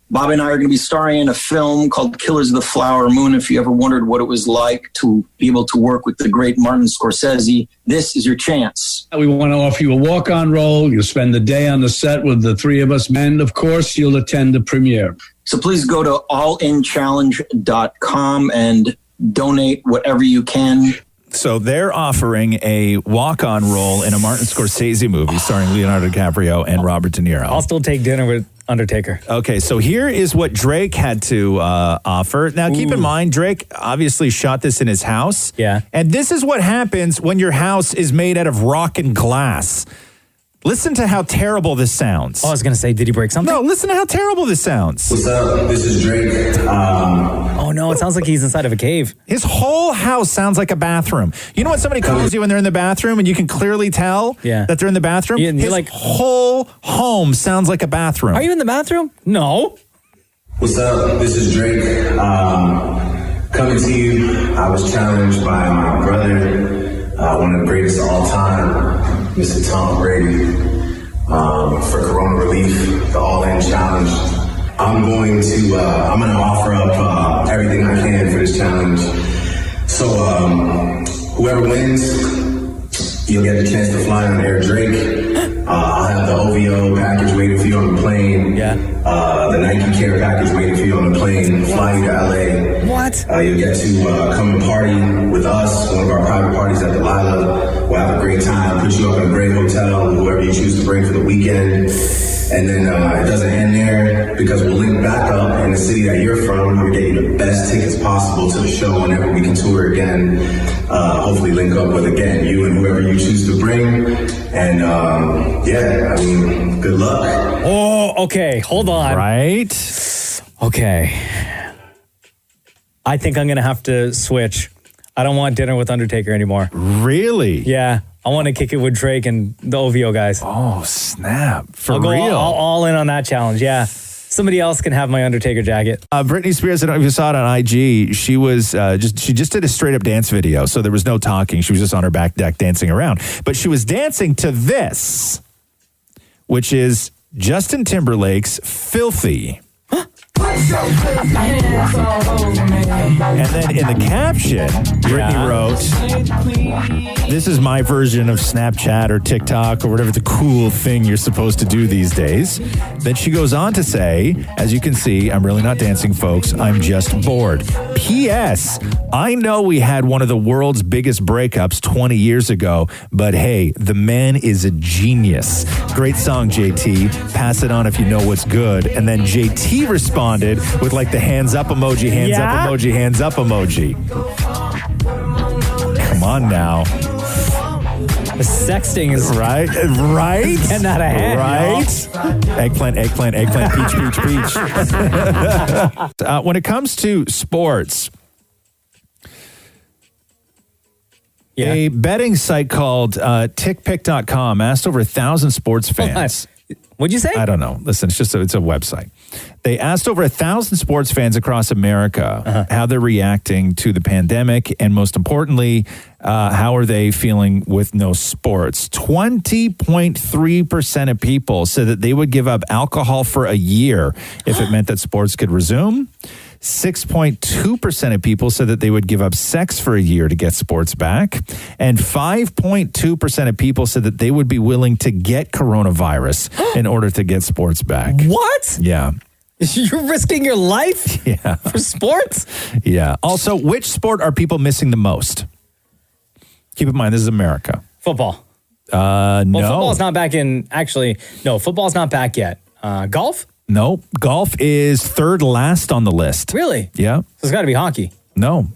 Bobby and I are going to be starring in a film called Killers of the Flower Moon. If you ever wondered what it was like to be able to work with the great Martin Scorsese, this is your chance. We want to offer you a walk-on role. You'll spend the day on the set with the three of us. And, of course, you'll attend the premiere. So please go to allinchallenge.com and donate whatever you can. So they're offering a walk-on role in a Martin Scorsese movie starring Leonardo DiCaprio and Robert De Niro. I'll still take dinner with Undertaker. Okay, so here is what Drake had to offer. Now, keep in mind, Drake obviously shot this in his house. Yeah. And this is what happens when your house is made out of rock and glass. Listen to how terrible this sounds. Oh, I was going to say, did he break something? No, listen to how terrible this sounds. What's up? This is Drake. Oh, no, it sounds like he's inside of a cave. His whole house sounds like a bathroom. You know when somebody calls you when they're in the bathroom and you can clearly tell that they're in the bathroom? Yeah, His whole home sounds like a bathroom. Are you in the bathroom? No. What's up? This is Drake. Coming to you, I was challenged by my brother, one of the greatest of all time, Mr. Tom Brady, for Corona Relief, the All-In Challenge. I'm going to offer up everything I can for this challenge. So whoever wins, you'll get the chance to fly on Air Drake. I'll have the OVO package waiting for you on the plane. Yeah. The Nike Care package waiting for you on the plane. Fly you to LA. What? You'll get to come and party with us, one of our private parties at the Lila. We'll have a great time. Put you up in a great hotel, whoever you choose to bring for the weekend. And then it doesn't end there because we'll link back up in the city that you're from. We'll get you the best tickets possible to the show whenever we can tour again. Hopefully link up with, again, you and whoever you choose to bring. And good luck. Oh, okay. Hold on. Right? Okay. I think I'm going to have to switch. I don't want dinner with Undertaker anymore. Really? Yeah. I want to kick it with Drake and the OVO guys. Oh, snap. For I'll go real? all in on that challenge, yeah. Somebody else can have my Undertaker jacket. Britney Spears, I don't know if you saw it on IG. She was she just did a straight up dance video. So there was no talking. She was just on her back deck dancing around. But she was dancing to this, which is Justin Timberlake's Filthy. And then in the caption, Britney wrote, "This is my version of Snapchat or TikTok or whatever the cool thing you're supposed to do these days." Then she goes on to say, "As you can see, I'm really not dancing, folks. I'm just bored. P.S. I know we had one of the world's biggest breakups 20 years ago, but hey, the man is a genius. Great song, JT. Pass it on if you know what's good." And then JT responded with like the hands up emoji, hands up emoji, hands up emoji. Come on now. The sexting is right. Getting out of hand, right? Eggplant, peach. When it comes to sports, a betting site called tickpick.com asked over 1,000 sports fans. What'd you say? I don't know. Listen, it's a website. They asked over 1,000 sports fans across America how they're reacting to the pandemic, and most importantly, how are they feeling with no sports. 20.3% of people said that they would give up alcohol for a year if it meant that sports could resume. 6.2% of people said that they would give up sex for a year to get sports back. And 5.2% of people said that they would be willing to get coronavirus in order to get sports back. What? Yeah. You're risking your life for sports? Yeah. Also, which sport are people missing the most? Keep in mind, this is America. Football. No. Well, football's not back in, actually, no, football's not back yet. Golf? Nope. Golf is third last on the list. Really? Yeah. So it's got to be hockey. No.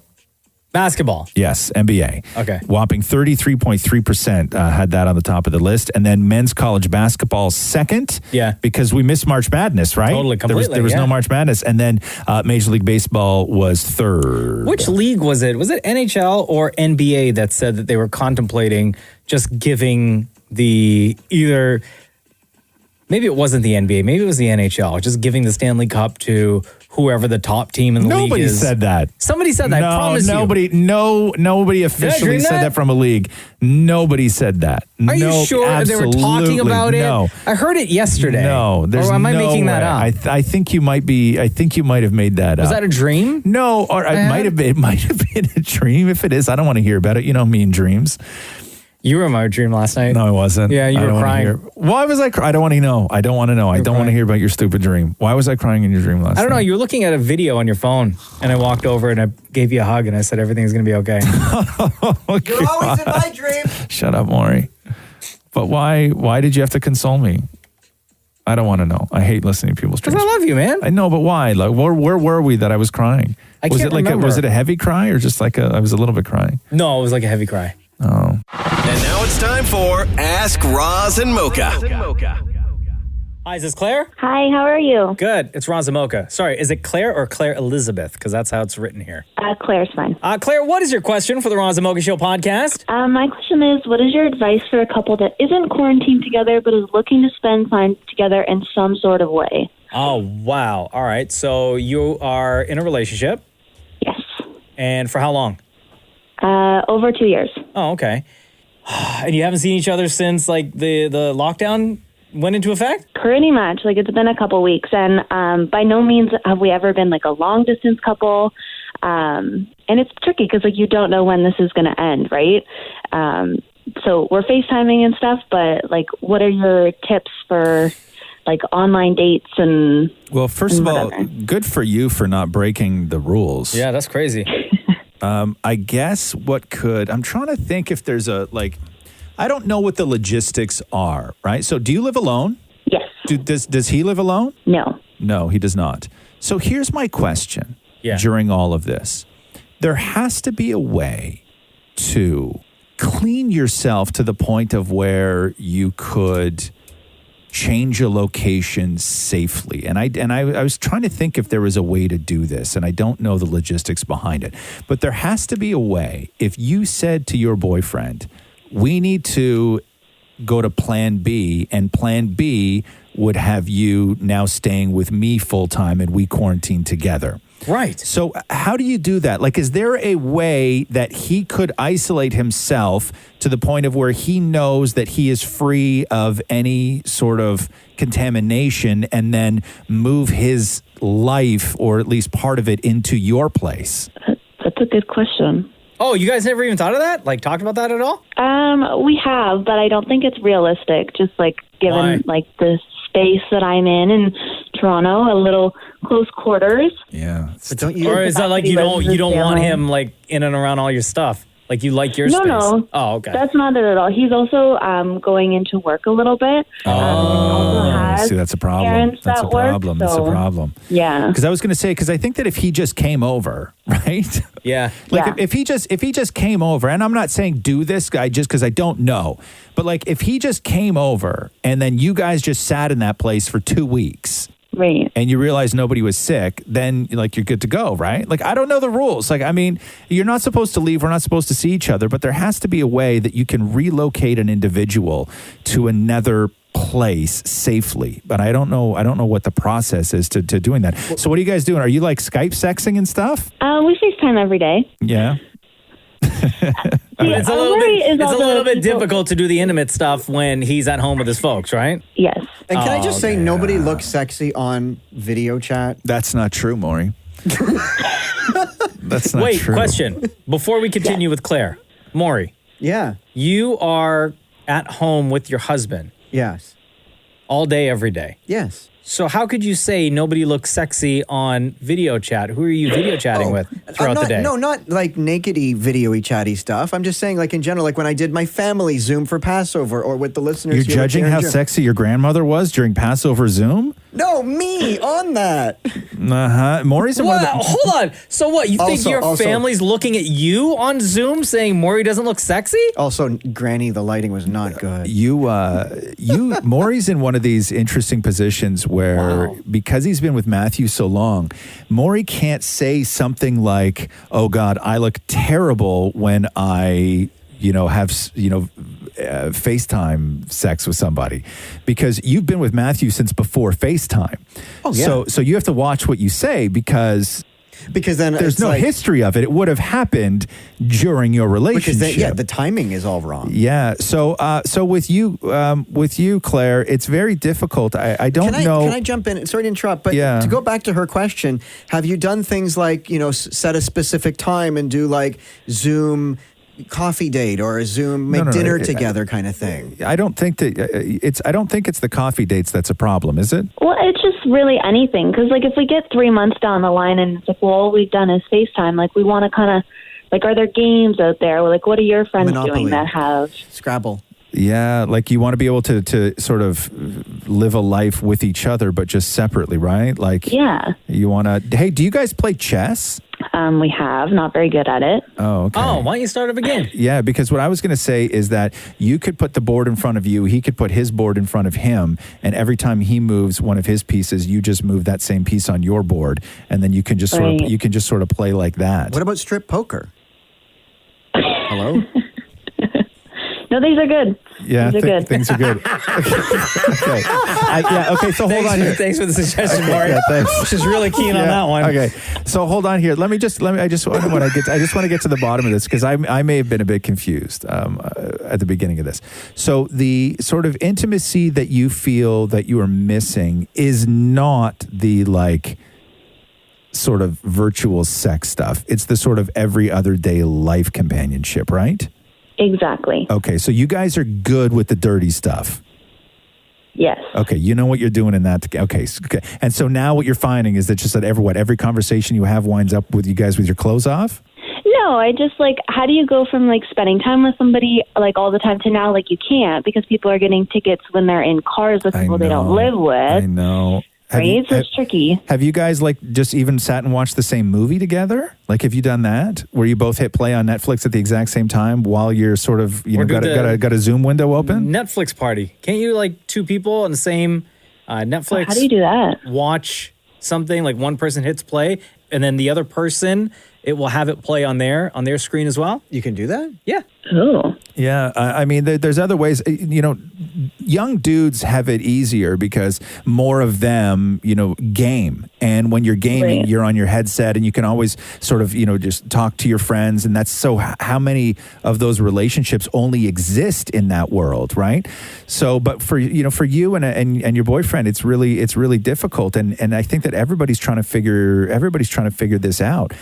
Basketball. Yes, NBA. Okay. Whopping 33.3% had that on the top of the list. And then men's college basketball second. Yeah. Because we missed March Madness, right? Totally, completely, There was yeah. no March Madness. And then Major League Baseball was third. Which league was it? Was it NHL or NBA that said that they were contemplating just giving the either... Maybe it wasn't the NBA. Maybe it was the NHL. Just giving the Stanley Cup to whoever the top team in the league Nobody is. said that. Somebody said that. I promise you. Nobody officially dream said that? that from a league. Nobody said that. Are you sure they were talking about it? No. I heard it yesterday. No, there's or am I no making that way. up? I think you might be. I think you might have made that up. Was that a dream? No, or it might have been. It might have been a dream. If it is, I don't want to hear about it. You know me and dreams. You were in my dream last night. No, I wasn't. Yeah, you I were don't wanna crying. hear- Why was I crying? I don't want to know. I don't want to know. I don't want to hear about your stupid dream. Why was I crying in your dream last night? I don't know. You were looking at a video on your phone, and I walked over and I gave you a hug, and I said everything's going to be okay. You're always in my dream. Shut up, Maury. But why did you have to console me? I don't want to know. I hate listening to people's dreams. Because I love you, man. I know, but why? Like, where were we that I was crying? I was can't it like remember. was it a heavy cry or just like I was a little bit crying? No, it was like a heavy cry. Oh. And now it's time for Ask Roz and Mocha. Hi, is this Claire? Hi, how are you? Good. It's Roz Mocha. Sorry, is it Claire or Claire Elizabeth? Because that's how it's written here. Claire's fine. Claire, what is your question for the Roz Mocha Show podcast? My question is, what is your advice for a couple that isn't quarantined together but is looking to spend time together in some sort of way? Oh, wow. All right. So you are in a relationship? Yes. And for how long? Over 2 years. Oh, okay. And you haven't seen each other since like the lockdown went into effect? Pretty much. Like, it's been a couple weeks. And by no means have we ever been like a long distance couple. And it's tricky because like you don't know when this is going to end, right? So we're FaceTiming and stuff, but like what are your tips for like online dates and... Well, first of all, good for you for not breaking the rules. Yeah, that's crazy. I guess I'm trying to think if there's I don't know what the logistics are, right? So do you live alone? Yes. Does he live alone? No. No, he does not. So here's my question during all of this. There has to be a way to clean yourself to the point of where you could change a location safely. And I was trying to think if there was a way to do this, and I don't know the logistics behind it. But there has to be a way. If you said to your boyfriend, we need to go to plan B, and plan B would have you now staying with me full time and we quarantine together. Right. So how do you do that? Like, is there a way that he could isolate himself to the point of where he knows that he is free of any sort of contamination and then move his life, or at least part of it, into your place? That's a good question. Oh, you guys never even thought of that? Like, talked about that at all? We have, but I don't think it's realistic. Just like given like the space that I'm in Toronto, a little close quarters. Yeah. But don't you? Or is that like you don't want him like in and around all your stuff? Like you like your space? No. Oh, okay. That's not it at all. He's also going into work a little bit. See, that's a problem. That's a problem. That's a problem. Yeah. Because I was going to say, because I think that if he just came over, right? Yeah. Like if he just came over, and I'm not saying do this guy just because I don't know, but like if he just came over and then you guys just sat in that place for 2 weeks. Right. And you realize nobody was sick, then like you're good to go, right? Like I don't know the rules. Like I mean, you're not supposed to leave, we're not supposed to see each other, but there has to be a way that you can relocate an individual to another place safely. But I don't know what the process is to doing that. So what are you guys doing? Are you like Skype sexing and stuff? We FaceTime every day. Yeah. It's a little bit difficult to do the intimate stuff when he's at home with his folks, right? Yes. And can I just say, nobody looks sexy on video chat? That's not true, Maury. That's not true. Wait, question. Before we continue with Claire, Maury. Yeah. You are at home with your husband. Yes. All day, every day. Yes. So how could you say nobody looks sexy on video chat? Who are you video chatting with throughout the day? No, not like nakedy video-y chatty stuff. I'm just saying like in general, like when I did my family Zoom for Passover or with the listeners. You're here judging with how Darren Jim. sexy your grandmother was during Passover Zoom? No, me on that. Maury's in one of the- Hold on. So what? You think Also- your also- family's looking at you on Zoom saying Maury doesn't look sexy? Also, Granny, the lighting was not good. Maury's in one of these interesting positions where, because he's been with Matthew so long, Maury can't say something like, "Oh God, I look terrible when I, have, FaceTime sex with somebody," because you've been with Matthew since before FaceTime. Oh, yeah. So you have to watch what you say because then there's it's no like- history of it. It would have happened during your relationship. The timing is all wrong. Yeah. So with you, Claire, it's very difficult. I don't know. Can I jump in? Sorry to interrupt, but Yeah. to go back to her question, have you done things like, set a specific time and do like Zoom coffee date or a Zoom make dinner together kind of thing? I don't think that I don't think it's the coffee dates that's a problem, is it? Well, it's just really anything. Because, like, if we get 3 months down the line and it's like, well, all we've done is FaceTime, like, we want to kind of, like, are there games out there? Like, what are your friends Monopoly. doing that have? Scrabble. Yeah, like you want to be able to sort of live a life with each other, but just separately, right? Like, Yeah. you want to. Hey, do you guys play chess? We have. Not very good at it. Oh, okay. Oh, why don't you start up again? Yeah, because what I was going to say is that you could put the board in front of you, he could put his board in front of him, and every time he moves one of his pieces, you just move that same piece on your board, and then you can just sort of play like that. What about strip poker? Hello? No, these are good. Yeah, these are good. things are good. Okay. Okay, so hold on here. Thanks for the suggestion, Maury. Yeah, thanks. She's really keen on that one. Okay, so hold on here. I just want to get to the bottom of this because I may have been a bit confused at the beginning of this. So the sort of intimacy that you feel that you are missing is not the sort of virtual sex stuff. It's the sort of every other day life companionship, right? Exactly. Okay, so you guys are good with the dirty stuff. Yes. Okay, you know what you're doing in that. Okay, and so now what you're finding is that just that every conversation you have winds up with you guys with your clothes off? No, I just how do you go from spending time with somebody all the time to now you can't because people are getting tickets when they're in cars with people they don't live with. I know. Right? So it's tricky. Have you guys just even sat and watched the same movie together? Have you done that? Where you both hit play on Netflix at the exact same time while you're sort of, got a Zoom window open? Netflix party. Can't you two people on the same Netflix? How do you do that? Watch something one person hits play and then the other person, it will have it play on their screen as well. You can do that? Yeah. Oh. Yeah, I mean, there's other ways. Young dudes have it easier because more of them, game. And when you're gaming, you're on your headset and you can always sort of, just talk to your friends. And that's how many of those relationships only exist in that world, right? So, but for you and your boyfriend, it's really difficult. And I think that everybody's trying to figure this out.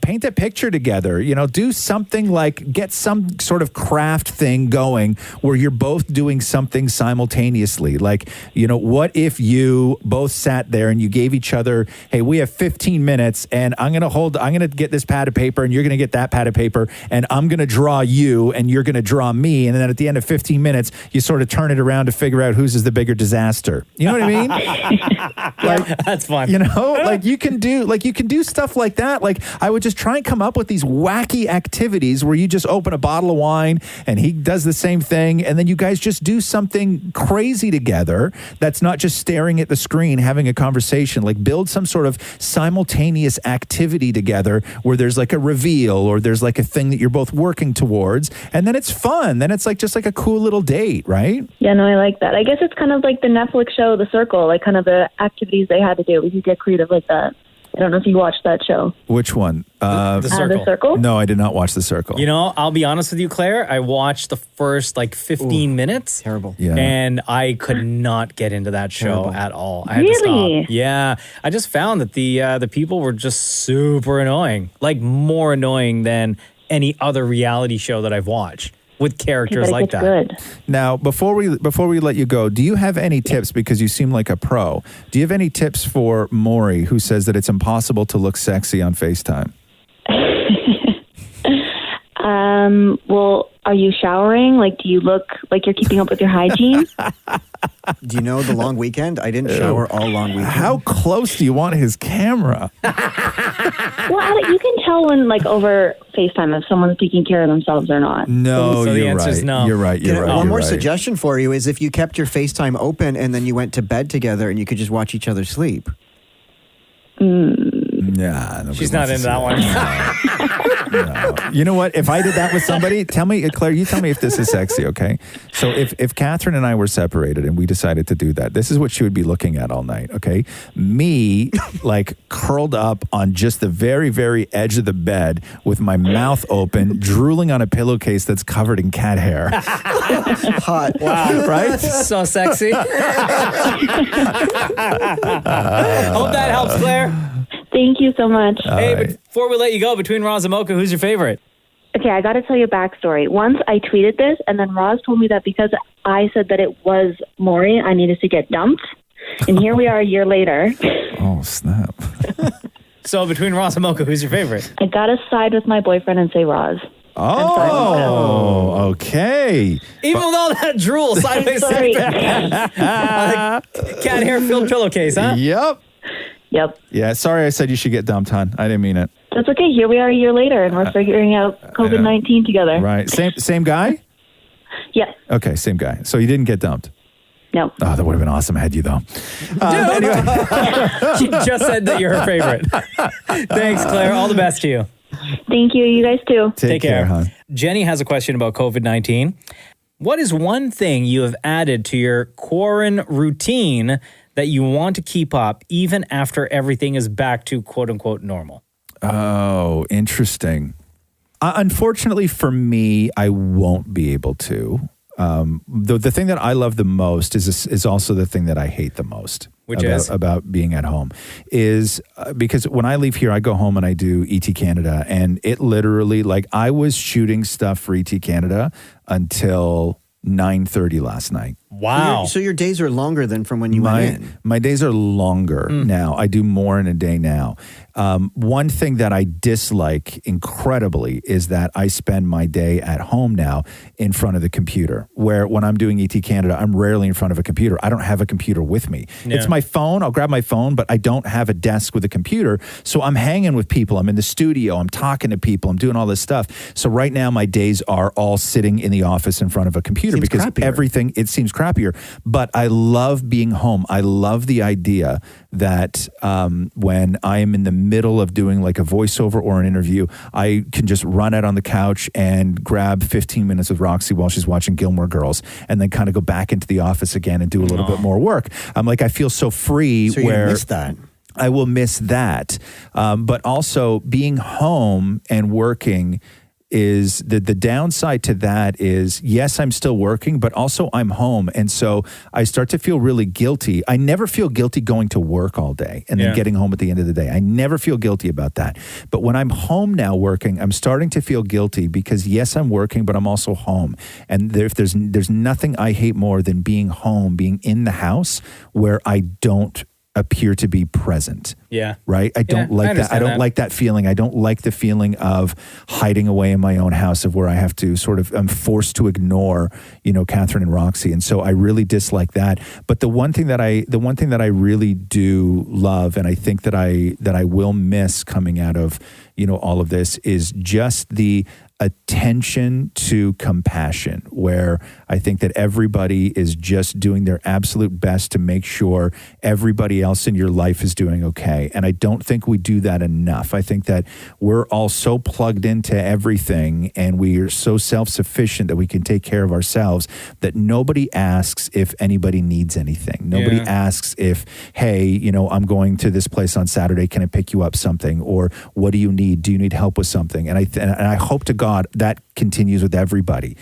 Paint a picture together, do something get some sort of craft thing going where you're both doing something simultaneously. What if you both sat there and you gave each other, hey, we have 15 minutes and I'm going to get this pad of paper and you're going to get that pad of paper and I'm going to draw you and you're going to draw me. And then at the end of 15 minutes, you sort of turn it around to figure out whose is the bigger disaster. You know what I mean? That's fun. You can do stuff like that. I would just try and come up with these wacky activities where you just open a bottle of wine and he does the same thing. And then you guys just do something crazy together that's not just staring at the screen, having a conversation. Build some sort of simultaneous activity together where there's a reveal or there's a thing that you're both working towards. And then it's fun. Then it's just a cool little date, right? Yeah, no, I like that. I guess it's kind of like the Netflix show, The Circle, kind of the activities they had to do. We could get creative like that. I don't know if you watched that show. Which one? The Circle. The Circle? No, I did not watch The Circle. I'll be honest with you, Claire. I watched the first 15 minutes. Terrible. Yeah. And I could not get into that show at all. I had Really? to stop. Yeah. I just found that the people were just super annoying. More annoying than any other reality show that I've watched. With characters like that. Good. Now, before we let you go, do you have any tips, because you seem like a pro, do you have any tips for Maury, who says that it's impossible to look sexy on FaceTime? Well, are you showering? Like, do you look like you're keeping up with your hygiene? Do you know the long weekend? I didn't shower all long weekend. How close do you want his camera? Well, Alec, you can tell when, like, over FaceTime if someone's taking care of themselves or not. No, So the you're answer is right. no. You're right. You're right. One you're more right. suggestion for you is if you kept your FaceTime open and then you went to bed together and you could just watch each other sleep. Nah, She's not into that one. No. You know what? If I did that with somebody, tell me, Claire, you tell me if this is sexy, okay? So if Catherine and I were separated and we decided to do that, this is what she would be looking at all night, okay? Me, like, curled up on just the very, very edge of the bed with my mouth open, drooling on a pillowcase that's covered in cat hair. Hot. Wow. Right? So sexy. Hope that helps, Claire. Thank you so much. Hey, but before we let you go, between Roz and Mocha, who's your favorite? Okay, I got to tell you a backstory. Once I tweeted this, and then Roz told me that because I said that it was Maury, I needed to get dumped. And here we are a year later. Oh, snap. So between Roz and Mocha, who's your favorite? I got to side with my boyfriend and say Roz. Oh, okay. Even with all that drool, sideways Sorry. cat hair filled pillowcase, huh? Yep. Yep. Yeah, sorry I said you should get dumped, hon. I didn't mean it. That's okay. Here we are a year later, and we're figuring out COVID-19 together. Right. Same guy? Yeah. Okay, same guy. So you didn't get dumped? No. Oh, that would have been awesome had you, though. She just said that you're her favorite. Thanks, Claire. All the best to you. Thank you. You guys too. Take care, hon. Jenny has a question about COVID-19. What is one thing you have added to your quarantine routine that you want to keep up even after everything is back to quote unquote normal? Oh, interesting. Unfortunately for me, I won't be able to. The thing that I love the most is also the thing that I hate the most. Which is? About being at home is because when I leave here, I go home and I do ET Canada, and it literally, like, I was shooting stuff for ET Canada until 9:30 last night. Wow. So your days are longer than from when you went in. My days are longer now. I do more in a day now. One thing that I dislike incredibly is that I spend my day at home now in front of the computer, where when I'm doing ET Canada, I'm rarely in front of a computer. I don't have a computer with me. Yeah. It's my phone. I'll grab my phone, but I don't have a desk with a computer. So I'm hanging with people. I'm in the studio. I'm talking to people. I'm doing all this stuff. So right now my days are all sitting in the office in front of a computer because everything, it seems crappier. But I love being home. I love the idea that when I am in the middle of doing like a voiceover or an interview, I can just run out on the couch and grab 15 minutes with Roxy while she's watching Gilmore Girls, and then kind of go back into the office again and do a little bit more work. I'm like, I feel so free. So where you miss that. I will miss that. But also being home and working is the downside to that is, yes, I'm still working, but also I'm home. And so I start to feel really guilty. I never feel guilty going to work all day and then getting home at the end of the day. I never feel guilty about that. But when I'm home now working, I'm starting to feel guilty because, yes, I'm working, but I'm also home. And there's nothing I hate more than being home, being in the house where I don't appear to be present. Yeah. Right? I don't like that. I don't like that feeling. I don't like the feeling of hiding away in my own house, of where I have to sort of, I'm forced to ignore, Catherine and Roxy. And so I really dislike that. But the one thing that I really do love, and I think that I will miss coming out of, all of this, is just the attention to compassion, where I think that everybody is just doing their absolute best to make sure everybody else in your life is doing okay. And I don't think we do that enough. I think that we're all so plugged into everything and we are so self-sufficient that we can take care of ourselves that nobody asks if anybody needs anything. Nobody asks if, hey, I'm going to this place on Saturday. Can I pick you up something? Or what do you need? Do you need help with something? And I hope to God that continues with everybody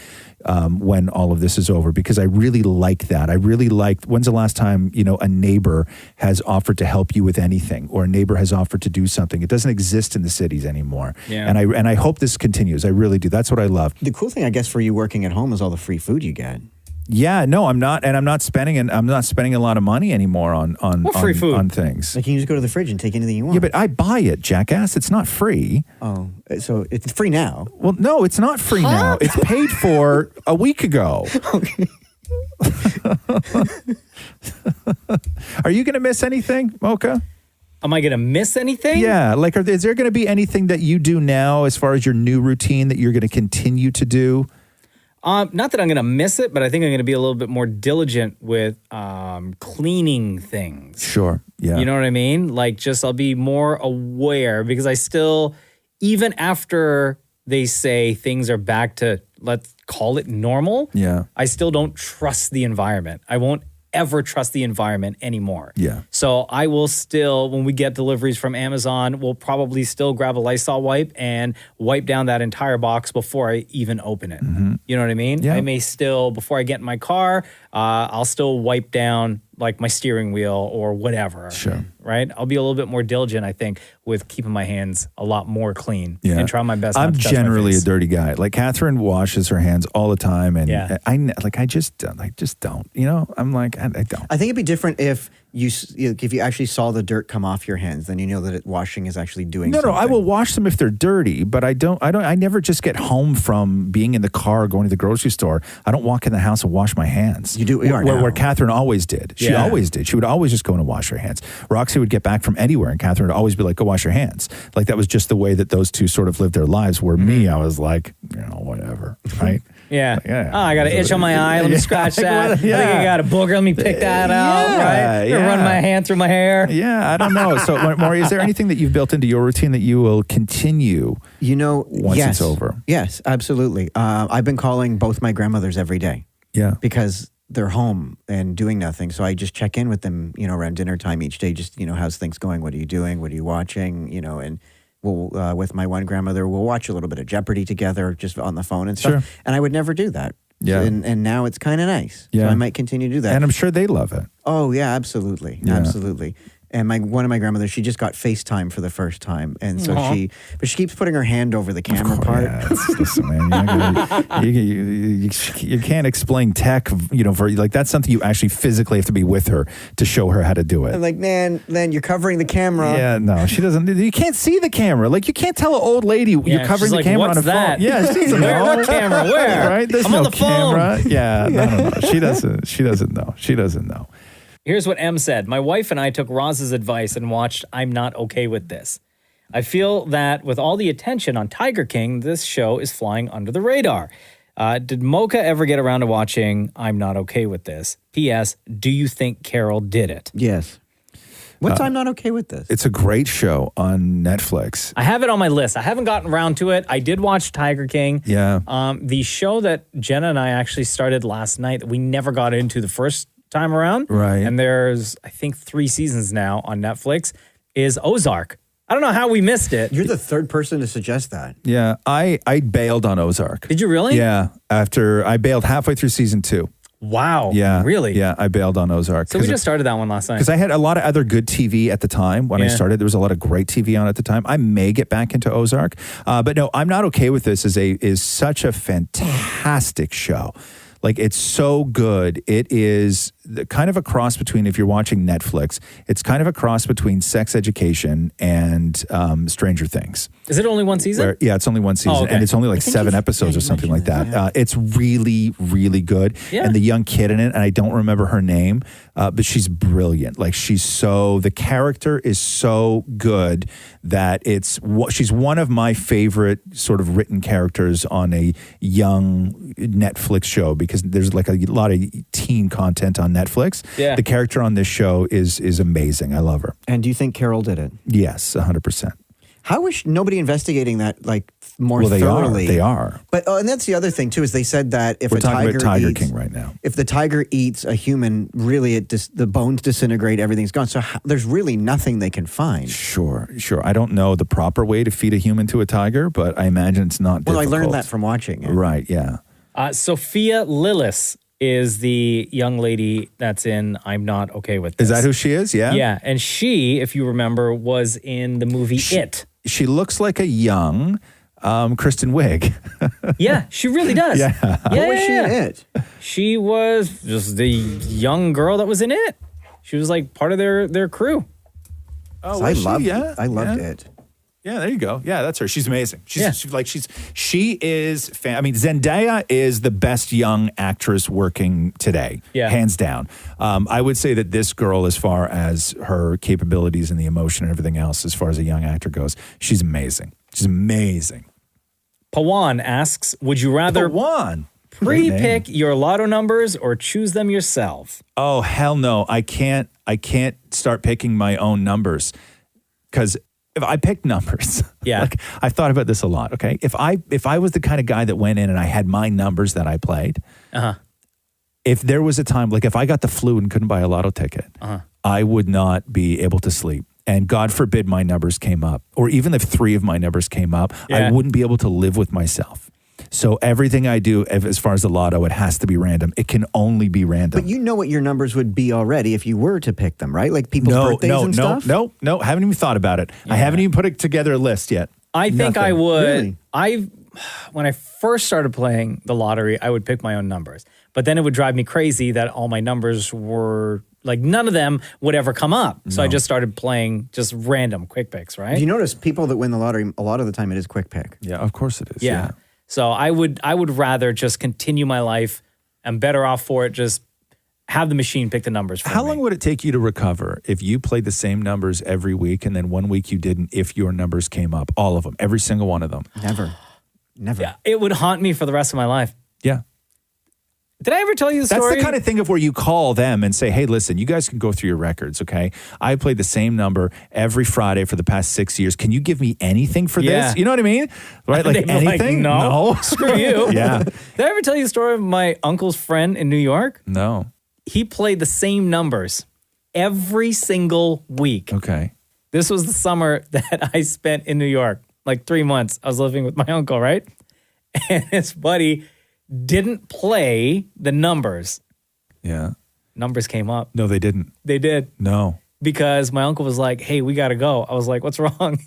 when all of this is over, because I really like that. I really like, when's the last time, a neighbor has offered to help you with anything, or a neighbor has offered to do something? It doesn't exist in the cities anymore. Yeah. And I hope this continues. I really do. That's what I love. The cool thing, I guess, for you working at home is all the free food you get. Yeah, no, I'm not, and I'm not spending a lot of money anymore on free food. on things. Like you can just go to the fridge and take anything you want. Yeah, but I buy it, jackass. It's not free. Oh, so it's free now? Well, no, it's not free now. It's paid for a week ago. Are you going to miss anything, Mocha? Am I going to miss anything? Yeah, like is there going to be anything that you do now as far as your new routine that you're going to continue to do? Not that I'm going to miss it, but I think I'm going to be a little bit more diligent with cleaning things. Sure. Yeah. You know what I mean? Like just I'll be more aware because I still, even after they say things are back to, let's call it normal. Yeah. I still don't trust the environment. I won't ever trust the environment anymore. Yeah. So I will still, when we get deliveries from Amazon, we'll probably still grab a Lysol wipe and wipe down that entire box before I even open it. Mm-hmm. You know what I mean? Yeah. I may still, before I get in my car, I'll still wipe down like my steering wheel or whatever. Sure. Right? I'll be a little bit more diligent, I think, with keeping my hands a lot more clean Yeah. and try my best I'm not to touch my generally a face. dirty guy. Like Catherine washes her hands all the time, and Yeah. I just don't. You know, I'm like I don't. I think it'd be different if you actually saw the dirt come off your hands, then you know that washing is actually doing No, something. I will wash them if they're dirty, but I never just get home from being in the car going to the grocery store. I don't walk in the house and wash my hands. You are where, now. where Catherine always did. She Yeah. always did. She would always just go in and wash her hands. Roxy would get back from anywhere, and Catherine would always be like, "Go wash your hands." Like that was just the way that those two sort of lived their lives. Where me, I was like, whatever, right? Yeah. Yeah. Oh, I got an itch on my eye. Let me Yeah. scratch that. Yeah. I think I got a booger. Let me pick that out. Right? yeah. Run my hand through my hair. Yeah, I don't know. So, Maury, is there anything that you've built into your routine that you will continue? Once yes. it's over. Yes, absolutely. I've been calling both my grandmothers every day. Yeah. Because they're home and doing nothing. So I just check in with them, around dinner time each day. Just, how's things going? What are you doing? What are you watching? And we'll, with my one grandmother, we'll watch a little bit of Jeopardy together just on the phone and stuff. Sure. And I would never do that. Yeah. And now it's kind of nice. Yeah. So I might continue to do that. And I'm sure they love it. Oh, yeah, absolutely. Yeah. Absolutely. And one of my grandmothers, she just got FaceTime for the first time. And so Aw. she keeps putting her hand over the camera part. Yeah, listen, man, you can't explain tech, that's something you actually physically have to be with her to show her how to do it. I'm like, man, you're covering the camera. Yeah, no, she doesn't. You can't see the camera. Like, you can't tell an old lady you're covering she's the like, camera "What's on a that?" phone. Yeah, she doesn't Where? know. What camera? Where? Right? There's I'm no on the phone. camera. Yeah, no. She doesn't. She doesn't know. She doesn't know. Here's what M said. My wife and I took Roz's advice and watched I'm Not Okay With This. I feel that with all the attention on Tiger King, this show is flying under the radar. Did Mocha ever get around to watching I'm Not Okay With This? P.S. Do you think Carol did it? Yes. What's I'm Not Okay With This? It's a great show on Netflix. I have it on my list. I haven't gotten around to it. I did watch Tiger King. Yeah. The show that Jenna and I actually started last night that we never got into the first time around. Right. And there's, I think, 3 seasons now on Netflix, is Ozark. I don't know how we missed it. You're the third person to suggest that. Yeah, I bailed on Ozark. Did you really? Yeah, after I bailed halfway through season 2. Wow. Yeah. Really? Yeah, I bailed on Ozark. So we just started that one last night. Because I had a lot of other good TV at the time when I Yeah. started. There was a lot of great TV on at the time. I may get back into Ozark, but no, I'm Not Okay With This is such a fantastic show. Like, it's so good. It is kind of a cross between, if you're watching Netflix, it's kind of a cross between Sex Education and Stranger Things. Is it only one season? Yeah, it's only one season, Oh, okay. and it's only I like think 7 episodes or something like that. It's really, really good. Yeah. And the young kid in it, and I don't remember her name, but she's brilliant. Like, the character is so good that she's one of my favorite sort of written characters on a young Netflix show, because there's like a lot of teen content on Netflix. Yeah. The character on this show is amazing. I love her. And do you think Carol did it? Yes, 100%. How is nobody investigating that more Well, they thoroughly? are. They are. But and that's the other thing too, is they said that if We're a talking tiger about Tiger eats, King right now. if the tiger eats a human, really the bones disintegrate, everything's gone. So there's really nothing they can find. Sure. I don't know the proper way to feed a human to a tiger, but I imagine it's not Well, difficult. I learned that from watching it. Right, yeah. Sophia Lillis is the young lady that's in I'm Not Okay With This. Is that who she is? Yeah? Yeah, and she, if you remember, was in the movie It. She looks like a young Kristen Wiig. Yeah, she really does. Yeah. What was she in it? She was just the young girl that was in it. She was like part of their crew. Oh, I was she? loved Yeah. I loved Yeah. it. Yeah, there you go. Yeah, that's her. She's amazing. She is. I mean, Zendaya is the best young actress working today. Yeah. Hands down. I would say that this girl, as far as her capabilities and the emotion and everything else, as far as a young actor goes, she's amazing. She's amazing. Pawan asks, would you rather pre-pick your lotto numbers or choose them yourself? Oh, hell no. I can't start picking my own numbers because if I pick numbers, like I've thought about this a lot. Okay. If I was the kind of guy that went in and I had my numbers that I played, if there was a time, like if I got the flu and couldn't buy a lotto ticket, I would not be able to sleep. And God forbid my numbers came up, or even if 3 of my numbers came up, I wouldn't be able to live with myself. So everything I do, as far as the lotto, it has to be random. It can only be random. But you know what your numbers would be already if you were to pick them, right? Like people's birthdays and stuff? No. Haven't even thought about it. I haven't even put it together a list yet. I think I Nothing. would. Really? When I first started playing the lottery, I would pick my own numbers. But then it would drive me crazy that all my numbers were like none of them would ever come up. So I just started playing just random quick picks, right? Do you notice people that win the lottery, a lot of the time it is quick pick? Yeah, of course it is. Yeah. So I would rather just continue my life. I'm better off for it. Just have the machine pick the numbers for How me. long would it take you to recover if you played the same numbers every week and then 1 week you didn't, if your numbers came up? All of them, every single one of them. Never. Yeah, it would haunt me for the rest of my life. Yeah. Did I ever tell you the story? That's the kind of thing of where you call them and say, hey, listen, you guys can go through your records, okay? I played the same number every Friday for the past 6 years. Can you give me anything for this? You know what I mean? Right? Like They'd be anything? no. Screw you. Yeah. Did I ever tell you the story of my uncle's friend in New York? No. He played the same numbers every single week. Okay. This was the summer that I spent in New York, like 3 months. I was living with my uncle, right? And his buddy didn't play the numbers. Yeah. Numbers came up. No, they didn't. They did. No. Because my uncle was like, hey, we got to go. I was like, what's wrong?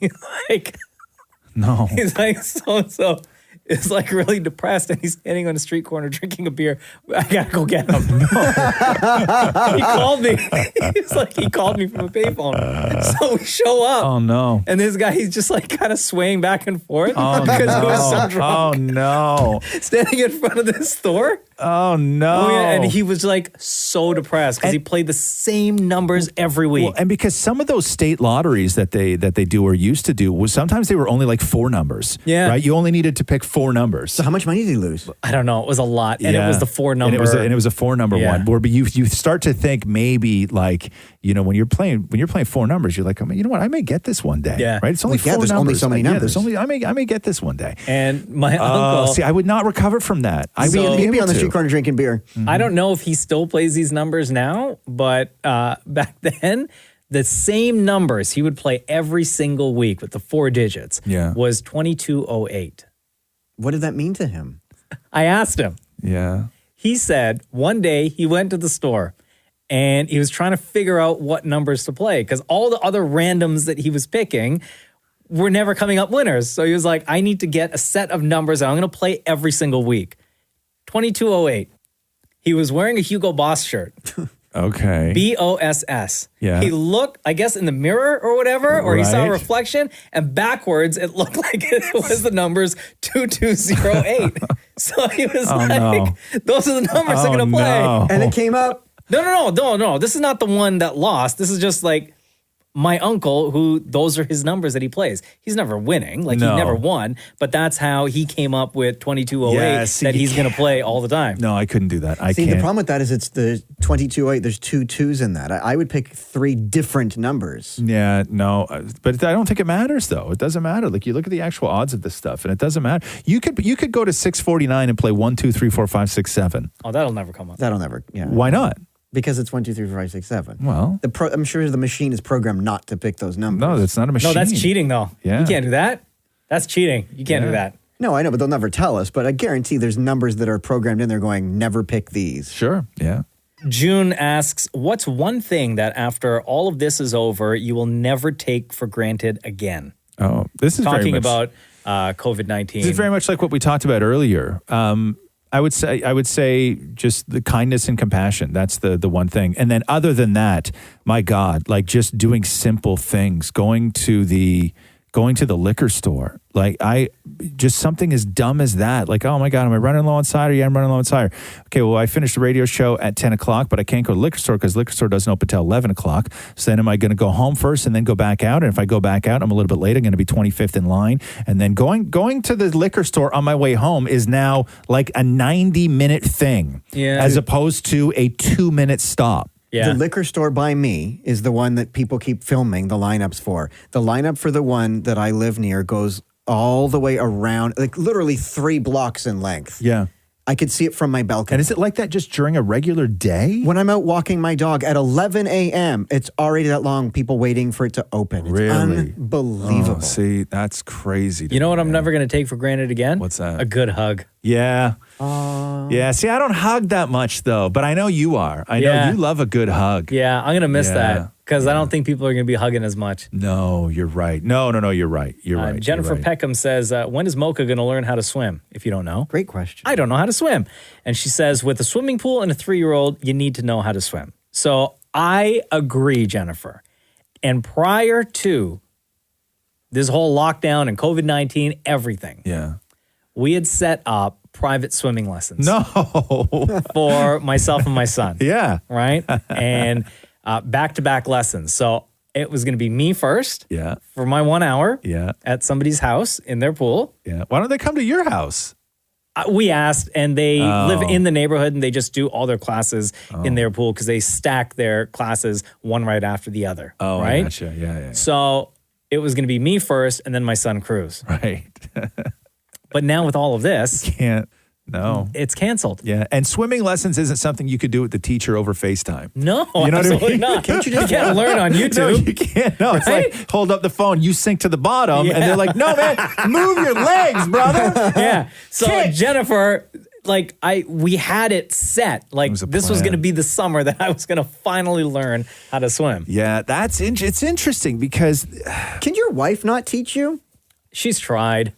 No. He's like, so-and-so is like really depressed and he's standing on a street corner drinking a beer. I got to go get him. He called me. He called me from a payphone. So we show up. Oh, no. And this guy, he's just like kind of swaying back and forth because he was so drunk. Oh, no. Standing in front of this store. Oh, no. Oh, yeah. And he was like so depressed because he played the same numbers every week. Well, and because some of those state lotteries that they do or used to do, was sometimes they were only like 4 numbers. Yeah. Right? You only needed to pick 4 numbers. So how much money did he lose? I don't know. It was a lot. And it was the 4 number. And it was a 4 number Yeah. one. Where you start to think maybe like, you know, when you're playing 4 numbers, you're like, you know what, I may get this one day. Yeah. Right? It's only 4 there's numbers. only so many numbers. I may get this one day. And my uncle. See, I would not recover from that. I So- would He'd be on the street corner drinking beer. I don't know if he still plays these numbers now, but back then, the same numbers he would play every single week with the 4 digits was 2208. What did that mean to him? I asked him. Yeah. He said one day he went to the store and he was trying to figure out what numbers to play because all the other randoms that he was picking were never coming up winners. So he was like, I need to get a set of numbers that I'm going to play every single week. 2208. He was wearing a Hugo Boss shirt. Okay. BOSS. Yeah. He looked, I guess, in the mirror or whatever, or he saw a Right. reflection, and backwards it looked like it was the numbers 2208. So he was those are the numbers I'm going to play. no. And it came up. No. This is not the one that lost. This is just like my uncle, who those are his numbers that he plays. He's never winning, like No. he never won, but that's how he came up with 2208 Yeah, see, that you he's going to play all the time. No, I couldn't do that. I See, can't. the problem with that is it's the 2208. There's 2 2s in that. I would pick 3 different numbers. Yeah, no, but I don't think it matters though. It doesn't matter. Like you look at the actual odds of this stuff, and it doesn't matter. You could go to 649 and play 1, 2, 3, 4, 5, 6, 7. Oh, that'll never come up. That'll never. Yeah. Why not? Because it's 1, 2, 3, 4, 5, 6, 7. Well, I'm sure the machine is programmed not to pick those numbers. No, that's not a machine. No, that's cheating though. Yeah. You can't do that. That's cheating. You can't do that. No, I know, but they'll never tell us. But I guarantee there's numbers that are programmed in there going, never pick these. Sure. Yeah. June asks, what's one thing that after all of this is over, you will never take for granted again? Oh, this is Talking very much, about COVID-19. It's very much like what we talked about earlier. I would say just the kindness and compassion. That's the one thing. And then other than that, my God, like just doing simple things, going to the liquor store. Like just something as dumb as that. Like, oh my God, am I running low on cider? Yeah, I'm running low on cider. Okay, well, I finished the radio show at 10 o'clock, but I can't go to the liquor store because the liquor store doesn't open until 11 o'clock. So then am I going to go home first and then go back out? And if I go back out, I'm a little bit late. I'm going to be 25th in line. And then going to the liquor store on my way home is now like a 90-minute thing as opposed to a 2-minute stop. The liquor store by me is the one that people keep filming the lineups for. The lineup for the one that I live near goes all the way around, like literally 3 blocks in length. Yeah. I could see it from my balcony. And is it like that just during a regular day? When I'm out walking my dog at 11 a.m., it's already that long, people waiting for it to open. It's Really? unbelievable. Oh, see, that's crazy. You know what I'm never going to take for granted again? What's that? A good hug. Yeah. Yeah. See, I don't hug that much though, but I know you are. I know you love a good hug. Yeah, I'm going to miss that because I don't think people are going to be hugging as much. No, you're right. No, you're right. You're right. Jennifer You're right. Peckham says, when is Mocha going to learn how to swim? If you don't know. Great question. I don't know how to swim. And she says, with a swimming pool and a 3-year-old, you need to know how to swim. So I agree, Jennifer. And prior to this whole lockdown and COVID-19, everything. Yeah. We had set up private swimming lessons. No. For myself and my son. Yeah. Right? And back-to-back lessons. So it was going to be me first. Yeah. For my 1 hour. Yeah. At somebody's house in their pool. Yeah. Why don't they come to your house? We asked, and they live in the neighborhood, and they just do all their classes in their pool because they stack their classes one right after the other. Oh, right? I gotcha. Yeah. So it was going to be me first, and then my son Cruz. Right. But now with all of this, No. It's canceled. Yeah. And swimming lessons isn't something you could do with the teacher over FaceTime. No, you know absolutely what I mean? not. Can't you just learn on YouTube? No, you can't. No, it's Right? like hold up the phone, you sink to the bottom, and they're like, no, man, move your legs, brother. Yeah. So Jennifer, like we had it set. Like this was going to be the summer that I was going to finally learn how to swim. Yeah, it's interesting because can your wife not teach you? She's tried.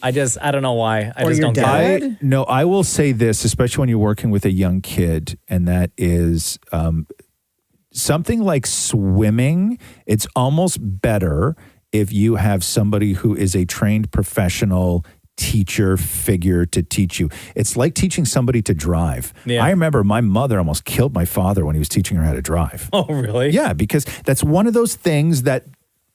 I don't know why. I just don't get it. No, I will say this, especially when you're working with a young kid, and that is something like swimming. It's almost better if you have somebody who is a trained professional teacher figure to teach you. It's like teaching somebody to drive. Yeah. I remember my mother almost killed my father when he was teaching her how to drive. Oh, really? Yeah, because that's one of those things that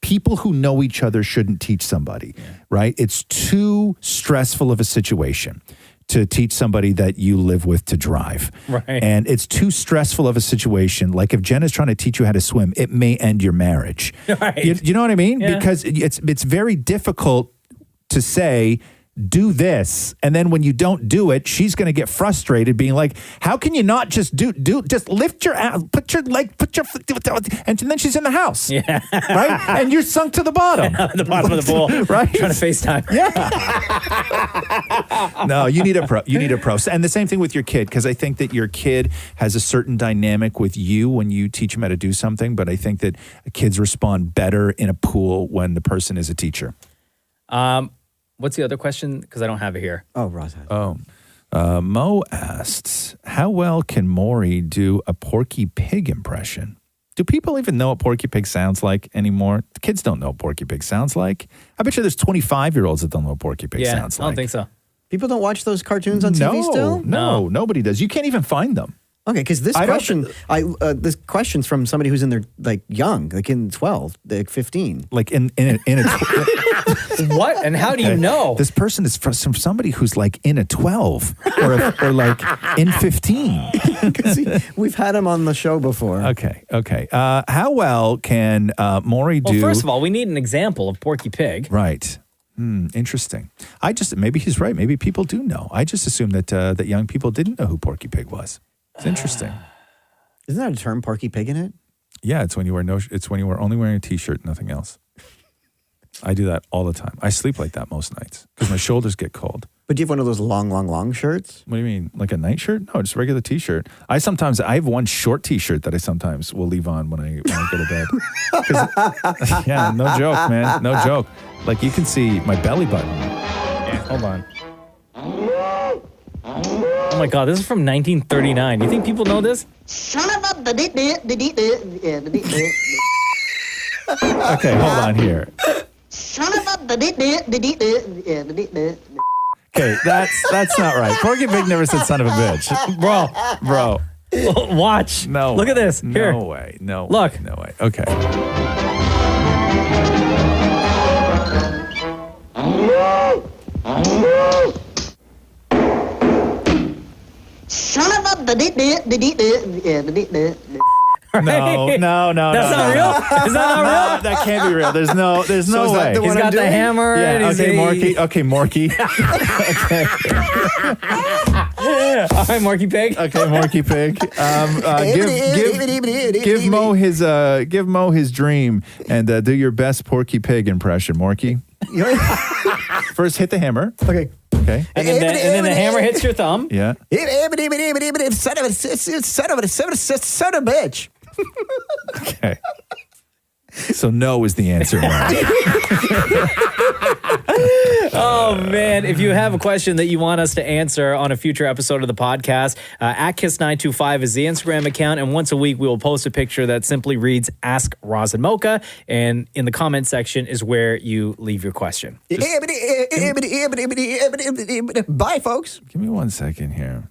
people who know each other shouldn't teach somebody, right? It's too stressful of a situation to teach somebody that you live with to drive. Right. And it's too stressful of a situation. Like if Jen is trying to teach you how to swim, it may end your marriage. Right. You know what I mean? Yeah. Because it's very difficult to say, do this, and then when you don't do it, she's going to get frustrated, being like, "How can you not just just lift your put your leg, put your foot," and then she's in the house, yeah, right, and you're sunk to the bottom, the bottom of the pool, right, trying to FaceTime. Yeah. No, you need a pro. You need a pro, and the same thing with your kid, because I think that your kid has a certain dynamic with you when you teach them how to do something, but I think that kids respond better in a pool when the person is a teacher. What's the other question? Because I don't have it here. Oh, Roz. Mo asks, how well can Maury do a Porky Pig impression? Do people even know what Porky Pig sounds like anymore? The kids don't know what Porky Pig sounds like. I bet you there's 25-year-olds that don't know what Porky Pig sounds like. I don't think so. People don't watch those cartoons on TV still? No, nobody does. You can't even find them. Okay, because this question's from somebody who's in their young, like in 12, like 15, like in a What? And how do you know? This person is from somebody who's like in a 12 or like in 15. We've had him on the show before. Okay. How well can Maury do? Well, first of all, we need an example of Porky Pig. Right. Interesting. Maybe he's right. Maybe people do know. I just assumed that young people didn't know who Porky Pig was. It's interesting. Isn't that a term, Porky Pig, in it? Yeah, it's when you wear only wearing a t-shirt, nothing else. I do that all the time. I sleep like that most nights because my shoulders get cold. But do you have one of those long shirts? What do you mean? Like a night shirt? No, just a regular t-shirt. I have one short t-shirt that I sometimes will leave on when I go to bed. Yeah, no joke, man. No joke. Like, you can see my belly button. Yeah, hold on. Oh my God, this is from 1939. You think people know this? Okay, hold on here. Okay, that's not right. Porky Pig never said son of a bitch. Bro. Watch. No. Look at this. Here. No way. No. Look. No way. Okay. No. That's not real? Is that not real? No, that can't be real. There's no way. He's got the hammer. Yeah, and okay, Morky. Okay, Morky. All right, Morky Pig. Okay, Morky Pig. Give Mo his dream and do your best Porky Pig impression, Morky. First, hit the hammer. Okay. Okay. And then the hammer hits your thumb. Yeah. Son of a bitch. Okay. So no is the answer. Oh, man. If you have a question that you want us to answer on a future episode of the podcast, at Kiss925 is the Instagram account. And once a week, we will post a picture that simply reads, Ask Roz and Mocha. And in the comment section is where you leave your question. Bye, folks. Give me 1 second here.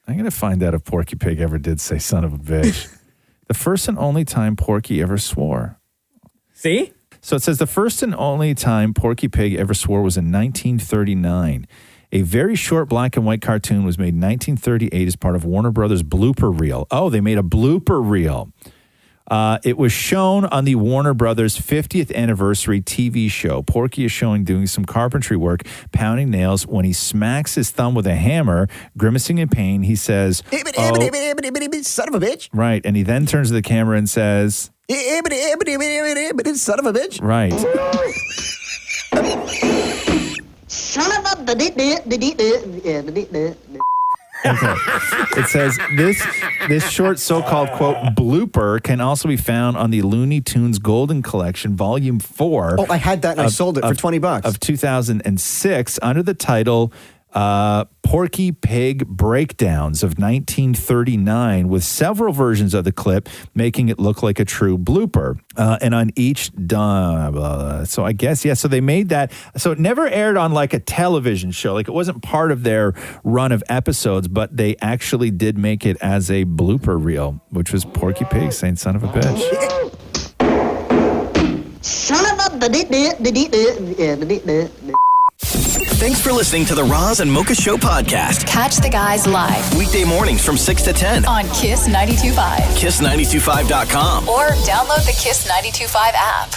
I'm going to find out if Porky Pig ever did say son of a bitch. The first and only time Porky ever swore. See? So it says the first and only time Porky Pig ever swore was in 1939. A very short black and white cartoon was made in 1938 as part of Warner Brothers blooper reel. Oh, they made a blooper reel. It was shown on the Warner Brothers 50th anniversary TV show. Porky is shown doing some carpentry work, pounding nails. When he smacks his thumb with a hammer, grimacing in pain, he says, son of a bitch. Right, and he then turns to the camera and says, son of a bitch. Right. Son of a Okay. It says this short so-called, quote, blooper can also be found on the Looney Tunes Golden Collection, Volume 4. Oh, I had that and I sold it for $20. Of 2006 under the title Porky Pig Breakdowns of 1939, with several versions of the clip making it look like a true blooper. And on each, so I guess, yeah, so they made that. So it never aired on like a television show. Like it wasn't part of their run of episodes, but they actually did make it as a blooper reel, which was Porky Pig saying son of a bitch. Son of a Thanks for listening to the Roz and Mocha Show podcast. Catch the guys live Weekday mornings from 6 to 10 on Kiss 92.5. Kiss925.com. Or download the Kiss 92.5 app.